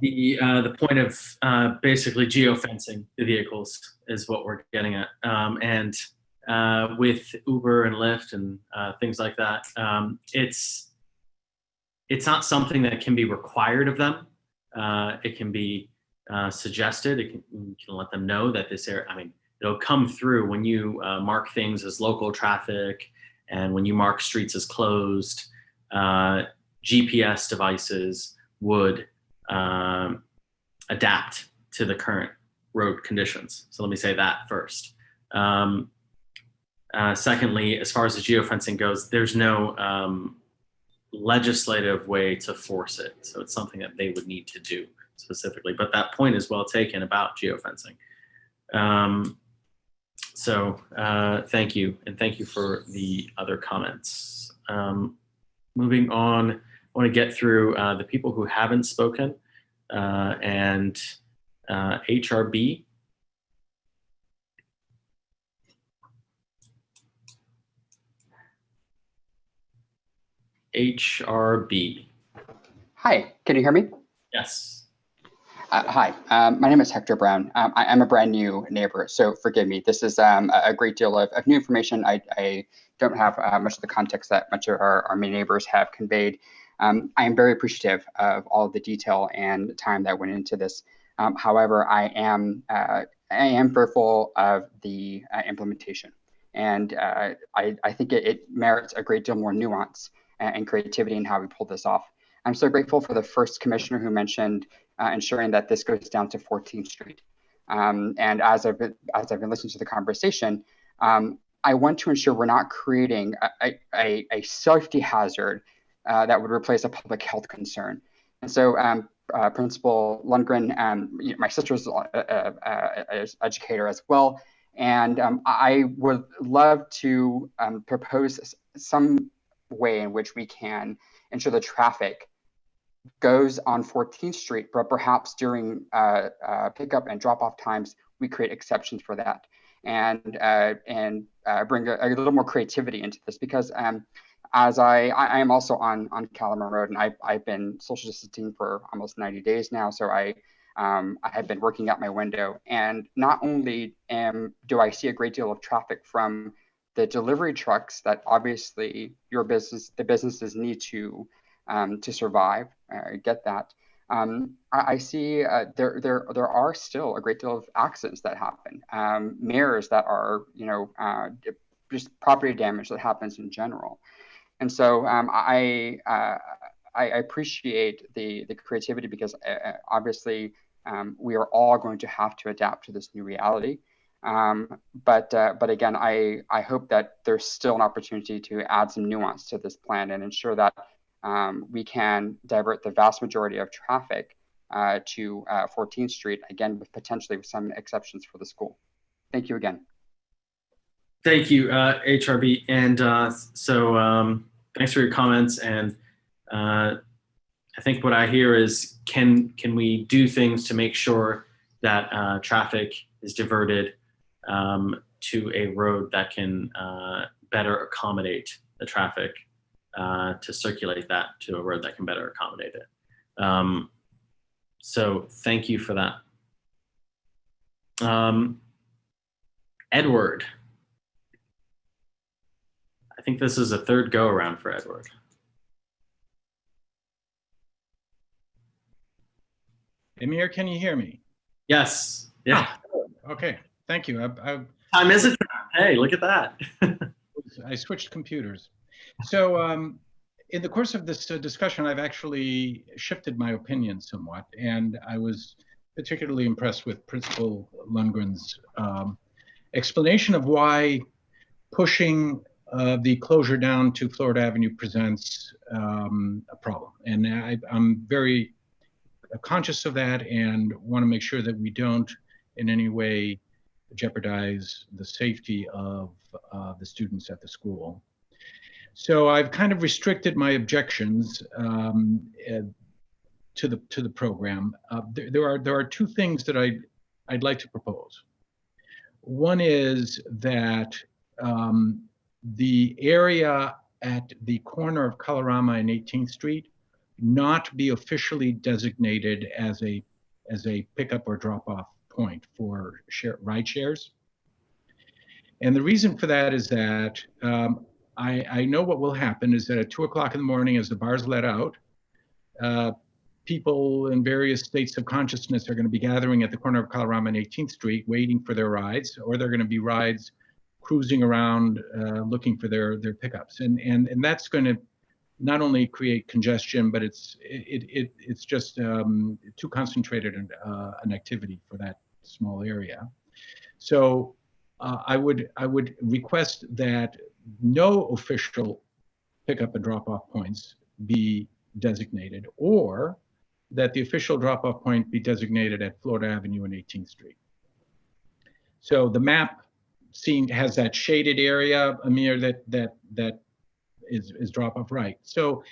the point of basically geofencing the vehicles is what we're getting at. And with Uber and Lyft and things like that, it's not something that can be required of them. It can be suggested. You can let them know that this area, it'll come through when you mark things as local traffic and when you mark streets as closed. GPS devices would adapt to the current road conditions. So let me say that first. Secondly, as far as the geofencing goes, there's no legislative way to force it. So it's something that they would need to do specifically, but that point is well taken about geofencing. Thank you. And thank you for the other comments. Moving on, I want to get through the people who haven't spoken and HRB. HRB. Hi, can you hear me? Yes. Hi, my name is Hector Brown. I'm a brand new neighbor, so forgive me. This is a great deal of new information. I don't have much of the context that much of our many neighbors have conveyed. I am very appreciative of all of the detail and time that went into this. However, I am fearful of the implementation, and I think it merits a great deal more nuance and creativity in how we pull this off. I'm so grateful for the first commissioner who mentioned ensuring that this goes down to 14th Street. And as I've been listening to the conversation, I want to ensure we're not creating a safety hazard that would replace a public health concern. And so Principal Lundgren, my sister's an educator as well. And I would love to propose some way in which we can ensure the traffic goes on 14th Street, but perhaps during pickup and drop-off times, we create exceptions for that and bring a little more creativity into this, because as I am also on Calamar Road, and I've been social distancing for almost 90 days now, so I have been working out my window, and not only do I see a great deal of traffic from the delivery trucks that obviously the businesses need to survive, get that. I see there are still a great deal of accidents that happen, mirrors that are, just property damage that happens in general. And so I appreciate the creativity, because obviously we are all going to have to adapt to this new reality. But again, I hope that there's still an opportunity to add some nuance to this plan and ensure that we can divert the vast majority of traffic to 14th Street, again, potentially with some exceptions for the school. Thank you again. Thank you, HRB. And thanks for your comments. And I think what I hear is, can we do things to make sure that traffic is diverted to a road that can better accommodate the traffic, to circulate that to a road that can better accommodate it. So thank you for that. Edward. I think this is a third go around for Edward. Amir, can you hear me? Yes. Yeah. Okay. Thank you. Time is it? Hey, look at that. I switched computers. So in the course of this discussion, I've actually shifted my opinion somewhat, and I was particularly impressed with Principal Lundgren's explanation of why pushing the closure down to Florida Avenue presents a problem. And I'm very conscious of that and want to make sure that we don't in any way jeopardize the safety of the students at the school. So I've kind of restricted my objections to the program. There are two things that I'd like to propose. One is that the area at the corner of Colorama and 18th Street not be officially designated as a pickup or drop-off point for ride shares. And the reason for that is that I know what will happen is that at 2 o'clock in the morning, as the bars let out, people in various states of consciousness are going to be gathering at the corner of Colorama and 18th Street waiting for their rides, or they're going to be rides cruising around looking for their pickups. And that's going to not only create congestion, but it's just too concentrated an activity for that small area. So I would request that no official pickup and drop-off points be designated, or that the official drop-off point be designated at Florida Avenue and 18th Street. So the map has that shaded area, Amir, that is drop-off, right? So,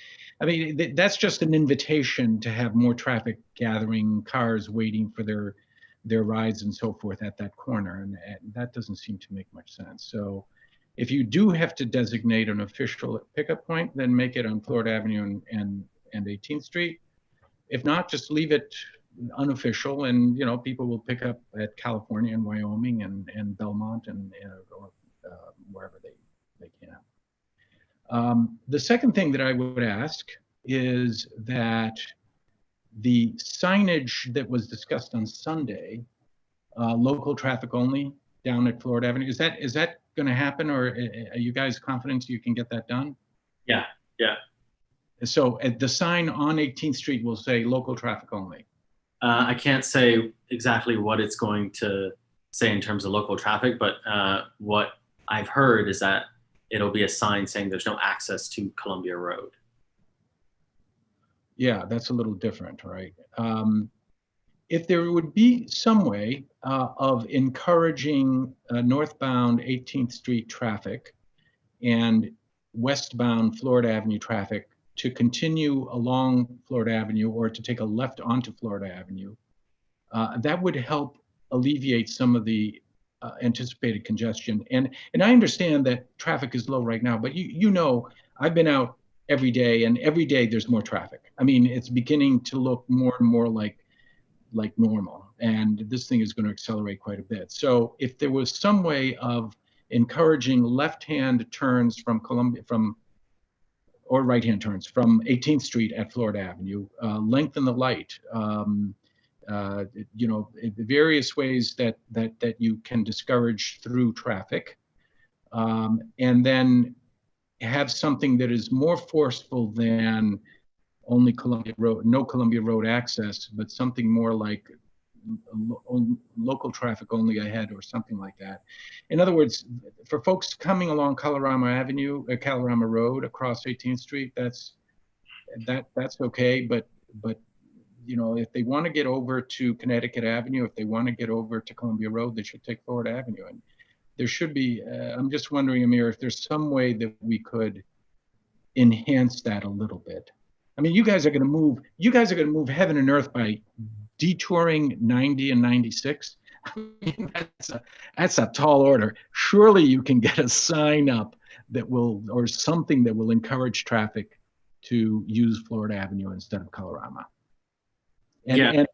I mean, that's just an invitation to have more traffic gathering, cars waiting for their rides and so forth at that corner, and that doesn't seem to make much sense. So if you do have to designate an official pickup point, then make it on Florida Avenue and 18th Street. If not, just leave it unofficial, and people will pick up at California and Wyoming and Belmont and or wherever they can. The second thing that I would ask is that the signage that was discussed on Sunday, local traffic only down at Florida Avenue, is that going to happen, or are you guys confident you can get that done? Yeah. So the sign on 18th Street will say local traffic only. I can't say exactly what it's going to say in terms of local traffic, but what I've heard is that it'll be a sign saying there's no access to Columbia Road. Yeah, that's a little different, right? If there would be some way of encouraging northbound 18th Street traffic and westbound Florida Avenue traffic to continue along Florida Avenue or to take a left onto Florida Avenue, that would help alleviate some of the anticipated congestion. And I understand that traffic is low right now, but you know, I've been out every day, and every day there's more traffic. I mean, it's beginning to look more and more like normal, and this thing is going to accelerate quite a bit. So if there was some way of encouraging left-hand turns from Columbia, or right-hand turns from 18th Street at Florida Avenue, lengthen the light, you know, the various ways that you can discourage through traffic, and then have something that is more forceful than only Columbia Road, no Columbia Road access, but something more like local traffic only ahead or something like that. In other words, for folks coming along Colorama Avenue, Colorama Road across 18th Street, that's okay. But you know, if they want to get over to Connecticut Avenue, if they want to get over to Columbia Road, they should take Florida Avenue. And there should be, I'm just wondering, Amir, if there's some way that we could enhance that a little bit. I mean, you guys are going to move heaven and earth by detouring 90 and 96. I mean, that's a tall order. Surely you can get a sign up that will, or something that will encourage traffic to use Florida Avenue instead of Colorama. And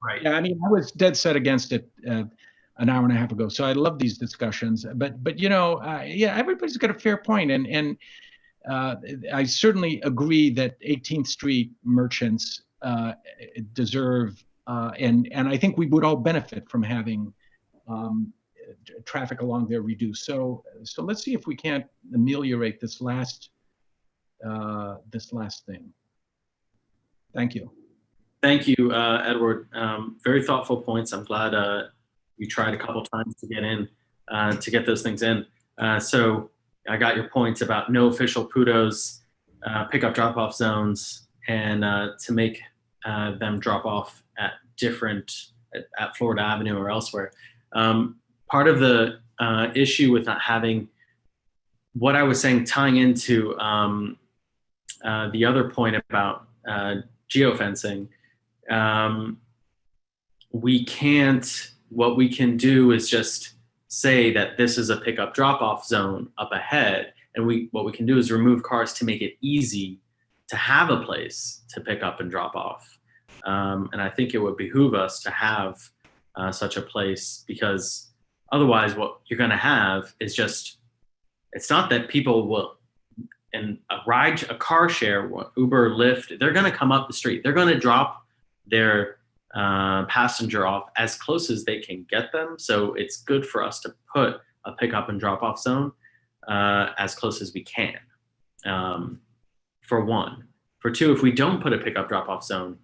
right. Yeah, I mean, I was dead set against it an hour and a half ago. So I love these discussions. But you know, yeah, everybody's got a fair point, and I certainly agree that 18th Street merchants deserve, and I think we would all benefit from having traffic along there reduced. So let's see if we can't ameliorate this last thing. Thank you. Thank you, Edward. Very thoughtful points. I'm glad you tried a couple times to get in, to get those things in. So I got your points about no official PUDOs, pickup drop-off zones, and to make them drop off at at Florida Avenue or elsewhere. Part of the issue with not having, what I was saying, tying into the other point about geofencing, what we can do is just say that this is a pickup drop-off zone up ahead, and what we can do is remove cars to make it easy to have a place to pick up and drop off. And I think it would behoove us to have such a place, because otherwise what you're going to have is just, it's not that people will, and a car share, Uber, Lyft, they're going to come up the street. They're going to drop their passenger off as close as they can get them. So it's good for us to put a pickup and drop off zone as close as we can, for one. For two, if we don't put a pickup drop off zone,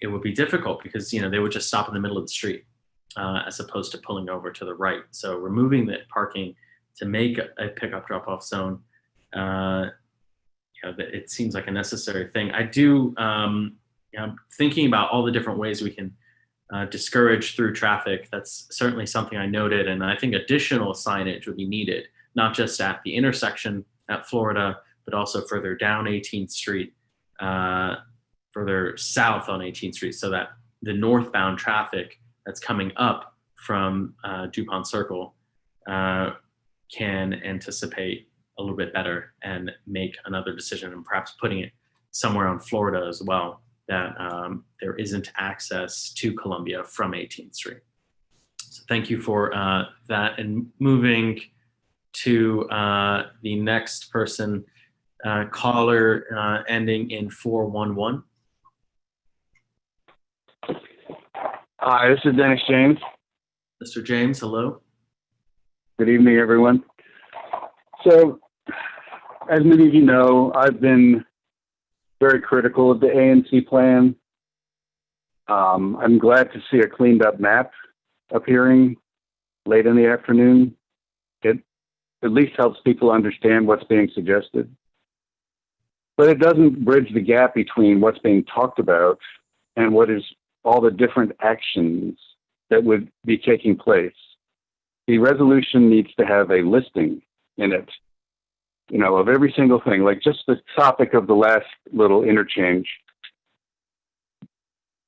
it would be difficult, because, you know, they would just stop in the middle of the street as opposed to pulling over to the right. So removing the parking to make a pickup drop off zone, you know, it seems like a necessary thing. I do, you know, thinking about all the different ways we can discourage through traffic. That's certainly something I noted, and I think additional signage would be needed, not just at the intersection at Florida, but also further down 18th Street, further south on 18th Street, so that the northbound traffic that's coming up from DuPont Circle can anticipate a little bit better and make another decision, and perhaps putting it somewhere on Florida as well, that there isn't access to Columbia from 18th Street. So thank you for that. And moving to the next person, caller ending in 411. Hi, this is Dennis James. Mr. James, hello. Good evening, everyone. So, as many of you know, I've been very critical of the ANC plan. I'm glad to see a cleaned up map appearing late in the afternoon. It at least helps people understand what's being suggested. But it doesn't bridge the gap between what's being talked about and what is all the different actions that would be taking place. The resolution needs to have a listing in it, you know, of every single thing, like just the topic of the last little interchange.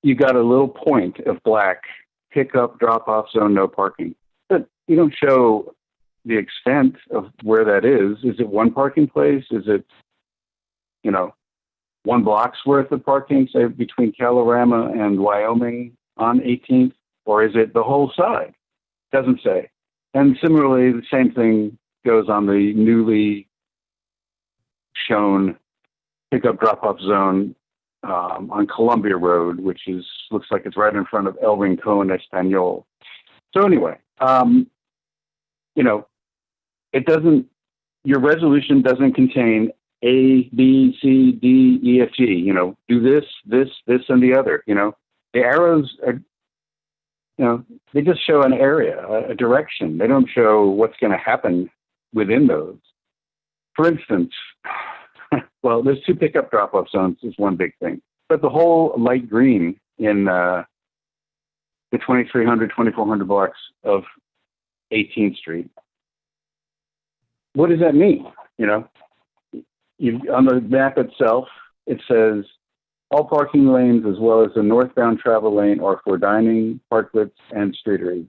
You got a little point of black, pickup, drop-off zone, no parking. But you don't show the extent of where that is. Is it one parking place? Is it, you know, 1 block's worth of parking, say, between Calorama and Wyoming on 18th? Or is it the whole side? Doesn't say. And similarly, the same thing goes on the newly shown pickup drop-off zone on Columbia Road, which is looks like it's right in front of El Rincon Español. So anyway, you know, it doesn't. Your resolution doesn't contain A, B, C, D, E, F, G. You know, do this, this, this, and the other. You know, the arrows are, you know, they just show an area, a direction. They don't show what's going to happen within those. For instance, well, there's 2 pickup drop-off zones is one big thing, but the whole light green in the 2300, 2400 blocks of 18th Street. What does that mean? You know, on the map itself, it says all parking lanes as well as the northbound travel lane are for dining, parklets, and streetery.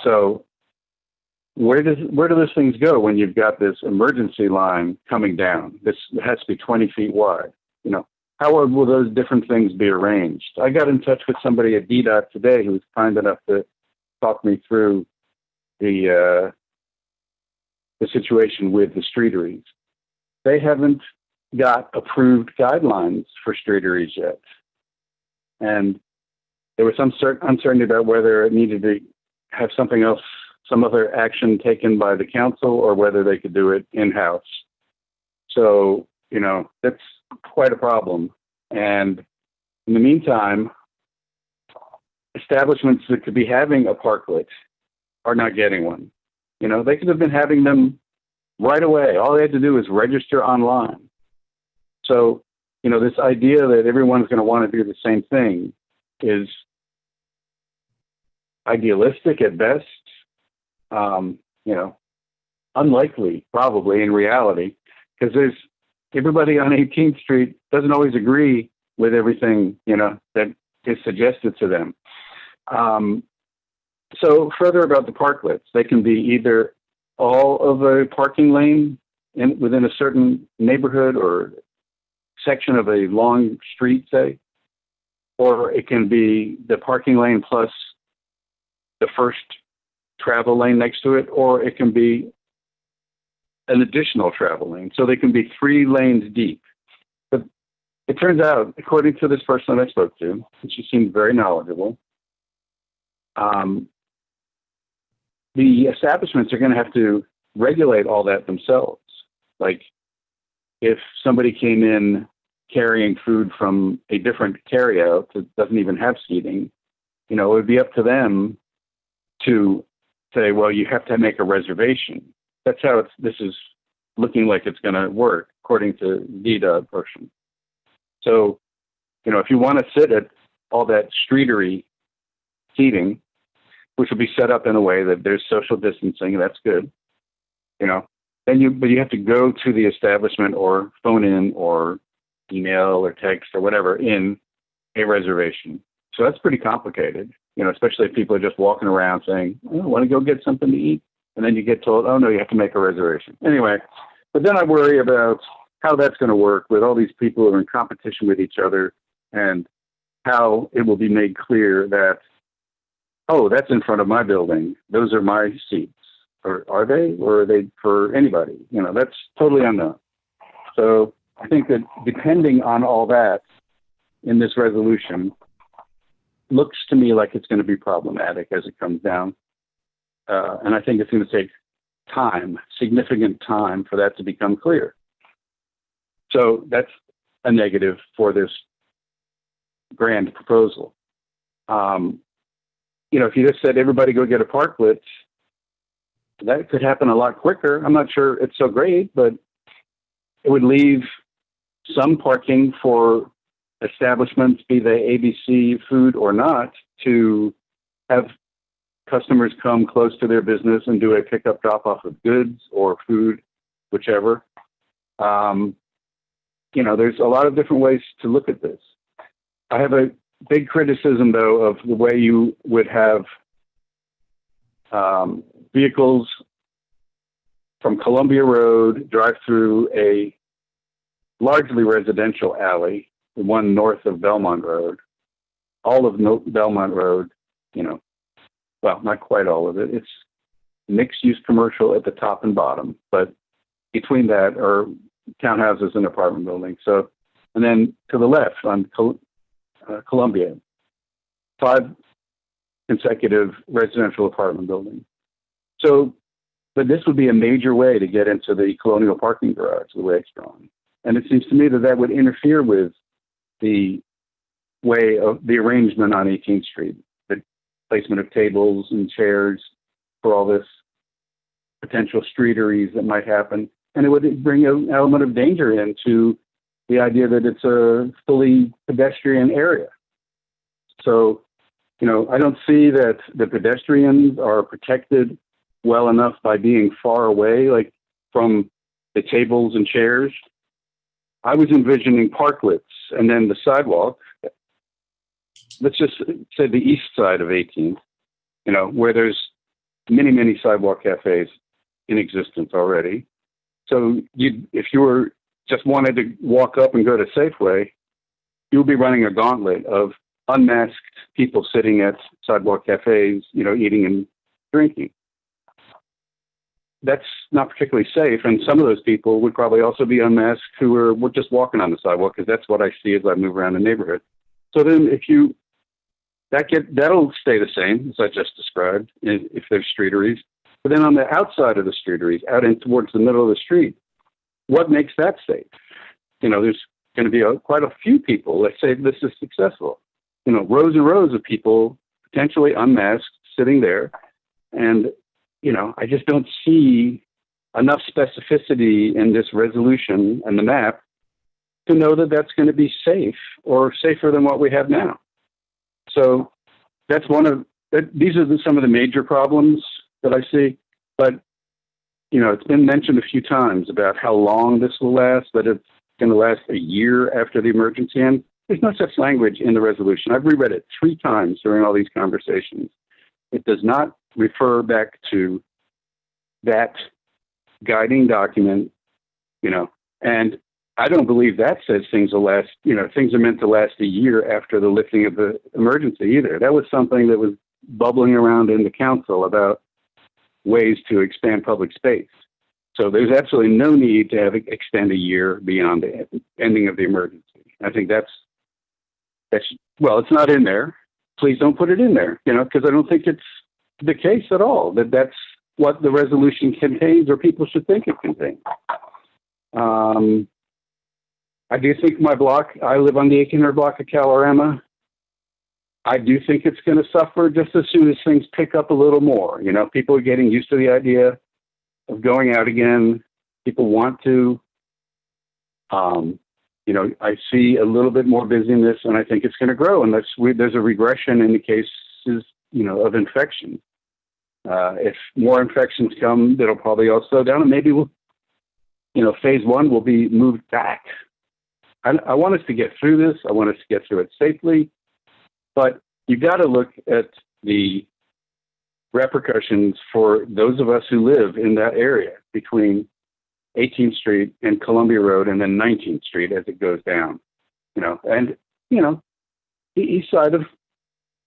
So where do those things go when you've got this emergency line coming down? This has to be 20 feet wide. You know, how will those different things be arranged? I got in touch with somebody at DDOT today who was kind enough to talk me through the situation with the streeteries. They haven't got approved guidelines for streeteries yet. And there was some uncertainty about whether it needed to have something else, some other action taken by the council, or whether they could do it in-house. So, you know, that's quite a problem. And in the meantime, establishments that could be having a parklet are not getting one. You know, they could have been having them right away. All they had to do is register online. So, you know, this idea that everyone's going to want to do the same thing is idealistic at best, you know, unlikely probably in reality, because everybody on 18th Street doesn't always agree with everything, you know, that is suggested to them. So further about the parklets, they can be either all of a parking lane within a certain neighborhood or section of a long street, say, or it can be the parking lane plus the first travel lane next to it, or it can be an additional travel lane. So they can be 3 lanes deep. But it turns out, according to this person that I spoke to, and she seemed very knowledgeable, the establishments are going to have to regulate all that themselves. Like if somebody came in carrying food from a different carryout that doesn't even have seating, you know, it would be up to them to say, well, you have to make a reservation. That's how this is looking like it's going to work, according to DDOT person. So, you know, if you want to sit at all that streetery seating, which will be set up in a way that there's social distancing, that's good, you know, then but you have to go to the establishment or phone in or email or text or whatever in a reservation. So that's pretty complicated, you know, especially if people are just walking around saying, oh, I want to go get something to eat. And then you get told, oh, no, you have to make a reservation. Anyway, but then I worry about how that's going to work with all these people who are in competition with each other and how it will be made clear that, oh, that's in front of my building. Those are my seats. Or are they? Or are they for anybody? You know, that's totally unknown. So I think that depending on all that in this resolution, looks to me like it's going to be problematic as it comes down. And I think it's going to take time, significant time, for that to become clear. So that's a negative for this grand proposal. If you just said everybody go get a parklet, that could happen a lot quicker. I'm not sure it's so great, but it would leave some parking for establishments, be they ABC food or not, to have customers come close to their business and do a pickup drop off of goods or food, whichever. There's a lot of different ways to look at this. I have a big criticism, though, of the way you would have vehicles from Columbia Road drive through a largely residential alley, the one north of Belmont Road. All of Belmont Road, well, not quite all of it. It's mixed-use commercial at the top and bottom, but between that are townhouses and apartment buildings. So, and then to the left on Columbia, 5 consecutive residential apartment buildings. So, but this would be a major way to get into the Colonial parking garage, the way it's drawn. And it seems to me that that would interfere with the way of the arrangement on 18th Street, the placement of tables and chairs for all this potential streeteries that might happen. And it would bring an element of danger into the idea that it's a fully pedestrian area. So, I don't see that the pedestrians are protected well enough by being far away, like from the tables and chairs. I was envisioning parklets and then the sidewalk. Let's just say the east side of 18th, where there's many, many sidewalk cafes in existence already. So if you were just wanted to walk up and go to Safeway, you'll be running a gauntlet of unmasked people sitting at sidewalk cafes, eating and drinking. That's not particularly safe. And some of those people would probably also be unmasked who were just walking on the sidewalk, because that's what I see as I move around the neighborhood. So then that'll stay the same as I just described if there's streeteries. But then on the outside of the streeteries, out in towards the middle of the street, what makes that safe? There's going to be quite a few people, let's say this is successful, rows and rows of people potentially unmasked sitting there. And, I just don't see enough specificity in this resolution and the map to know that that's going to be safe or safer than what we have now. So that's these are some of the major problems that I see. But, it's been mentioned a few times about how long this will last, that it's going to last a year after the emergency ends. There's no such language in the resolution. I've reread it 3 times during all these conversations. It does not refer back to that guiding document, and I don't believe that says things will last, things are meant to last a year after the lifting of the emergency either. That was something that was bubbling around in the council about ways to expand public space. So there's absolutely no need to have it extend a year beyond the ending of the emergency. I think that's well, it's not in there. Please don't put it in there, because I don't think it's the case at all, that's what the resolution contains or people should think it contains. I do think my block, I live on the 1800 block of Calorama. I do think it's going to suffer just as soon as things pick up a little more. People are getting used to the idea of going out again. People want to. I see a little bit more busyness, and I think it's going to grow unless there's a regression in the cases, of infection. If more infections come, that'll probably all slow down, and maybe phase 1 will be moved back. I want us to get through this. I want us to get through it safely, but you've got to look at the repercussions for those of us who live in that area between 18th Street and Columbia Road and then 19th Street as it goes down, and, the east side of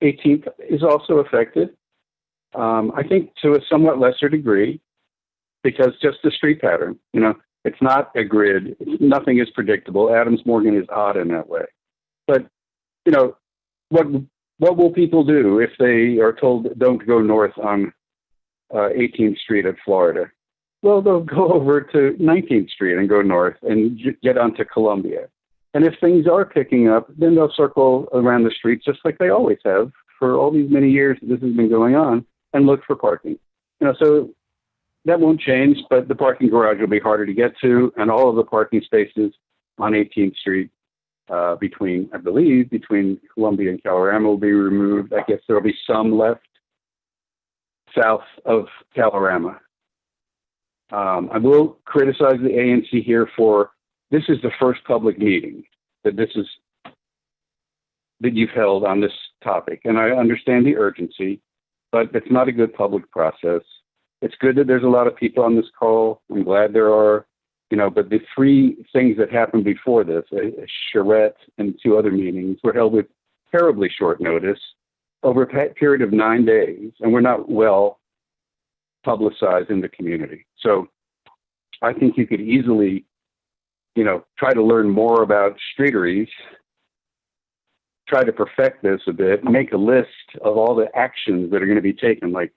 18th is also affected. I think to a somewhat lesser degree, because just the street pattern, it's not a grid. Nothing is predictable. Adams Morgan is odd in that way. But, what will people do if they are told don't go north on 18th Street at Florida? Well, they'll go over to 19th Street and go north and get onto Columbia. And if things are picking up, then they'll circle around the streets just like they always have for all these many years that this has been going on and look for parking. So that won't change, but the parking garage will be harder to get to, and all of the parking spaces on 18th Street between Columbia and Calorama will be removed. I guess there'll be some left south of Calorama. I will criticize the ANC here for, this is the first public meeting that you've held on this topic. And I understand the urgency, but it's not a good public process. It's good that there's a lot of people on this call. I'm glad there are, but the three things that happened before this, a charrette and two other meetings, were held with terribly short notice over a period of 9 days, and we're not well publicized in the community. So I think you could easily, try to learn more about streeteries, try to perfect this a bit, make a list of all the actions that are going to be taken, like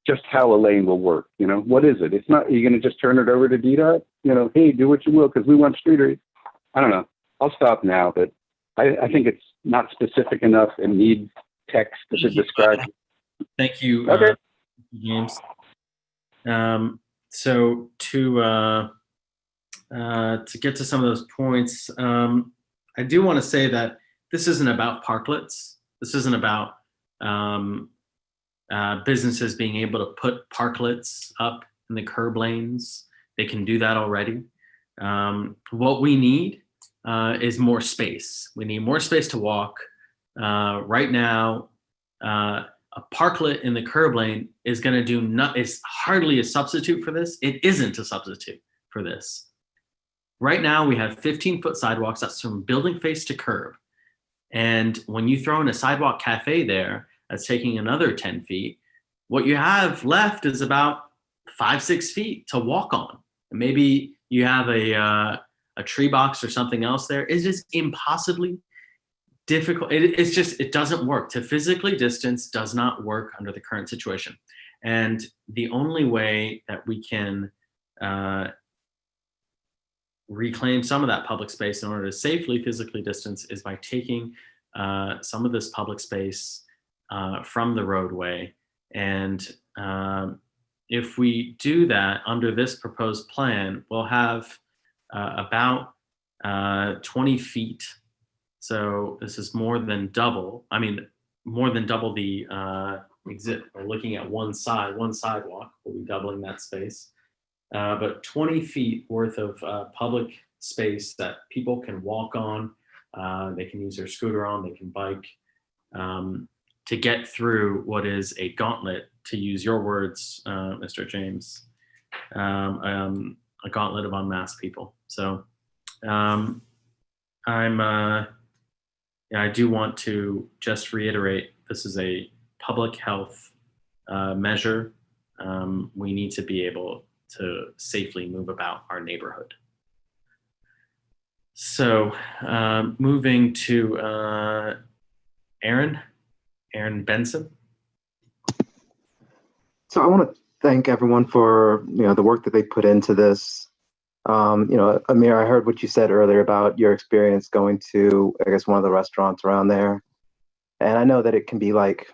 just how a lane will work. What is it? It's not, you're going to just turn it over to DDOT? Hey, do what you will because we want streeteries. I don't know. I'll stop now, but I think it's not specific enough and needs text to describe it. Thank you, Okay. James. So to get to some of those points, I do want to say that this isn't about parklets. This isn't about businesses being able to put parklets up in the curb lanes. They can do that already. What we need is more space. We need more space to walk. Right now, a parklet in the curb lane is going to is hardly a substitute for this. It isn't a substitute for this. Right now, we have 15-foot sidewalks. That's from building face to curb. And when you throw in a sidewalk cafe there, that's taking another 10 feet. What you have left is about 5-6 feet to walk on. And maybe you have a tree box or something else there. It's just impossibly difficult. It doesn't work. To physically distance does not work under the current situation. And the only way that we can reclaim some of that public space in order to safely physically distance is by taking some of this public space from the roadway. And if we do that under this proposed plan, we'll have about 20 feet. So this is more than double. More than double the exit. We're looking at one sidewalk. We'll be doubling that space. But 20 feet worth of public space that people can walk on. They can use their scooter on. They can bike to get through what is a gauntlet, to use your words, Mr. James, a gauntlet of unmasked people. So I do want to just reiterate, this is a public health measure. We need to be able to safely move about our neighborhood. So moving to Aaron Benson. So I want to thank everyone for the work that they put into this. Amir, I heard what you said earlier about your experience going to, I guess, one of the restaurants around there. And I know that it can be like,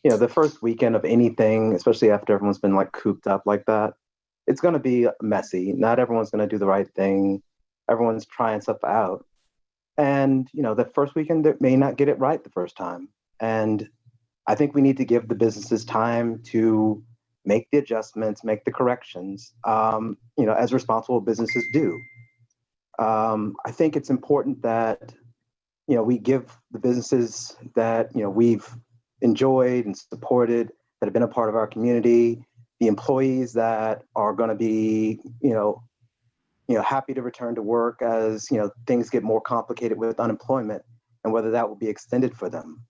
the first weekend of anything, especially after everyone's been like cooped up like that, it's going to be messy. Not everyone's going to do the right thing. Everyone's trying stuff out. And, the first weekend, they may not get it right the first time. And I think we need to give the businesses time to make the adjustments, make the corrections, as responsible businesses do. I think it's important that, we give the businesses that, we've enjoyed and supported, that have been a part of our community, the employees that are going to be, happy to return to work as, things get more complicated with unemployment, and whether that will be extended for them,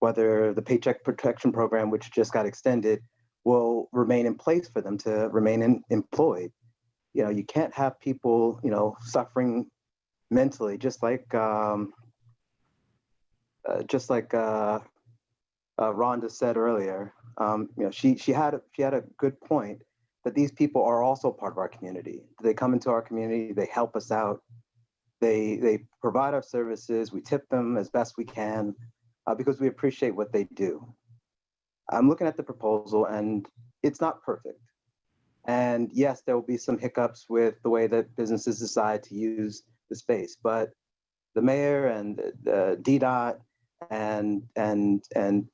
whether the Paycheck Protection Program, which just got extended, will remain in place for them to remain employed. You can't have people, suffering mentally, just like Rhonda said earlier. She had a good point but these people are also part of our community. They come into our community, they help us out, they provide our services, we tip them as best we can because we appreciate what they do. I'm looking at the proposal and it's not perfect. And yes, there will be some hiccups with the way that businesses decide to use the space, but the mayor and the DDOT and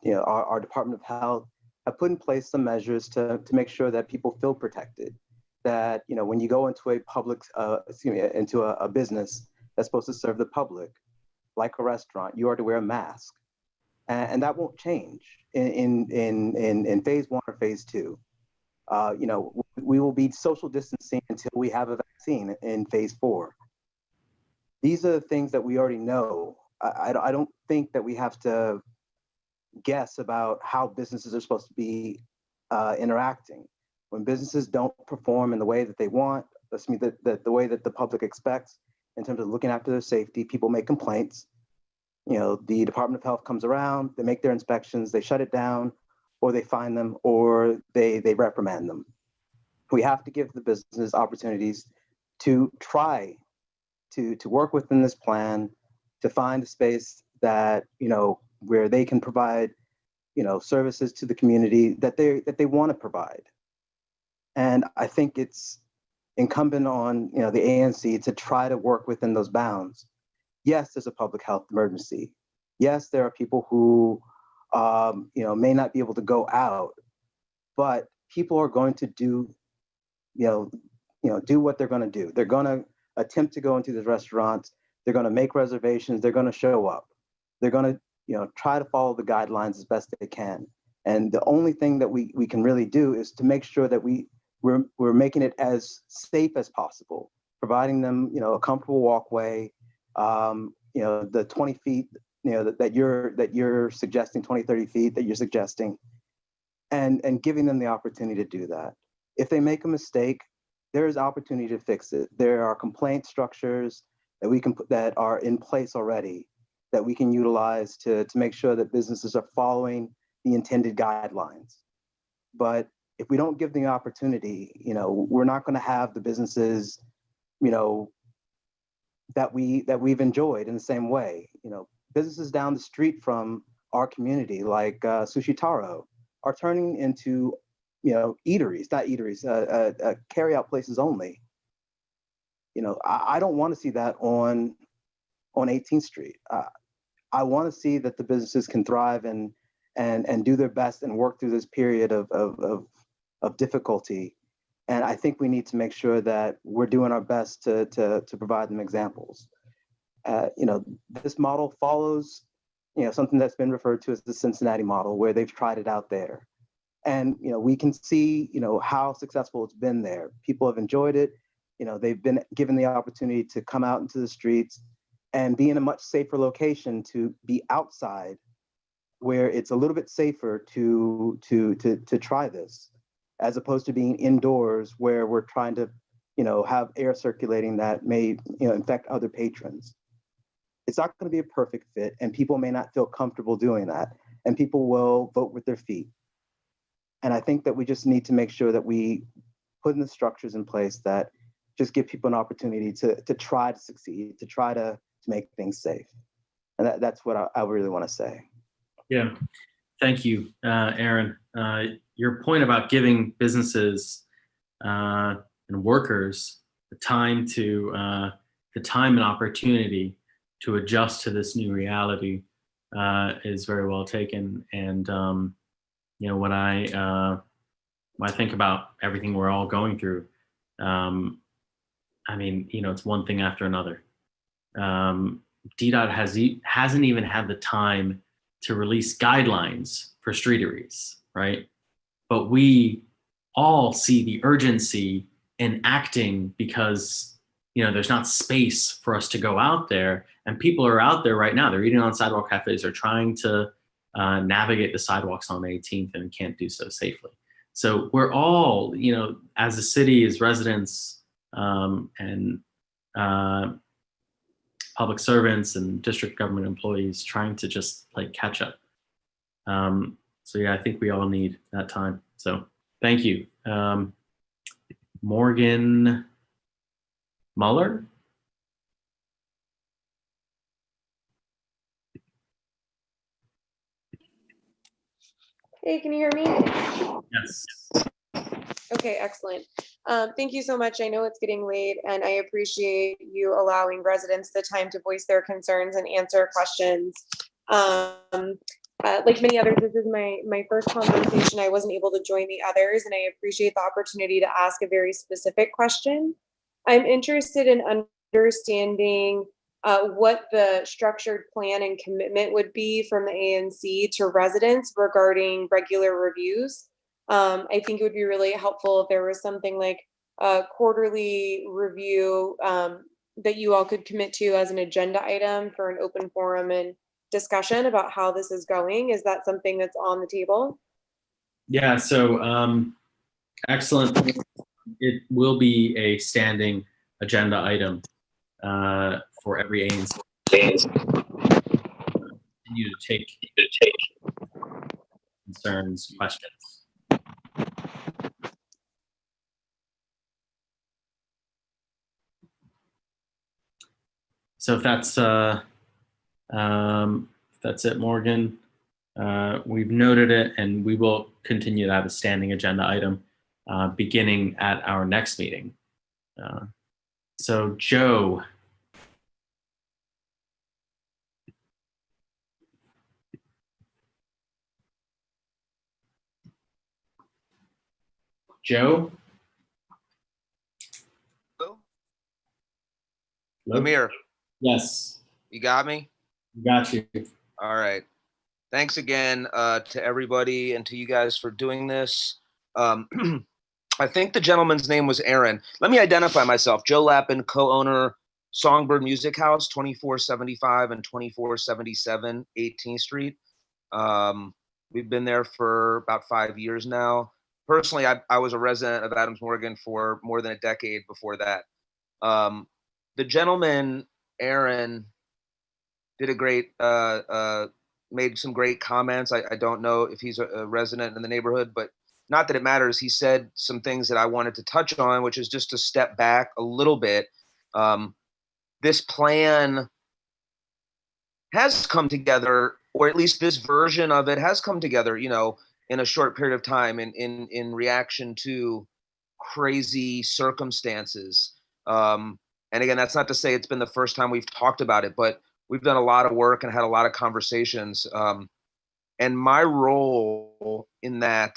you know our Department of Health have put in place some measures to make sure that people feel protected. That you know when you go into a public, into a business that's supposed to serve the public, like a restaurant, you are to wear a mask, and that won't change in phase 1 or phase 2. You know, we will be social distancing until we have a vaccine in phase 4. These are the things that we already know. I don't think that we have to guess about how businesses are supposed to be interacting. When businesses don't perform in the way that they want, the way that the public expects in terms of looking after their safety, people make complaints. You know, the Department of Health comes around, they make their inspections, they shut it down, or they fine them, or they reprimand them. We have to give the businesses opportunities to try to work within this plan, to find a space that, you know, where they can provide, you know, services to the community that they want to provide. And I think it's incumbent on, you know, the ANC to try to work within those bounds. Yes, there's a public health emergency. Yes, there are people who, you know, may not be able to go out, but people are going to do, do what they're going to do. They're going to attempt to go into these restaurants. They're going to make reservations. They're going to show up. They're going to, you know, try to follow the guidelines as best they can. And the only thing that we can really do is to make sure that we're making it as safe as possible, providing them, you know, a comfortable walkway, you know, the 20 feet, you know, that you're suggesting, 20, 30 feet that you're suggesting, and giving them the opportunity to do that. If they make a mistake, there is opportunity to fix it. There are complaint structures that we can put that are in place already that we can utilize to make sure that businesses are following the intended guidelines. But if we don't give the opportunity, you know, we're not going to have the businesses, you know, that we've enjoyed in the same way. You know, businesses down the street from our community, like Sushi Taro, are turning into, you know, carry-out places only. You know, I don't want to see that on 18th Street. I want to see that the businesses can thrive and do their best and work through this period of difficulty. And I think we need to make sure that we're doing our best to provide them examples. You know, this model follows, you know, something that's been referred to as the Cincinnati model, where they've tried it out there. And, you know, we can see, you know, how successful it's been there. People have enjoyed it. You know, they've been given the opportunity to come out into the streets and be in a much safer location, to be outside where it's a little bit safer to try this, as opposed to being indoors where we're trying to, you know, have air circulating that may, you know, infect other patrons. It's not going to be a perfect fit, and people may not feel comfortable doing that, and people will vote with their feet. And I think that we just need to make sure that we put in the structures in place that just give people an opportunity to try to succeed, to try to make things safe. And that's what I really want to say. Yeah, thank you, Aaron. Your point about giving businesses and workers the time and opportunity to adjust to this new reality is very well taken. And you know, when I think about everything we're all going through, I mean, you know, it's one thing after another. DDOT hasn't even had the time to release guidelines for streeteries, right? But we all see the urgency in acting because, you know, there's not space for us to go out there, and people are out there right now. They're eating on sidewalk cafes. They're trying to navigate the sidewalks on 18th and can't do so safely. So we're all, you know, as a city, as residents, and public servants and district government employees, trying to just like catch up. So yeah, I think we all need that time. So thank you. Morgan Muller. Hey, can you hear me? Yes. Okay, excellent. Thank you so much. I know it's getting late, and I appreciate you allowing residents the time to voice their concerns and answer questions. Like many others, this is my first conversation. I wasn't able to join the others, and I appreciate the opportunity to ask a very specific question. I'm interested in understanding what the structured plan and commitment would be from the ANC to residents regarding regular reviews. I think it would be really helpful if there was something like a quarterly review that you all could commit to as an agenda item for an open forum and discussion about how this is going. Is that something that's on the table? Yeah, so excellent. It will be a standing agenda item for every ANC. Continue to take concerns, questions. So if that's it, Morgan. We've noted it, and we will continue to have a standing agenda item beginning at our next meeting. So Joe. Joe? Hello? Hello? Amir, Yes, you got me? got you. All right. Thanks again to everybody and to you guys for doing this. I think the gentleman's name was Aaron. Let me identify myself. Joe Lappin, co-owner, Songbird Music House, 2475 and 2477 18th Street. We've been there for about 5 years now. Personally, I was a resident of Adams Morgan for more than a decade before that. The gentleman, Aaron, did a great, made some great comments. I don't know if he's a resident in the neighborhood, but not that it matters. He said some things that I wanted to touch on, which is just to step back a little bit. This plan has come together, or at least this version of it has come together, you know, in a short period of time in reaction to crazy circumstances. And again, that's not to say it's been the first time we've talked about it, but we've done a lot of work and had a lot of conversations. And my role in that,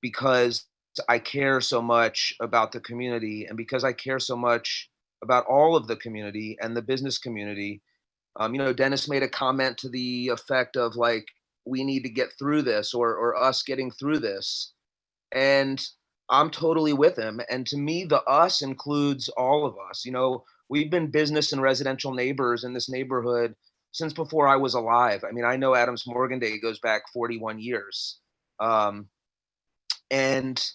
because I care so much about the community and because I care so much about all of the community and the business community, you know, Dennis made a comment to the effect of like, we need to get through this, or us getting through this. And I'm totally with him. And to me, the us includes all of us. You know, we've been business and residential neighbors in this neighborhood since before I was alive. I mean, I know Adams Morgan Day goes back 41 years. And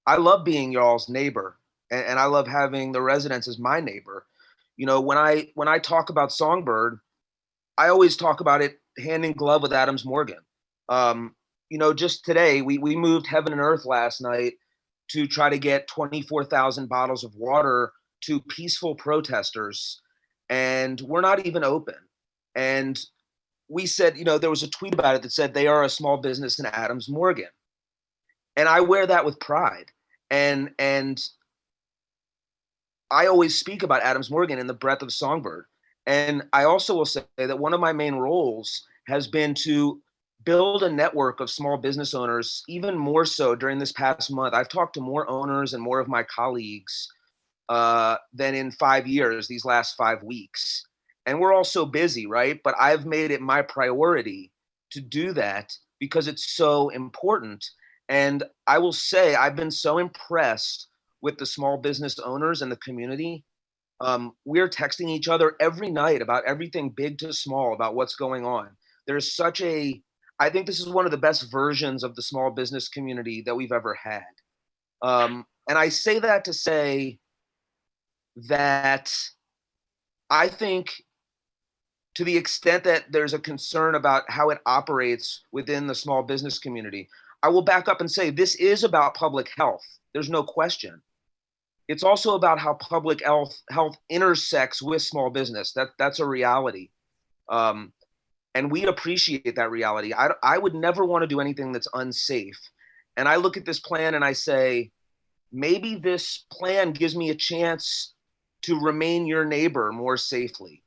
I love being y'all's neighbor, and I love having the residents as my neighbor. You know, when I talk about Songbird, I always talk about it hand in glove with Adams Morgan. You know, just today, we moved heaven and earth last night to try to get 24,000 bottles of water to peaceful protesters, and we're not even open. And we said, you know, there was a tweet about it that said they are a small business in Adams Morgan. And I wear that with pride. And I always speak about Adams Morgan in the breadth of Songbird. And I also will say that one of my main roles has been to build a network of small business owners, even more so during this past month. I've talked to more owners and more of my colleagues than in 5 years, these last 5 weeks. And we're all so busy, right? But I've made it my priority to do that because it's so important. And I will say, I've been so impressed with the small business owners and the community. We're texting each other every night about everything big to small, about what's going on. There's such a, I think this is one of the best versions of the small business community that we've ever had. And I say that to say that I think to the extent that there's a concern about how it operates within the small business community, I will back up and say this is about public health. There's no question. it's also about how public health intersects with small business. That's a reality. And we appreciate that reality. I would never want to do anything that's unsafe. And I look at this plan and I say, maybe this plan gives me a chance to remain your neighbor more safely,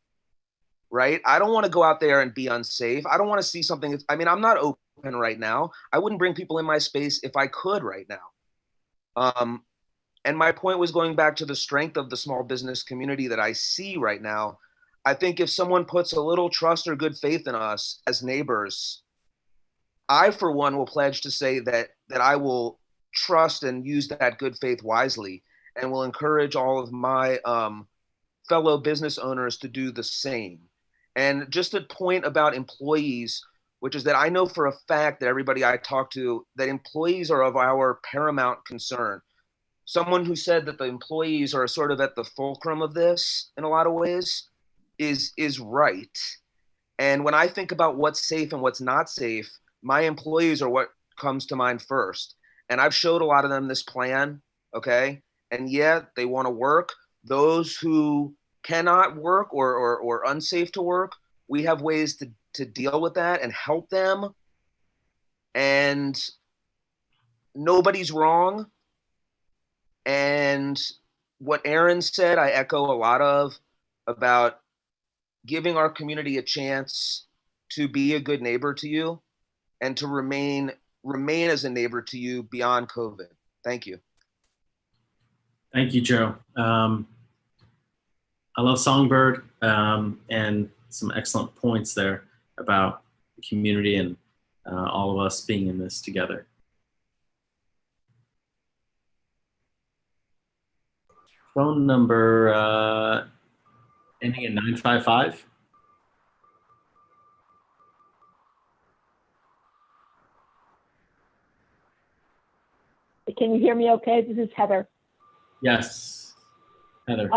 right? I don't want to go out there and be unsafe. I don't want to see something. I mean, I'm not open right now. I wouldn't bring people in my space if I could right now. And my point was going back to the strength of the small business community that I see right now. I think if someone puts a little trust or good faith in us as neighbors, I, for one, will pledge to say that I will trust and use that good faith wisely, and will encourage all of my fellow business owners to do the same. And just a point about employees, which is that I know for a fact that everybody I talk to, that employees are of our paramount concern. Someone who said that the employees are sort of at the fulcrum of this in a lot of ways is right. And when I think about what's safe and what's not safe, my employees are what comes to mind first. And I've showed a lot of them this plan, okay? And yeah, they want to work. Those who cannot work or unsafe to work, we have ways to deal with that and help them. And nobody's wrong. And what Aaron said, I echo a lot of, about giving our community a chance to be a good neighbor to you and to remain as a neighbor to you beyond COVID. Thank you. Thank you, Joe. I love Songbird and some excellent points there about the community and all of us being in this together. Phone number ending in 955. Can you hear me okay? This is Heather. Yes, Heather.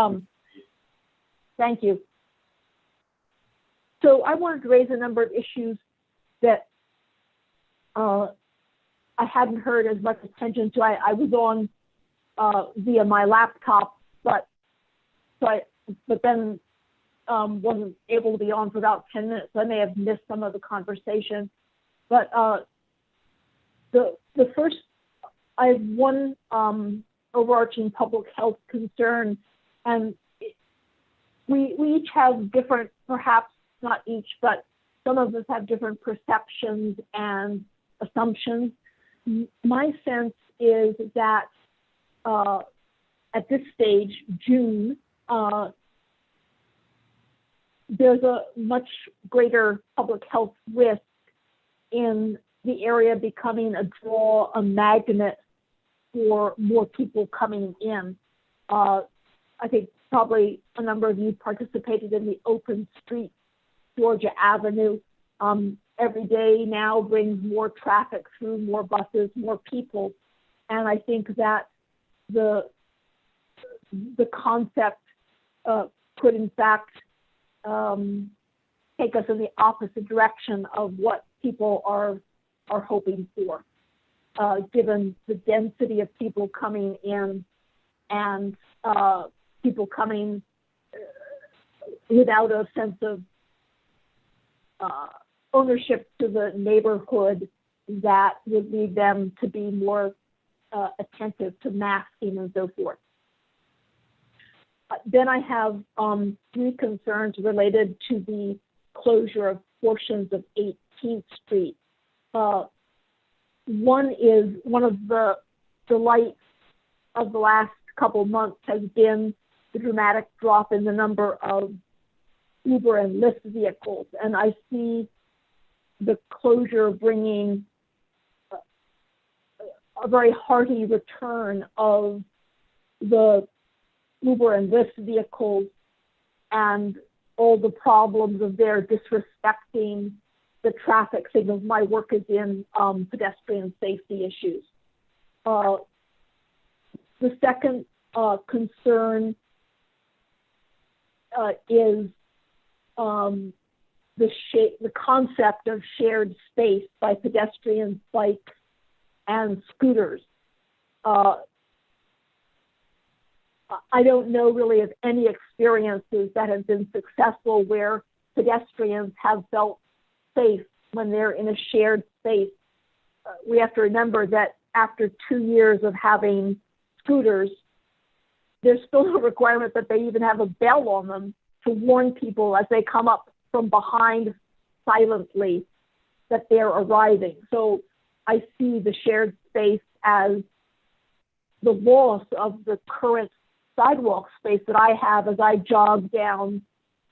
Thank you. So I wanted to raise a number of issues that I hadn't heard as much attention to. I was on via my laptop, but then wasn't able to be on for about 10 minutes. I may have missed some of the conversation. But the first, I have one overarching public health concern, and we each have different, perhaps not each, but some of us have different perceptions and assumptions. My sense is that at this stage, June, there's a much greater public health risk in the area becoming a draw, a magnet for more people coming in. I think probably a number of you participated in the Open Street Georgia Avenue. Every day now brings more traffic through, more buses, more people. And I think that the concept could in fact take us in the opposite direction of what people are hoping for, given the density of people coming in and people coming without a sense of ownership to the neighborhood that would lead them to be more attentive to masking and so forth. Then I have three concerns related to the closure of portions of 18th Street. One is, one of the delights of the last couple of months has been the dramatic drop in the number of Uber and Lyft vehicles. And I see the closure bringing a very hearty return of the Uber and Lyft vehicles and all the problems of their disrespecting the traffic signals. My work is in pedestrian safety issues. The second concern is the concept of shared space by pedestrians, bikes, and scooters. I don't know really of any experiences that have been successful where pedestrians have felt safe when they're in a shared space. We have to remember that after 2 years of having scooters, there's still a requirement that they even have a bell on them to warn people as they come up from behind silently that they're arriving. So I see the shared space as the loss of the current sidewalk space that I have as I jog down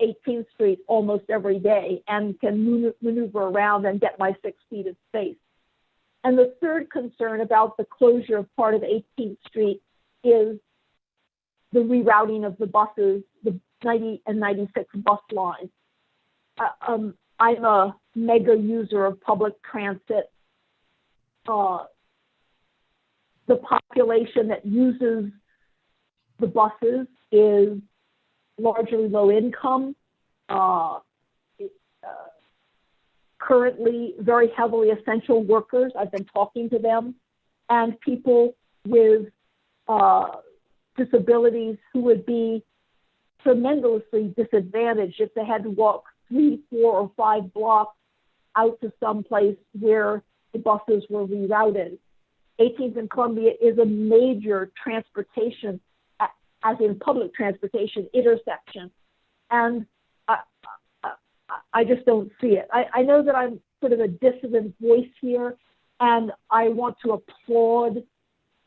18th Street almost every day and can maneuver around and get my 6 feet of space. And the third concern about the closure of part of 18th Street is the rerouting of the buses, the 90 and 96 bus lines. I'm a mega user of public transit. The population that uses the buses is largely low income, currently very heavily essential workers. I've been talking to them, and people with disabilities who would be tremendously disadvantaged if they had to walk 3, 4, or 5 blocks out to some place where the buses were rerouted. 18th and Columbia is a major transportation, as in public transportation, intersection. And I just don't see it. I know that I'm sort of a dissident voice here, and I want to applaud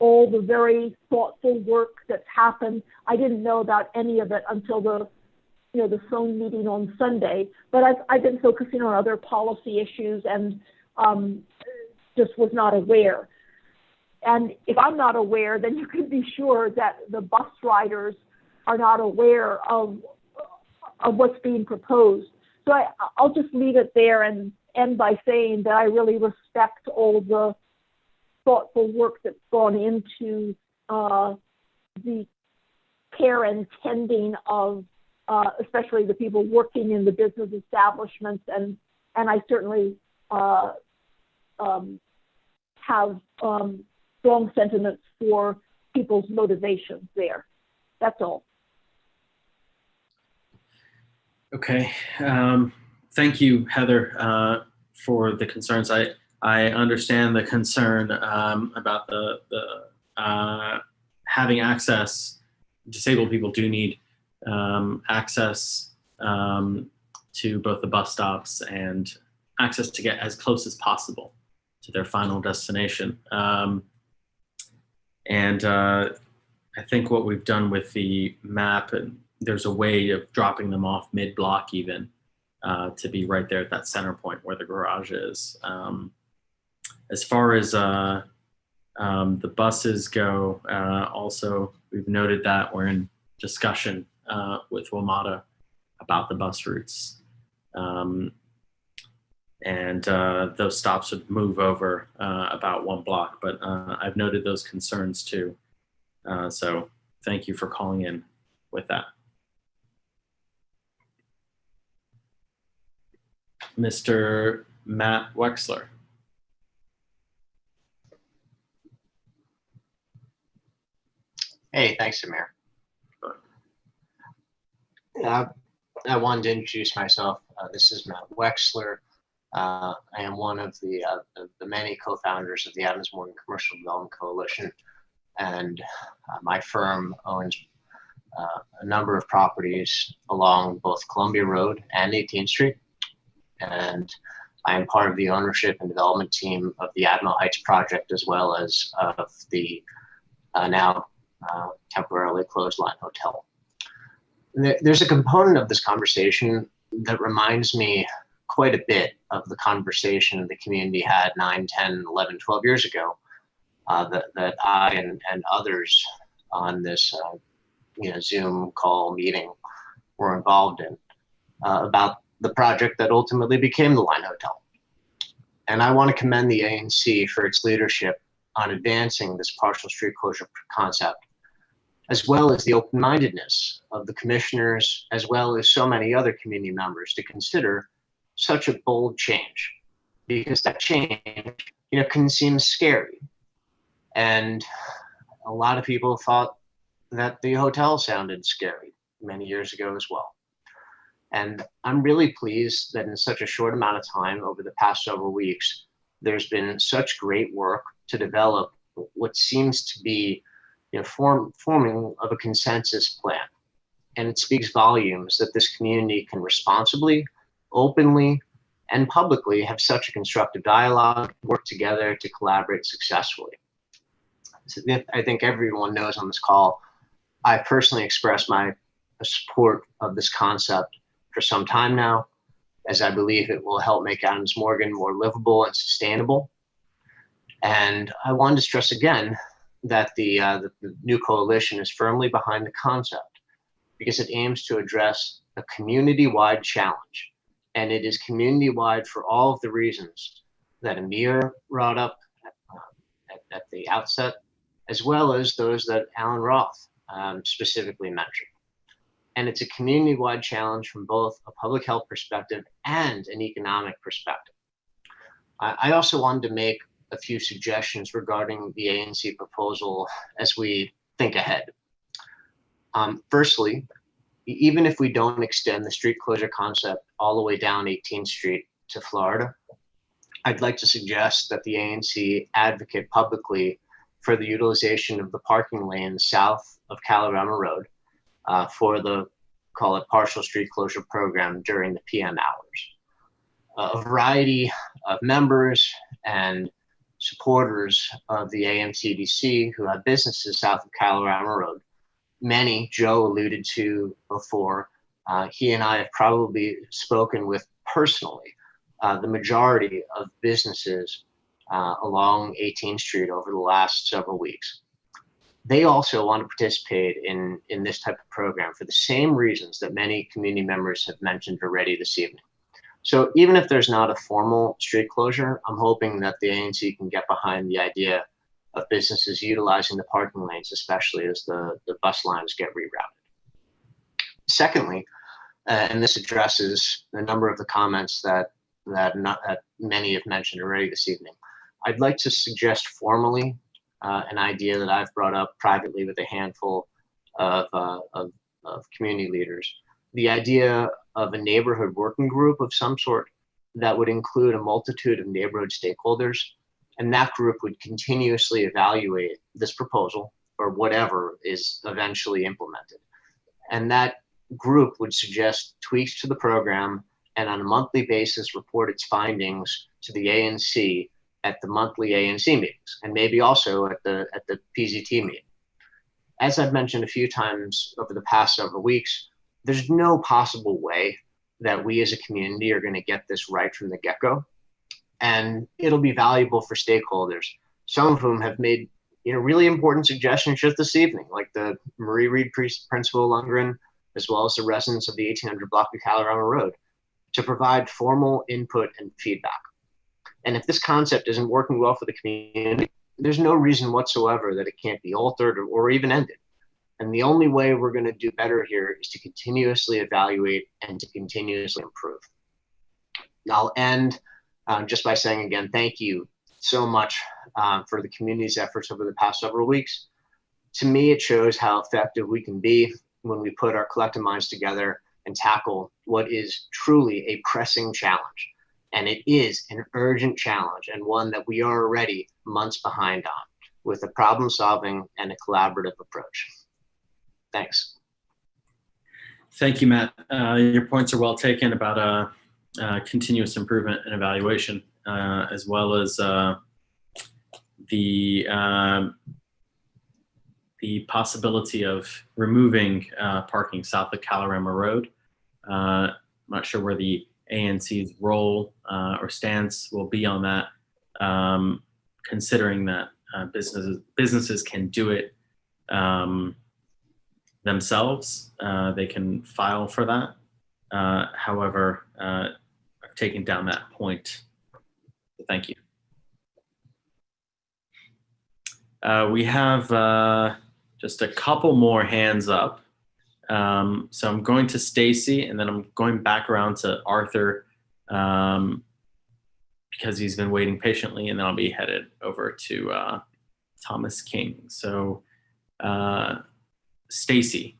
all the very thoughtful work that's happened. I didn't know about any of it until the phone meeting on Sunday, but I've been focusing on other policy issues and just was not aware. And if I'm not aware, then you can be sure that the bus riders are not aware of what's being proposed. So I'll just leave it there and end by saying that I really respect all the thoughtful work that's gone into the care and tending of especially the people working in the business establishments, and I certainly have strong sentiments for people's motivations there. That's all. Okay. Thank you, Heather, for the concerns. I understand the concern about the having access. Disabled people do need access to both the bus stops and access to get as close as possible to their final destination. And I think what we've done with the map, and there's a way of dropping them off mid-block even to be right there at that center point where the garage is. As far as the buses go, also, we've noted that we're in discussion with WMATA about the bus routes. And those stops would move over about 1 block, but I've noted those concerns too. So thank you for calling in with that. Mr. Matt Wexler. Hey, thanks, Amir. I wanted to introduce myself. This is Matt Wexler. I am one of the many co-founders of the Adams Morgan Commercial Development Coalition, and my firm owns a number of properties along both Columbia Road and 18th Street, and I am part of the ownership and development team of the Admiral Heights project, as well as of the now temporarily closed Line Hotel. There's a component of this conversation that reminds me quite a bit of the conversation the community had 9, 10, 11, 12 years ago that I and others on this Zoom call meeting were involved in about the project that ultimately became the Line Hotel. And I want to commend the ANC for its leadership on advancing this partial street closure concept, as well as the open-mindedness of the commissioners, as well as so many other community members to consider such a bold change, because that change, can seem scary. And a lot of people thought that the hotel sounded scary many years ago as well. And I'm really pleased that in such a short amount of time over the past several weeks, there's been such great work to develop what seems to be forming of a consensus plan. And it speaks volumes that this community can responsibly, openly, and publicly have such a constructive dialogue, work together to collaborate successfully. So I think everyone knows on this call, I personally expressed my support of this concept for some time now, as I believe it will help make Adams Morgan more livable and sustainable. And I wanted to stress again that the new coalition is firmly behind the concept because it aims to address a community-wide challenge. And it is community-wide for all of the reasons that Amir brought up at the outset, as well as those that Alan Roth specifically mentioned. And it's a community-wide challenge from both a public health perspective and an economic perspective. I also wanted to make a few suggestions regarding the ANC proposal as we think ahead. Firstly, even if we don't extend the street closure concept all the way down 18th Street to Florida, I'd like to suggest that the ANC advocate publicly for the utilization of the parking lanes south of Calorama Road for the, call it, partial street closure program during the PM hours. A variety of members and supporters of the AMCDC who have businesses south of Calorama Road, many Joe alluded to before, he and I have probably spoken with personally, the majority of businesses along 18th Street over the last several weeks. They also want to participate in this type of program for the same reasons that many community members have mentioned already this evening. So even if there's not a formal street closure, I'm hoping that the ANC can get behind the idea of businesses utilizing the parking lanes, especially as the bus lines get rerouted. Secondly, and this addresses a number of the comments that many have mentioned already this evening, I'd like to suggest formally an idea that I've brought up privately with a handful of community leaders. The idea of a neighborhood working group of some sort that would include a multitude of neighborhood stakeholders, and that group would continuously evaluate this proposal or whatever is eventually implemented. And that group would suggest tweaks to the program and on a monthly basis report its findings to the ANC at the monthly ANC meetings, and maybe also at the PZT meeting. As I've mentioned a few times over the past several weeks, there's no possible way that we as a community are going to get this right from the get-go. And it'll be valuable for stakeholders, some of whom have made really important suggestions just this evening, like the Marie Reed Principal Lundgren, as well as the residents of the 1800 block of Calorama Road, to provide formal input and feedback. And if this concept isn't working well for the community, there's no reason whatsoever that it can't be altered or even ended. And the only way we're going to do better here is to continuously evaluate and to continuously improve. I'll end just by saying again, thank you so much for the community's efforts over the past several weeks. To me, it shows how effective we can be when we put our collective minds together and tackle what is truly a pressing challenge. And it is an urgent challenge and one that we are already months behind on with a problem solving and a collaborative approach. Thanks. Thank you, Matt. Your points are well taken about continuous improvement and evaluation, as well as the possibility of removing parking south of Calorama Road. I'm not sure where the ANC's role or stance will be on that, considering that businesses can do it themselves. They can file for that. However, I've taken down that point. So thank you. We have just a couple more hands up. So I'm going to Stacy, and then I'm going back around to Arthur because he's been waiting patiently, and then I'll be headed over to Thomas King. So Stacy.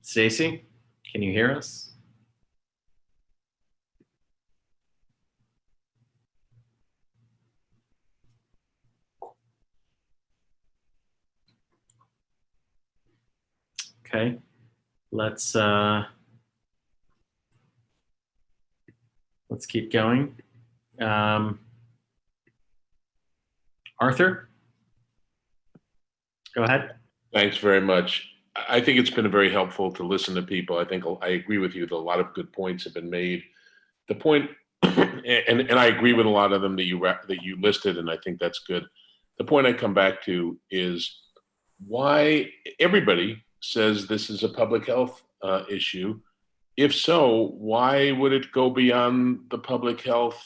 Stacy, can you hear us? Okay, let's keep going. Arthur, go ahead. Thanks very much. I think it's been very helpful to listen to people. I think I agree with you that a lot of good points have been made. The point, and I agree with a lot of them that you listed, and I think that's good. The point I come back to is why everybody says this is a public health issue. If so, why would it go beyond the public health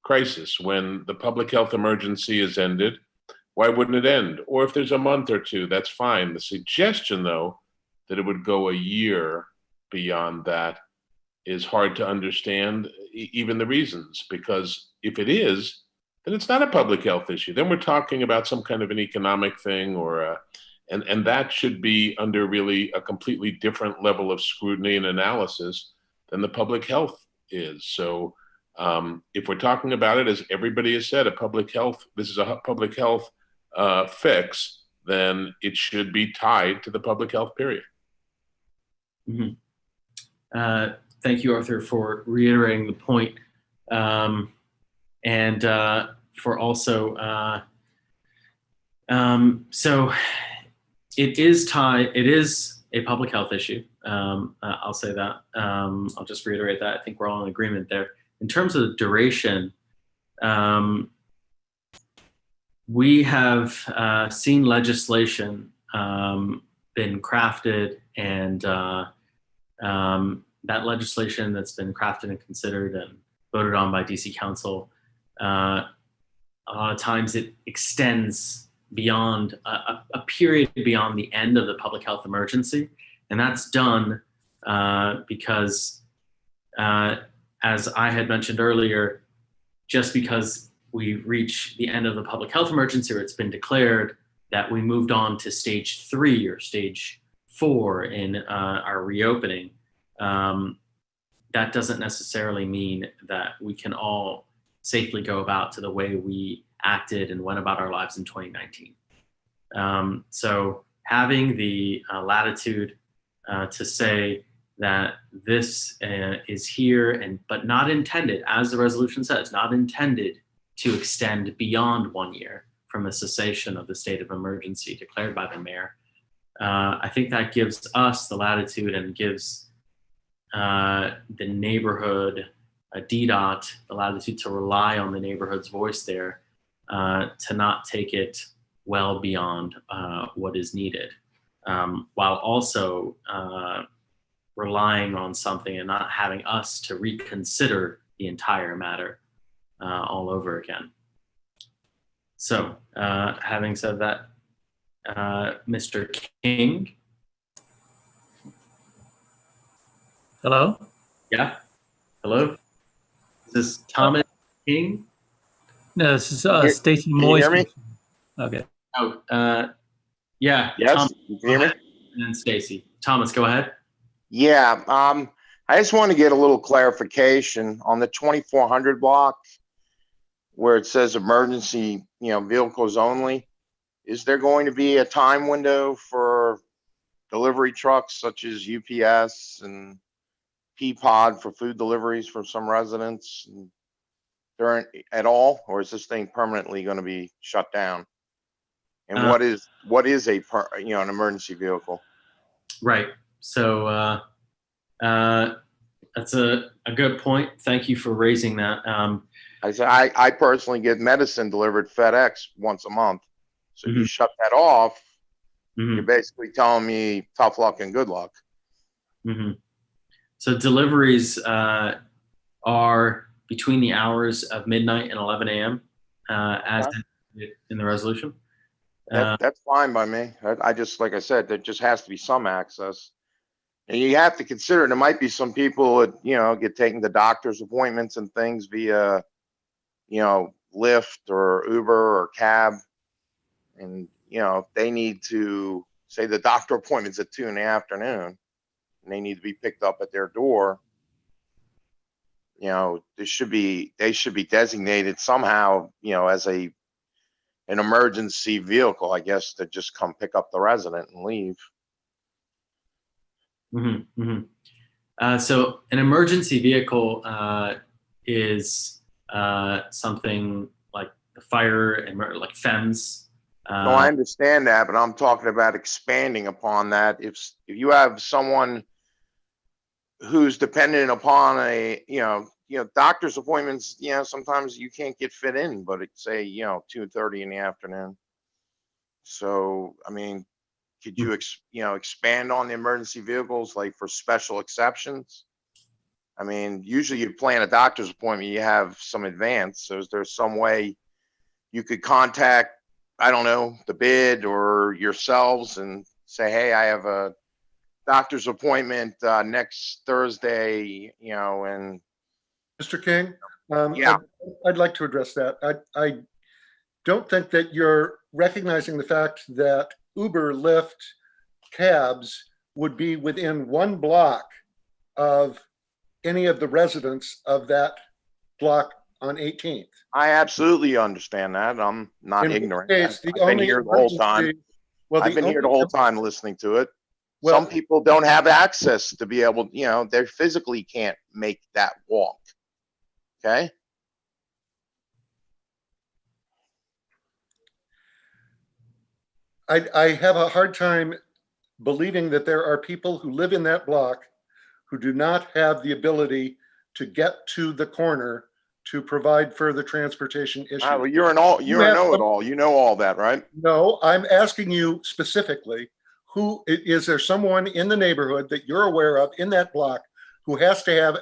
crisis when the public health emergency is ended? Why wouldn't it end? Or if there's a month or two, that's fine. The suggestion, though, that it would go a year beyond that is hard to understand, even the reasons, because if it is, then it's not a public health issue. Then we're talking about some kind of an economic thing, or and that should be under really a completely different level of scrutiny and analysis than the public health is. So if we're talking about it, as everybody has said, this is a public health fix, then it should be tied to the public health period. Mm-hmm. Thank you, Arthur, for reiterating the point, and for also so it is tied. It is a public health issue. I'll say that. I'll just reiterate that. I think we're all in agreement there. In terms of the duration, we have seen legislation been crafted, and that legislation that's been crafted and considered and voted on by DC Council, a lot of times it extends beyond a period beyond the end of the public health emergency. And that's done because, as I had mentioned earlier, just because we reach the end of the public health emergency, or it's been declared that we moved on to stage 3 or stage 4 in our reopening, that doesn't necessarily mean that we can all safely go about to the way we acted and went about our lives in 2019. So having the latitude to say that this is here, but not intended, as the resolution says, not intended to extend beyond 1 year from the cessation of the state of emergency declared by the mayor. I think that gives us the latitude and gives the neighborhood, DDOT, the latitude to rely on the neighborhood's voice there, to not take it well beyond what is needed, while also relying on something and not having us to reconsider the entire matter all over again. So having said that, Mr. King. Hello? Yeah. Hello? Is this Thomas King? No, this is Stacy Moyes. Can you hear me? Okay. Oh, yeah. Yes, Thomas, you can hear me? and Stacy. Thomas, go ahead. Yeah, I just want to get a little clarification on the 2400 block where it says emergency, vehicles only. Is there going to be a time window for delivery trucks such as UPS and Peapod for food deliveries for some residents during at all, or is this thing permanently going to be shut down? And what is an emergency vehicle? Right. So that's a good point. Thank you for raising that. I personally get medicine delivered FedEx once a month. So you shut that off, you're basically telling me tough luck and good luck. So deliveries are between the hours of midnight and 11 a.m. As in the resolution. That's fine by me. I just, like I said, there just has to be some access. And you have to consider there might be some people that, get taken to doctor's appointments and things via, Lyft or Uber or cab. And, if they need to say the doctor appointment's at 2 p.m. and they need to be picked up at their door, they should be designated somehow, as an emergency vehicle, I guess, to just come pick up the resident and leave. So an emergency vehicle is something like the fire and like FEMS. No, I understand that, but I'm talking about expanding upon that. If you have someone who's dependent upon a, doctor's appointments, sometimes you can't get fit in, but it's say, 2:30 in the afternoon. So, I mean, could you, expand on the emergency vehicles, like for special exceptions? I mean, usually you plan a doctor's appointment, you have some advance. So is there some way you could contact, I don't know, the bid or yourselves and say, hey, I have a doctor's appointment next Thursday, and Mr. King, yeah, I'd like to address that. I don't think that you're recognizing the fact that Uber, Lyft, cabs would be within 1 block of any of the residents of that block on 18th. I absolutely understand that. I'm not In ignorant. case I've been here the whole time. I've been here the whole time listening to it. Some people don't have access to be able, they physically can't make that walk. Okay. I have a hard time believing that there are people who live in that block who do not have the ability to get to the corner to provide further transportation issues. Well, you're a know-it-all. You know all that, right? No, I'm asking you specifically, is there someone in the neighborhood that you're aware of in that block who has to have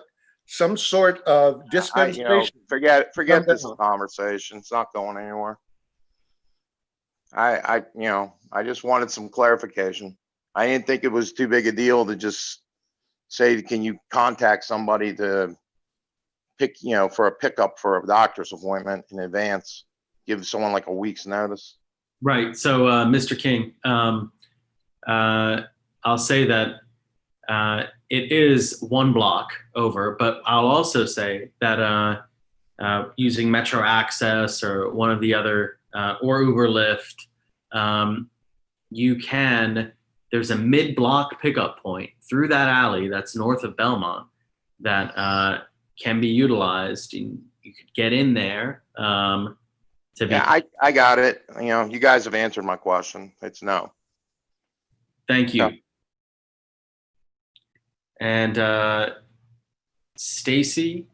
some sort of dispensation? Forget this conversation. It's not going anywhere. I just wanted some clarification. I didn't think it was too big a deal to just say, can you contact somebody to pick, for a pickup for a doctor's appointment in advance, give someone like a week's notice. Right. So, Mr. King, I'll say that it is 1 block over, but I'll also say that using Metro Access or one of the other, or Uber Lyft, there's a mid-block pickup point through that alley that's north of Belmont that can be utilized. You could get in there I got it. You guys have answered my question. It's no. Thank you. Yeah. And Stacy?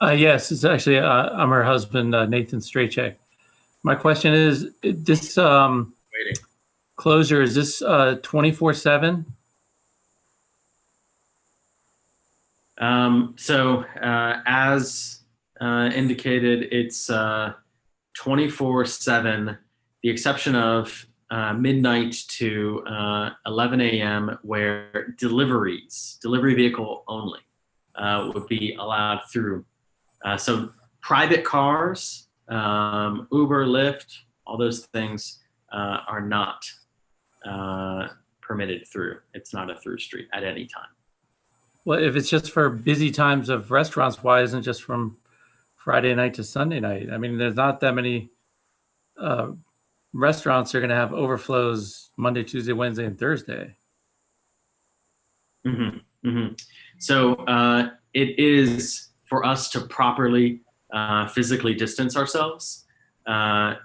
Yes, it's actually, I'm her husband, Nathan Strachek. My question is, this closure, is this 24/7? So as indicated, it's 24/7, the exception of midnight to 11 a.m. where delivery vehicle only would be allowed through. So private cars, Uber, Lyft, all those things are not permitted through. It's not a through street at any time. Well, if it's just for busy times of restaurants, why isn't it just from Friday night to Sunday night? I mean, there's not that many restaurants are going to have overflows Monday, Tuesday, Wednesday, and Thursday. Mm-hmm. Mm-hmm. So it is for us to properly physically distance ourselves.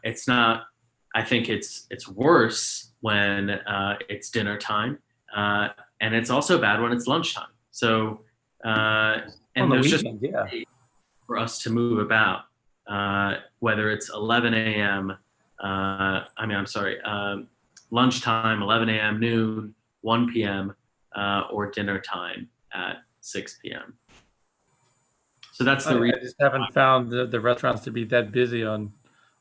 It's not, I think it's worse when it's dinner time. And it's also bad when it's lunchtime. So, and there's just for us to move about, whether it's 11 a.m., lunchtime, 11 a.m., noon, 1 p.m., or dinner time at 6 p.m. So that's the reason. I just haven't found the restaurants to be that busy on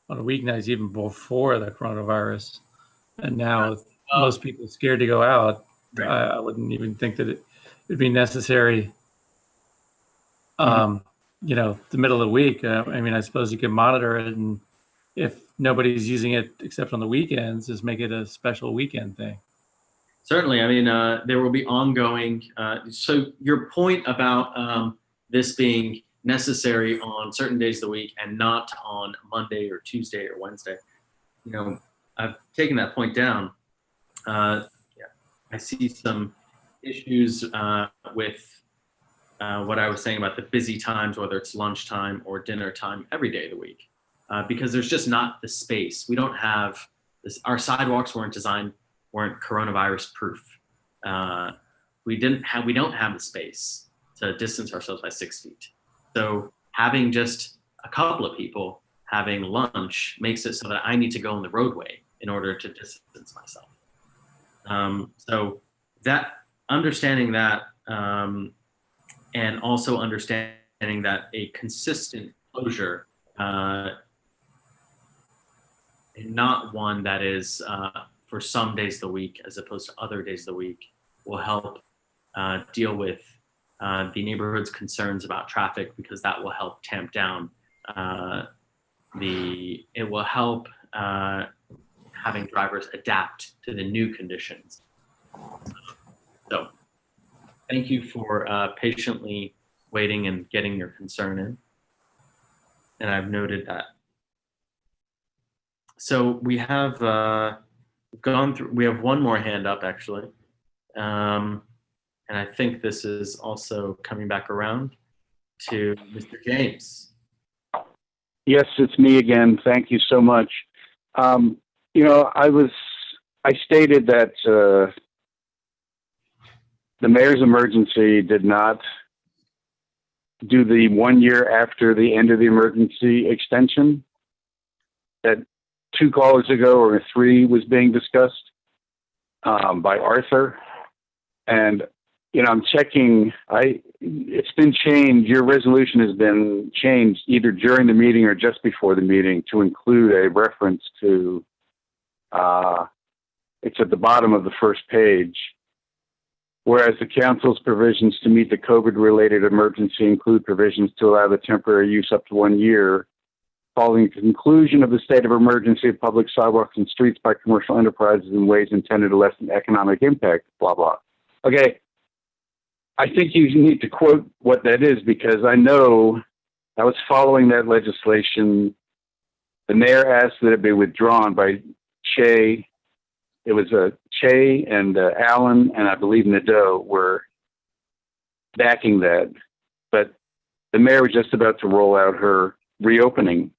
weeknights, even before the coronavirus. And now with most people scared to go out, I wouldn't even think that it would be necessary. You know, the middle of the week. I mean, I suppose you can monitor it, and if nobody's using it except on the weekends, just make it a special weekend thing. Certainly. I mean, there will be ongoing. So your point about this being necessary on certain days of the week and not on Monday or Tuesday or Wednesday, you know, I've taken that point down. Yeah, I see some issues with what I was saying about the busy times, whether it's lunchtime or dinner time, every day of the week, because there's just not the space. We don't have this. Our sidewalks weren't coronavirus proof. We don't have the space to distance ourselves by 6 feet. So having just a couple of people having lunch makes it so that I need to go on the roadway in order to distance myself. So that understanding that, and also understanding that a consistent closure, and not one that is for some days of the week as opposed to other days of the week, will help deal with the neighborhood's concerns about traffic, because that will help tamp down it will help having drivers adapt to the new conditions. So thank you for patiently waiting and getting your concern in. And I've noted that. So we have gone through, we have one more hand up actually. And I think this is also coming back around to Mr. James. Yes, it's me again. Thank you so much. You know, I stated that the mayor's emergency did not do the 1 year after the end of the emergency extension that 2 callers ago, or 3, was being discussed by Arthur. And, you know, I'm checking, it's been changed. Your resolution has been changed either during the meeting or just before the meeting to include a reference to, it's at the bottom of the first page. Whereas the council's provisions to meet the COVID-related emergency include provisions to allow the temporary use up to 1 year following the conclusion of the state of emergency of public sidewalks and streets by commercial enterprises in ways intended to lessen economic impact, blah, blah. Okay, I think you need to quote what that is, because I know I was following that legislation. The mayor asked that it be withdrawn by Che. It was Che and Allen, and I believe Nadeau were backing that. But the mayor was just about to roll out her reopening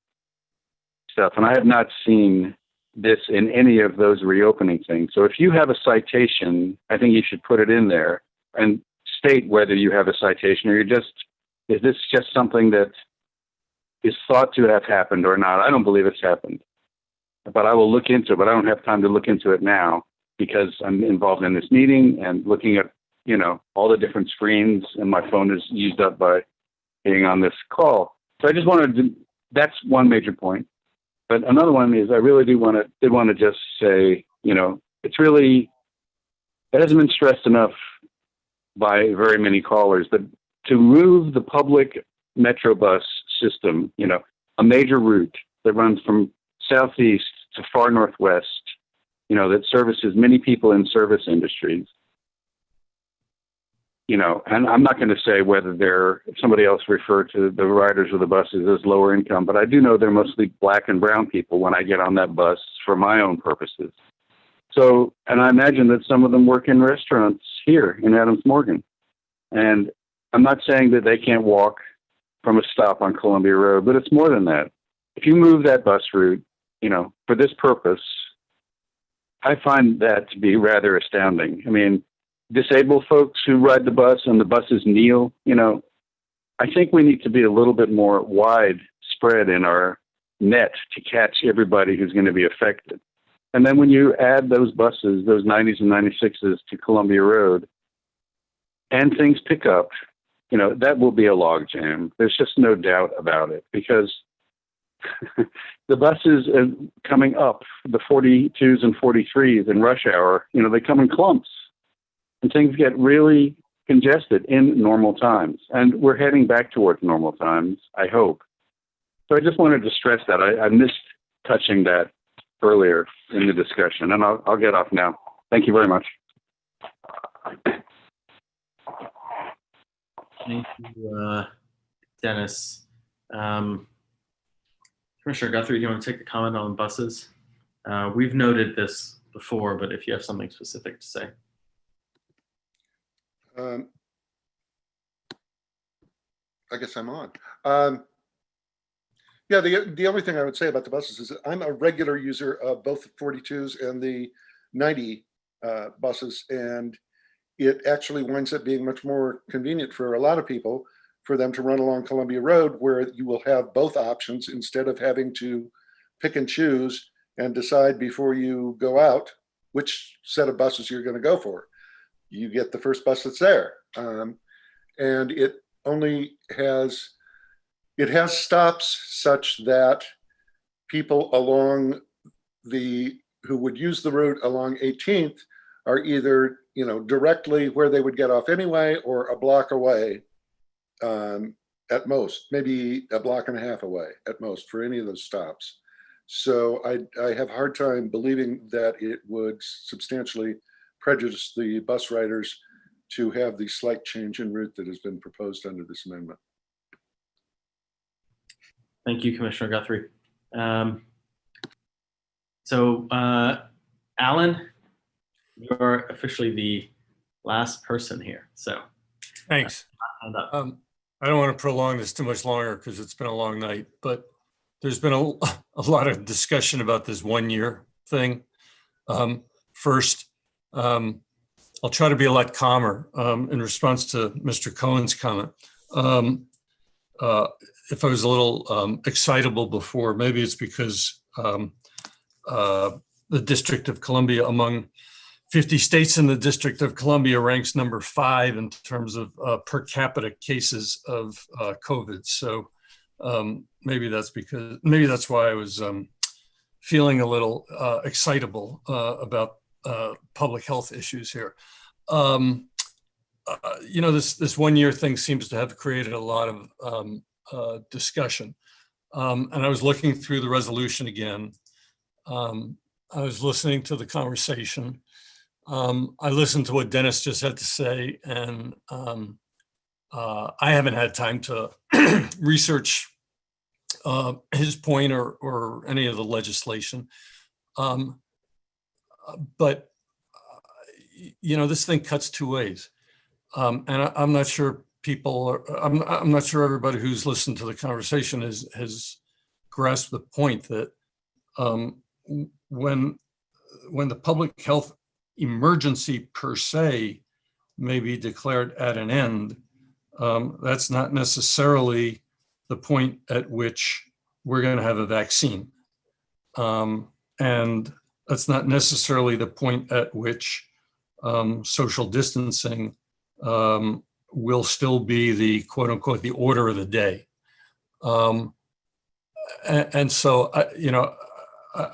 stuff, and I have not seen this in any of those reopening things. So if you have a citation, I think you should put it in there and state whether you have a citation, or is this just something that is thought to have happened or not? I don't believe it's happened, but I will look into it, but I don't have time to look into it now because I'm involved in this meeting and looking at, you know, all the different screens, and my phone is used up by being on this call. So I just wanted to, that's one major point. But another one is I really did want to just say, you know, it's really, it hasn't been stressed enough by very many callers, but to move the public Metro bus system, you know, a major route that runs from southeast to far northwest, you know, that services many people in service industries, you know, and I'm not going to say whether somebody else referred to the riders of the buses as lower income, but I do know they're mostly black and brown people when I get on that bus for my own purposes. So, and I imagine that some of them work in restaurants here in Adams Morgan. And I'm not saying that they can't walk from a stop on Columbia Road, but it's more than that. If you move that bus route, you know, for this purpose, I find that to be rather astounding. I mean, disabled folks who ride the bus and the buses kneel, you know, I think we need to be a little bit more widespread in our net to catch everybody who's going to be affected. And then when you add those buses, those 90s and 96s to Columbia Road, and things pick up, you know, that will be a logjam. There's just no doubt about it, because the buses coming up, the 42s and 43s in rush hour, they come in clumps, and things get really congested in normal times. And we're heading back towards normal times, I hope. So I just wanted to stress that. I missed touching that earlier in the discussion, and I'll get off now. Thank you very much. Thank you, Dennis. Commissioner Guthrie, do you want to take a comment on buses? We've noted this before, but if you have something specific to say. I guess I'm on. Yeah, the only thing I would say about the buses is I'm a regular user of both the 42s and the 90 buses, and it actually winds up being much more convenient for a lot of people for them to run along Columbia Road, where you will have both options instead of having to pick and choose and decide before you go out which set of buses you're going to go for. You get the first bus that's there, and it only has stops such that people along who would use the route along 18th are either directly where they would get off anyway, or a block away at most, maybe a block and a half away at most for any of those stops. So I have a hard time believing that it would substantially prejudice the bus riders to have the slight change in route that has been proposed under this amendment. Thank you, Commissioner Guthrie. Alan, you're officially the last person here. So thanks. I don't want to prolong this too much longer because it's been a long night, but there's been a lot of discussion about this 1 year thing. First, I'll try to be a lot calmer in response to Mr. Cohen's comment. If I was a little excitable before, maybe it's because the District of Columbia, among 50 states in the District of Columbia, ranks number 5 in terms of per capita cases of COVID. So maybe that's why I was feeling a little excitable about public health issues here. This 1 year thing seems to have created a lot of discussion. And I was looking through the resolution again. I was listening to the conversation. I listened to what Dennis just had to say, and I haven't had time to research his point or any of the legislation. But this thing cuts two ways. And I'm not sure I'm not sure everybody who's listened to the conversation has grasped the point that when the public health emergency per se may be declared at an end, that's not necessarily the point at which we're going to have a vaccine. And that's not necessarily the point at which social distancing will still be the quote unquote the order of the day. And so,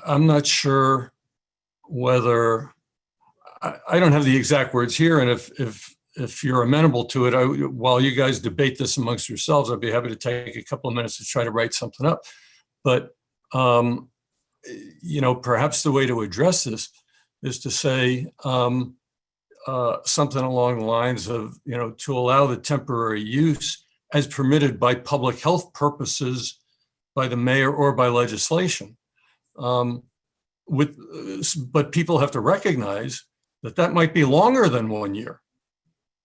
I'm not sure whether I don't have the exact words here. And if you're amenable to it, while you guys debate this amongst yourselves, I'd be happy to take a couple of minutes to try to write something up. But, perhaps the way to address this is to say something along the lines of, to allow the temporary use as permitted by public health purposes by the mayor or by legislation. But people have to recognize that might be longer than 1 year.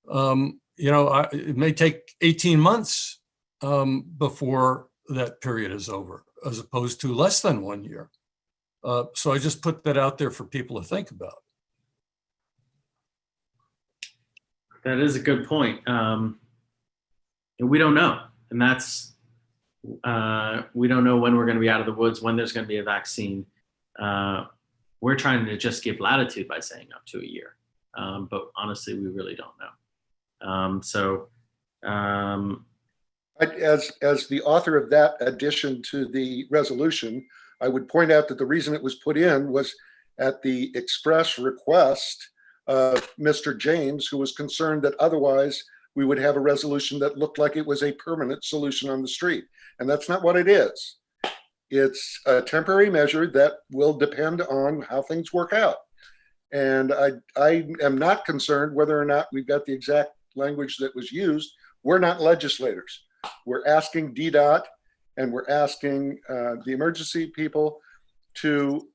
It may take 18 months before that period is over, as opposed to less than 1 year. So I just put that out there for people to think about. That is a good point. We don't know. And that's, we don't know when we're going to be out of the woods, when there's going to be a vaccine. We're trying to just give latitude by saying up to a year. But honestly, we really don't know. As the author of that addition to the resolution, I would point out that the reason it was put in was at the express request of Mr. James, who was concerned that otherwise we would have a resolution that looked like it was a permanent solution on the street. And that's not what it is. It's a temporary measure that will depend on how things work out. And I am not concerned whether or not we've got the exact language that was used. We're not legislators. We're asking DDOT and we're asking the emergency people to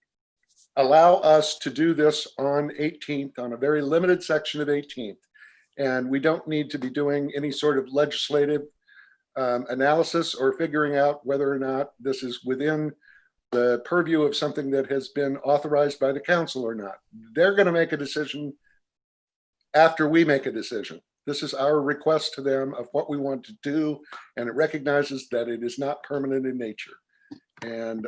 allow us to do this on 18th, on a very limited section of 18th. And we don't need to be doing any sort of legislative analysis or figuring out whether or not this is within the purview of something that has been authorized by the council or not. They're going to make a decision after we make a decision. This is our request to them of what we want to do, and it recognizes that it is not permanent in nature. And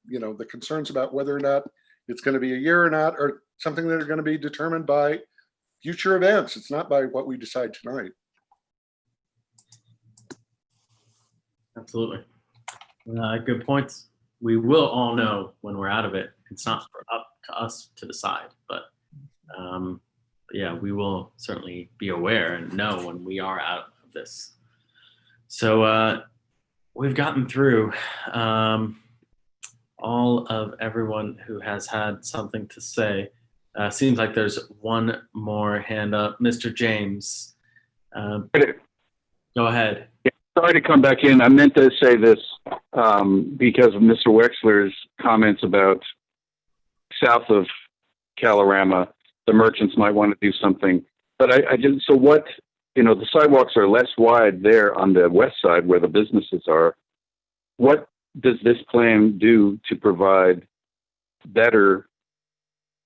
you know, the concerns about whether or not it's going to be a year or not are something that are going to be determined by future events. It's not by what we decide tonight. Absolutely. Good points. We will all know when we're out of it. It's not up to us to decide, but yeah, we will certainly be aware and know when we are out of this. So we've gotten through all of everyone who has had something to say. Seems like there's one more hand up. Mr. James, go ahead. Yeah, sorry to come back in. I meant to say this because of Mr. Wexler's comments about south of Kalorama, the merchants might want to do something. But I didn't, so what, you know, the sidewalks are less wide there on the west side where the businesses are. What does this plan do to provide better,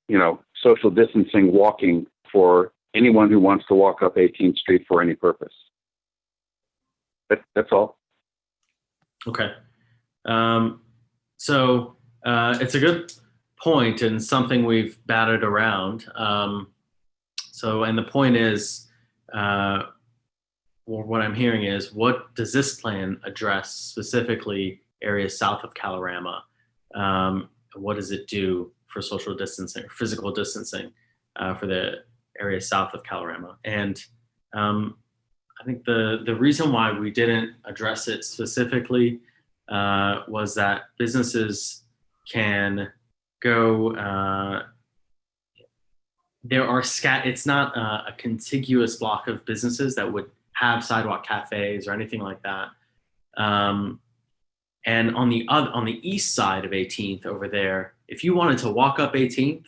you know, social distancing walking for anyone who wants to walk up 18th Street for any purpose? That's all. Okay. So it's a good point and something we've batted around. So, and the point is, well, what I'm hearing is, what does this plan address specifically areas south of Kalorama? What does it do for social distancing, physical distancing for the areas south of Kalorama? And I think the reason why we didn't address it specifically was that businesses can go, there are it's not a contiguous block of businesses that would have sidewalk cafes or anything like that. And on the east side of 18th over there, if you wanted to walk up 18th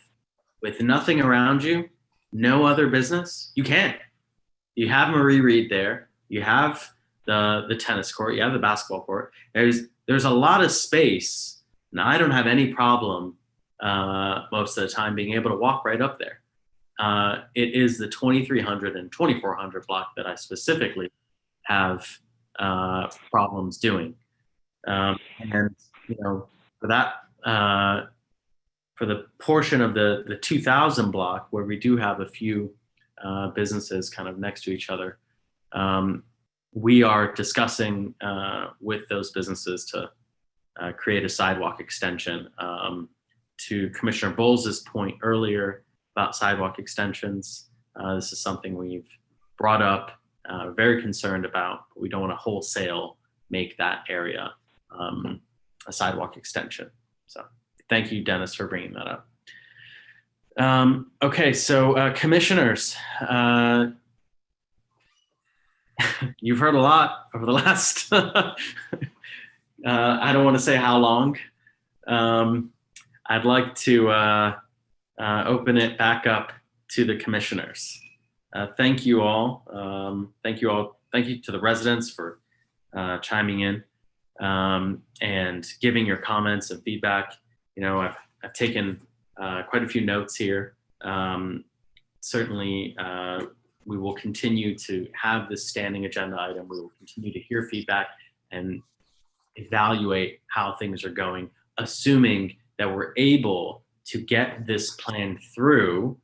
with nothing around you, no other business, you can. You have Marie Reed there. You have the tennis court. You have the basketball court. There's a lot of space. Now, I don't have any problem most of the time being able to walk right up there. It is the 2300 and 2400 block that I specifically have problems doing. And you know, for that, for the portion of the 2000 block where we do have a few businesses kind of next to each other, we are discussing with those businesses to create a sidewalk extension. To Commissioner Bowles's point earlier about sidewalk extensions, this is something we've brought up, very concerned about, but we don't want to wholesale make that area a sidewalk extension. So thank you, Dennis, for bringing that up. Okay, so commissioners, you've heard a lot over the last, I don't want to say how long. I'd like to open it back up to the commissioners. Thank you all. Thank you all. Thank you to the residents for chiming in and giving your comments and feedback. You know, I've taken quite a few notes here. Certainly, we will continue to have this standing agenda item. We will continue to hear feedback and evaluate how things are going, assuming that we're able to get this plan through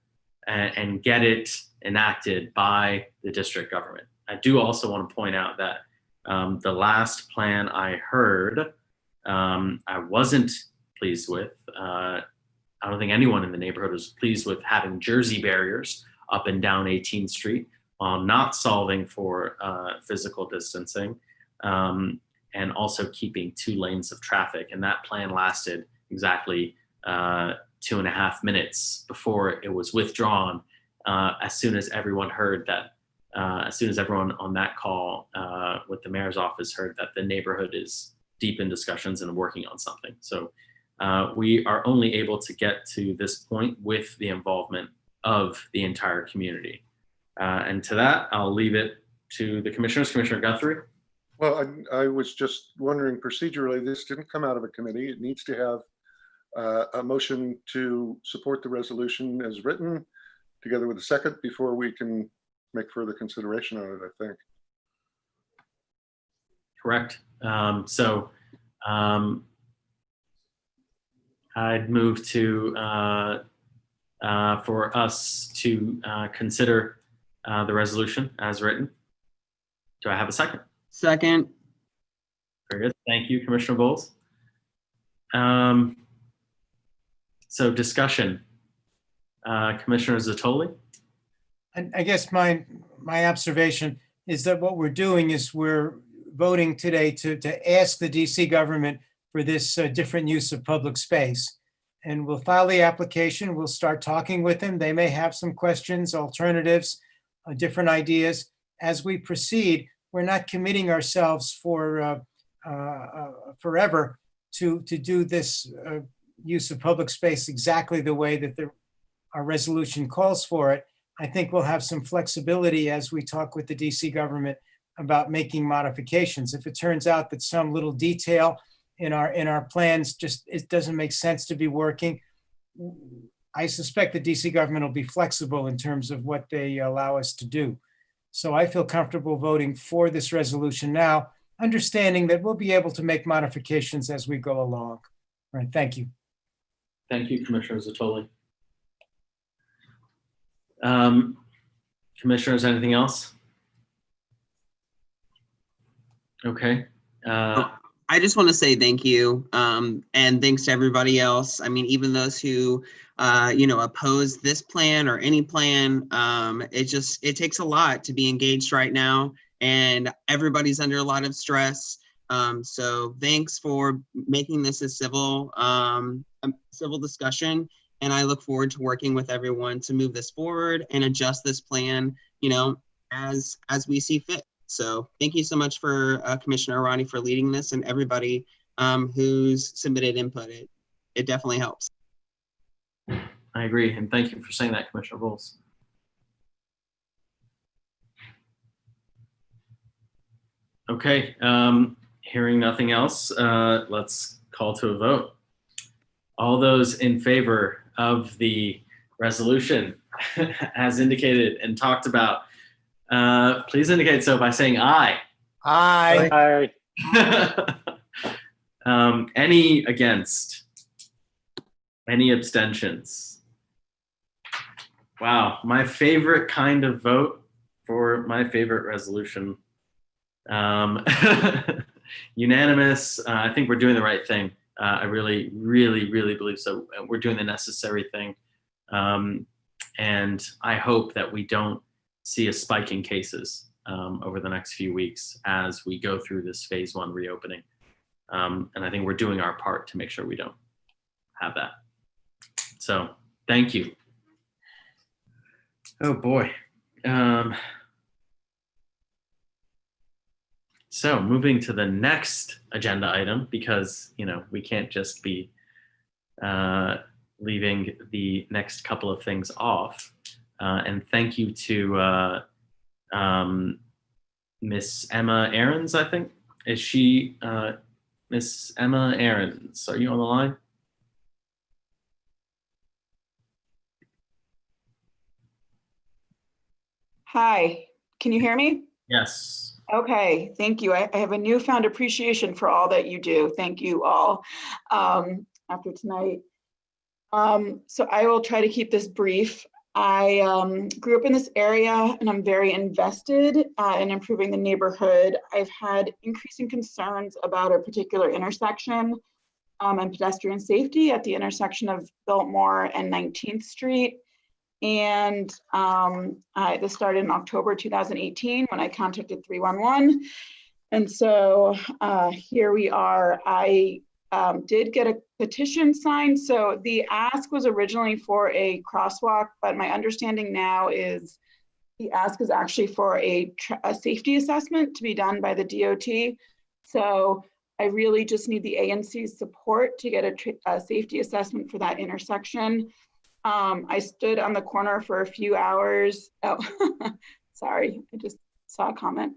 and get it enacted by the district government. I do also want to point out that The last plan I heard, I wasn't pleased with. I don't think anyone in the neighborhood was pleased with having Jersey barriers up and down 18th Street while not solving for physical distancing, and also keeping 2 lanes of traffic. And that plan lasted exactly 2.5 minutes before it was withdrawn, as soon as everyone heard that, as soon as everyone on that call with the mayor's office heard that the neighborhood is deep in discussions and working on something. So we are only able to get to this point with the involvement of the entire community. And to that, I'll leave it to the commissioners. Commissioner Guthrie. Well, I was just wondering procedurally, this didn't come out of a committee. It needs to have a motion to support the resolution as written, together with a second, before we can make further consideration on it, I think. Correct. I'd move to for us to consider the resolution as written. Do I have a second? Second. Very good. Thank you, Commissioner Bowles. So discussion. Commissioner Zatoli. I guess my observation is that what we're doing is we're voting today to ask the DC government for this different use of public space. And we'll file the application. We'll start talking with them. They may have some questions, alternatives, different ideas. As we proceed, we're not committing ourselves for forever to do this use of public space exactly the way that our resolution calls for it. I think we'll have some flexibility as we talk with the DC government about making modifications. If it turns out that some little detail in our plans just it doesn't make sense to be working, I suspect the DC government will be flexible in terms of what they allow us to do. So I feel comfortable voting for this resolution now, understanding that we'll be able to make modifications as we go along. All right, thank you. Thank you, Commissioner Zatoli. Commissioners, anything else? Okay. I just want to say thank you, and thanks to everybody else. I mean, even those who, oppose this plan or any plan, it takes a lot to be engaged right now, and everybody's under a lot of stress. So thanks for making this a civil discussion, and I look forward to working with everyone to move this forward and adjust this plan, as we see fit. So thank you so much for Commissioner Arani for leading this, and everybody who's submitted input. It definitely helps. I agree, and thank you for saying that, Commissioner Bowles. Okay, hearing nothing else, let's call to a vote. All those in favor of the resolution as indicated and talked about, please indicate so by saying aye. Aye. Any against? Any abstentions? Wow, my favorite kind of vote for my favorite resolution. Unanimous. I think we're doing the right thing. I really, really, really believe so. We're doing the necessary thing. And I hope that we don't see a spike in cases over the next few weeks as we go through this phase 1 reopening. And I think we're doing our part to make sure we don't have that. So thank you. Oh boy. So moving to the next agenda item, because we can't just be leaving the next couple of things off. And thank you to Miss Emma Ahrens, I think. Is she Miss Emma Ahrens? Are you on the line? Hi, can you hear me? Yes. Okay, thank you. I have a newfound appreciation for all that you do. Thank you all after tonight. So I will try to keep this brief. I grew up in this area and I'm very invested in improving the neighborhood. I've had increasing concerns about a particular intersection and pedestrian safety at the intersection of Biltmore and 19th Street. And this started in October 2018 when I contacted 311. And so here we are. I did get a petition signed. So the ask was originally for a crosswalk, but my understanding now is the ask is actually for a safety assessment to be done by the DOT. So I really just need the ANC's support to get a safety assessment for that intersection. I stood on the corner for a few hours. Oh, sorry, I just saw a comment.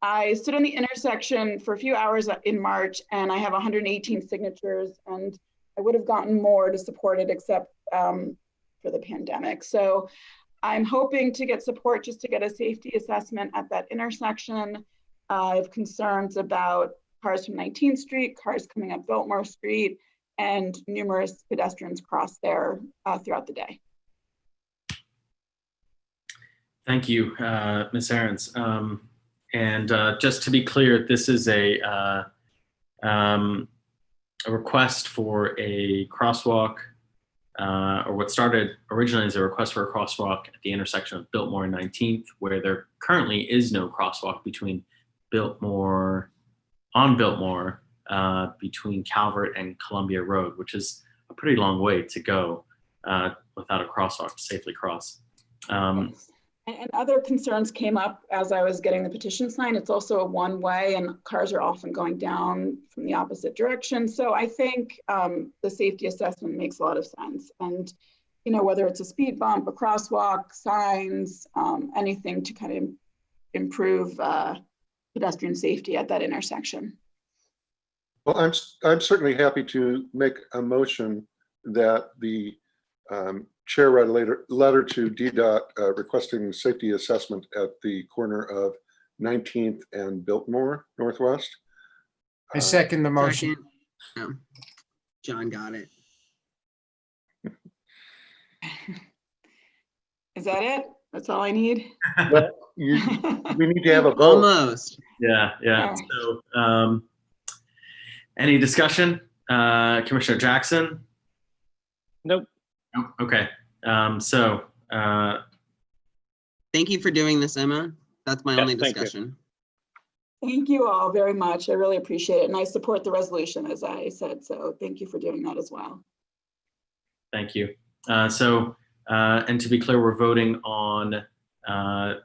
I stood on the intersection for a few hours in March and I have 118 signatures and I would have gotten more to support it except for the pandemic. So I'm hoping to get support just to get a safety assessment at that intersection. I have concerns about cars from 19th Street, cars coming up Biltmore Street, and numerous pedestrians cross there throughout the day. Thank you, Ms. Ahrens. And just to be clear, this is a request for a crosswalk, or what started originally as a request for a crosswalk at the intersection of Biltmore and 19th, where there currently is no crosswalk between Biltmore, between Calvert and Columbia Road, which is a pretty long way to go without a crosswalk to safely cross. And other concerns came up as I was getting the petition signed. It's also a one-way and cars are often going down from the opposite direction. So I think the safety assessment makes a lot of sense. And, you know, whether it's a speed bump, a crosswalk, signs, anything to kind of improve pedestrian safety at that intersection. Well, I'm certainly happy to make a motion that the chair write a letter to DDOT requesting safety assessment at the corner of 19th and Biltmore Northwest. I second the motion. Second. John got it. Is that it? That's all I need? Well, we need to have a vote. Almost. Yeah. So any discussion? Commissioner Jackson? Nope. Okay. Thank you for doing this, Emma. That's my only thank you. discussion. Thank you all very much. I really appreciate it. And I support the resolution, as I said. So thank you for doing that as well. Thank you. And to be clear, we're voting on on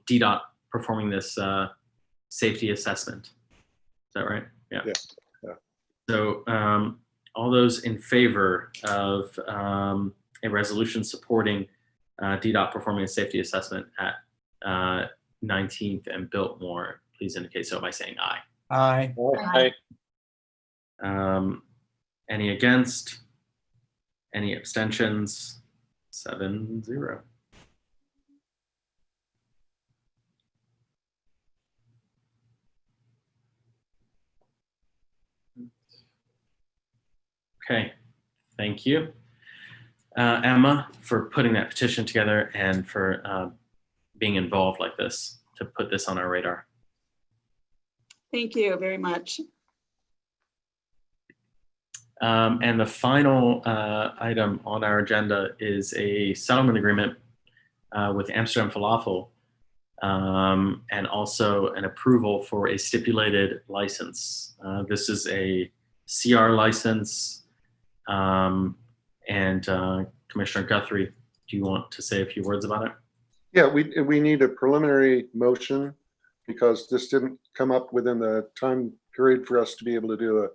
DDOT performing this safety assessment. Is that right? Yeah. So all those in favor of a resolution supporting DDOT performing a safety assessment at 19th and Biltmore, please indicate so by saying aye. Aye. Aye. Any against? Any abstentions? 7-0. Okay, thank you, Emma, for putting that petition together and for being involved like this to put this on our radar. Thank you very much. And the final item on our agenda is a settlement agreement with Amsterdam Falafel, and also an approval for a stipulated license. This is a CR license. Commissioner Guthrie, do you want to say a few words about it? Yeah, we need a preliminary motion because this didn't come up within the time period for us to be able to do a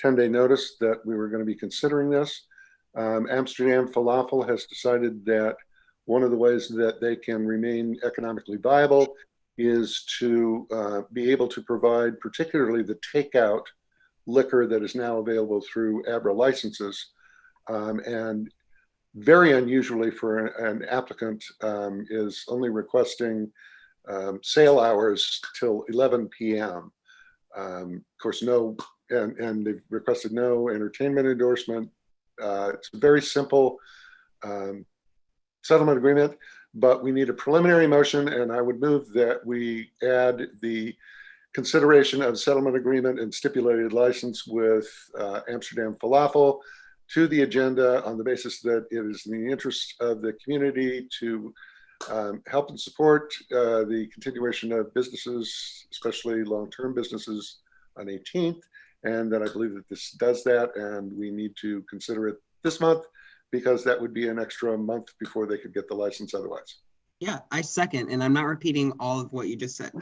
10-day notice that we were going to be considering this. Amsterdam Falafel has decided that one of the ways that they can remain economically viable is to be able to provide particularly the takeout liquor that is now available through ABRA licenses. And very unusually for an applicant is only requesting sale hours till 11 p.m. Of course, and they've requested no entertainment endorsement, It's a very simple settlement agreement, but we need a preliminary motion, and I would move that we add the consideration of settlement agreement and stipulated license with Amsterdam Falafel to the agenda on the basis that it is in the interest of the community to help and support the continuation of businesses, especially long-term businesses on 18th, and that I believe that this does that, and we need to consider it this month because that would be an extra month before they could get the license otherwise. Yeah, I second, and I'm not repeating all of what you just said.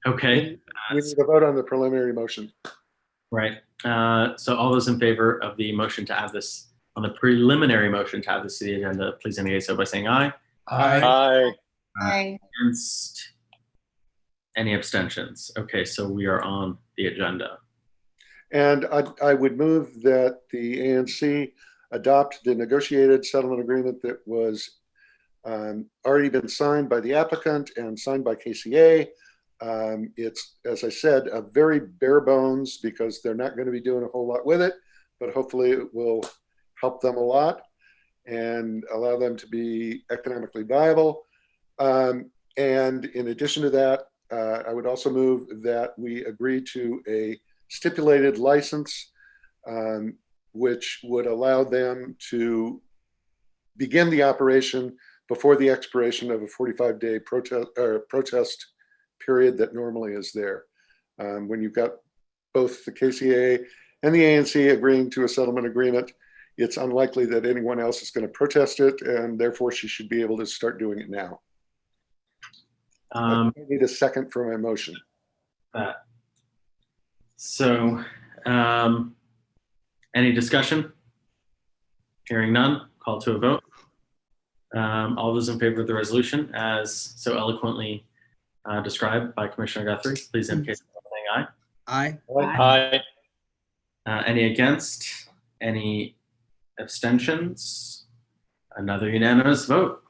Okay. We need to vote on the preliminary motion. Right. So all those in favor of the motion to add this, on the preliminary motion to add this to the agenda, please indicate so by saying aye. Aye. Aye. Against? Any abstentions? Okay, so we are on the agenda. And I would move that the ANC adopt the negotiated settlement agreement that was already been signed by the applicant and signed by KCA. It's, as I said, a very bare bones because they're not going to be doing a whole lot with it, but hopefully it will help them a lot and allow them to be economically viable. And in addition to that, I would also move that we agree to a stipulated license, which would allow them to begin the operation before the expiration of a 45-day protest period that normally is there. When you've got both the KCA and the ANC agreeing to a settlement agreement, it's unlikely that anyone else is going to protest it, and therefore she should be able to start doing it now. I need a second for my motion. So, any discussion? Hearing none, call to a vote. All those in favor of the resolution as so eloquently described by Commissioner Guthrie, please indicate by saying aye. Aye. Aye. Any against? Any abstentions? Another unanimous vote.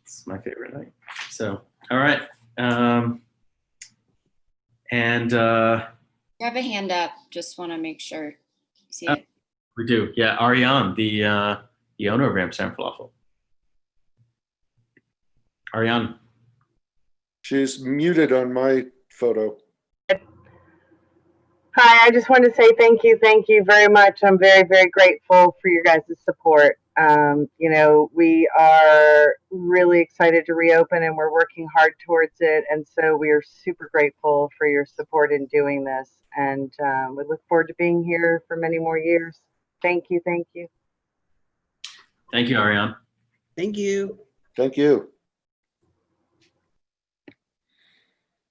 It's my favorite night. So, all right. And You have a hand up. Just want to make sure you see it. we do. Yeah, Ariane, the owner of Amsterdam Falafel. Ariane. She's muted on my photo. Hi, I just want to say thank you very much. I'm very, very grateful for your guys' support. You know, we are really excited to reopen and we're working hard towards it. And so we are super grateful for your support in doing this. And we look forward to being here for many more years. Thank you. Thank you. Thank you, Ariane. Thank you. Thank you.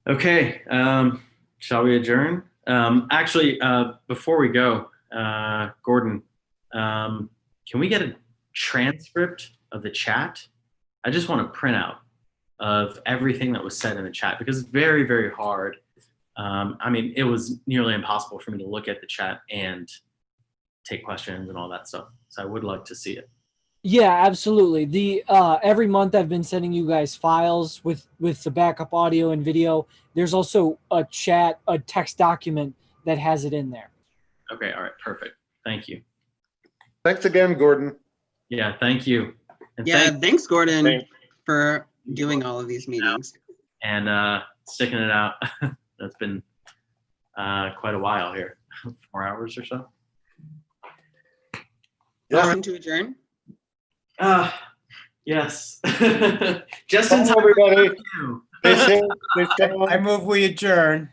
Okay, shall we adjourn? Actually, before we go, Gordon, can we get a transcript of the chat? I just want a printout of everything that was said in the chat because it's very, very hard. I mean, it was nearly impossible for me to look at the chat and take questions and all that stuff. So I would like to see it. Yeah, absolutely. The every month I've been sending you guys files with the backup audio and video. There's also a text document that has it in there. Okay, all right, perfect. Thank you. Thanks again, Gordon. Yeah, thank you. And Yeah, thanks, Gordon, for doing all of these meetings. And sticking it out. That's been quite a while here, 4 hours or so. Motion to adjourn. Yes. Just in time, everybody. you. They say I move we adjourn.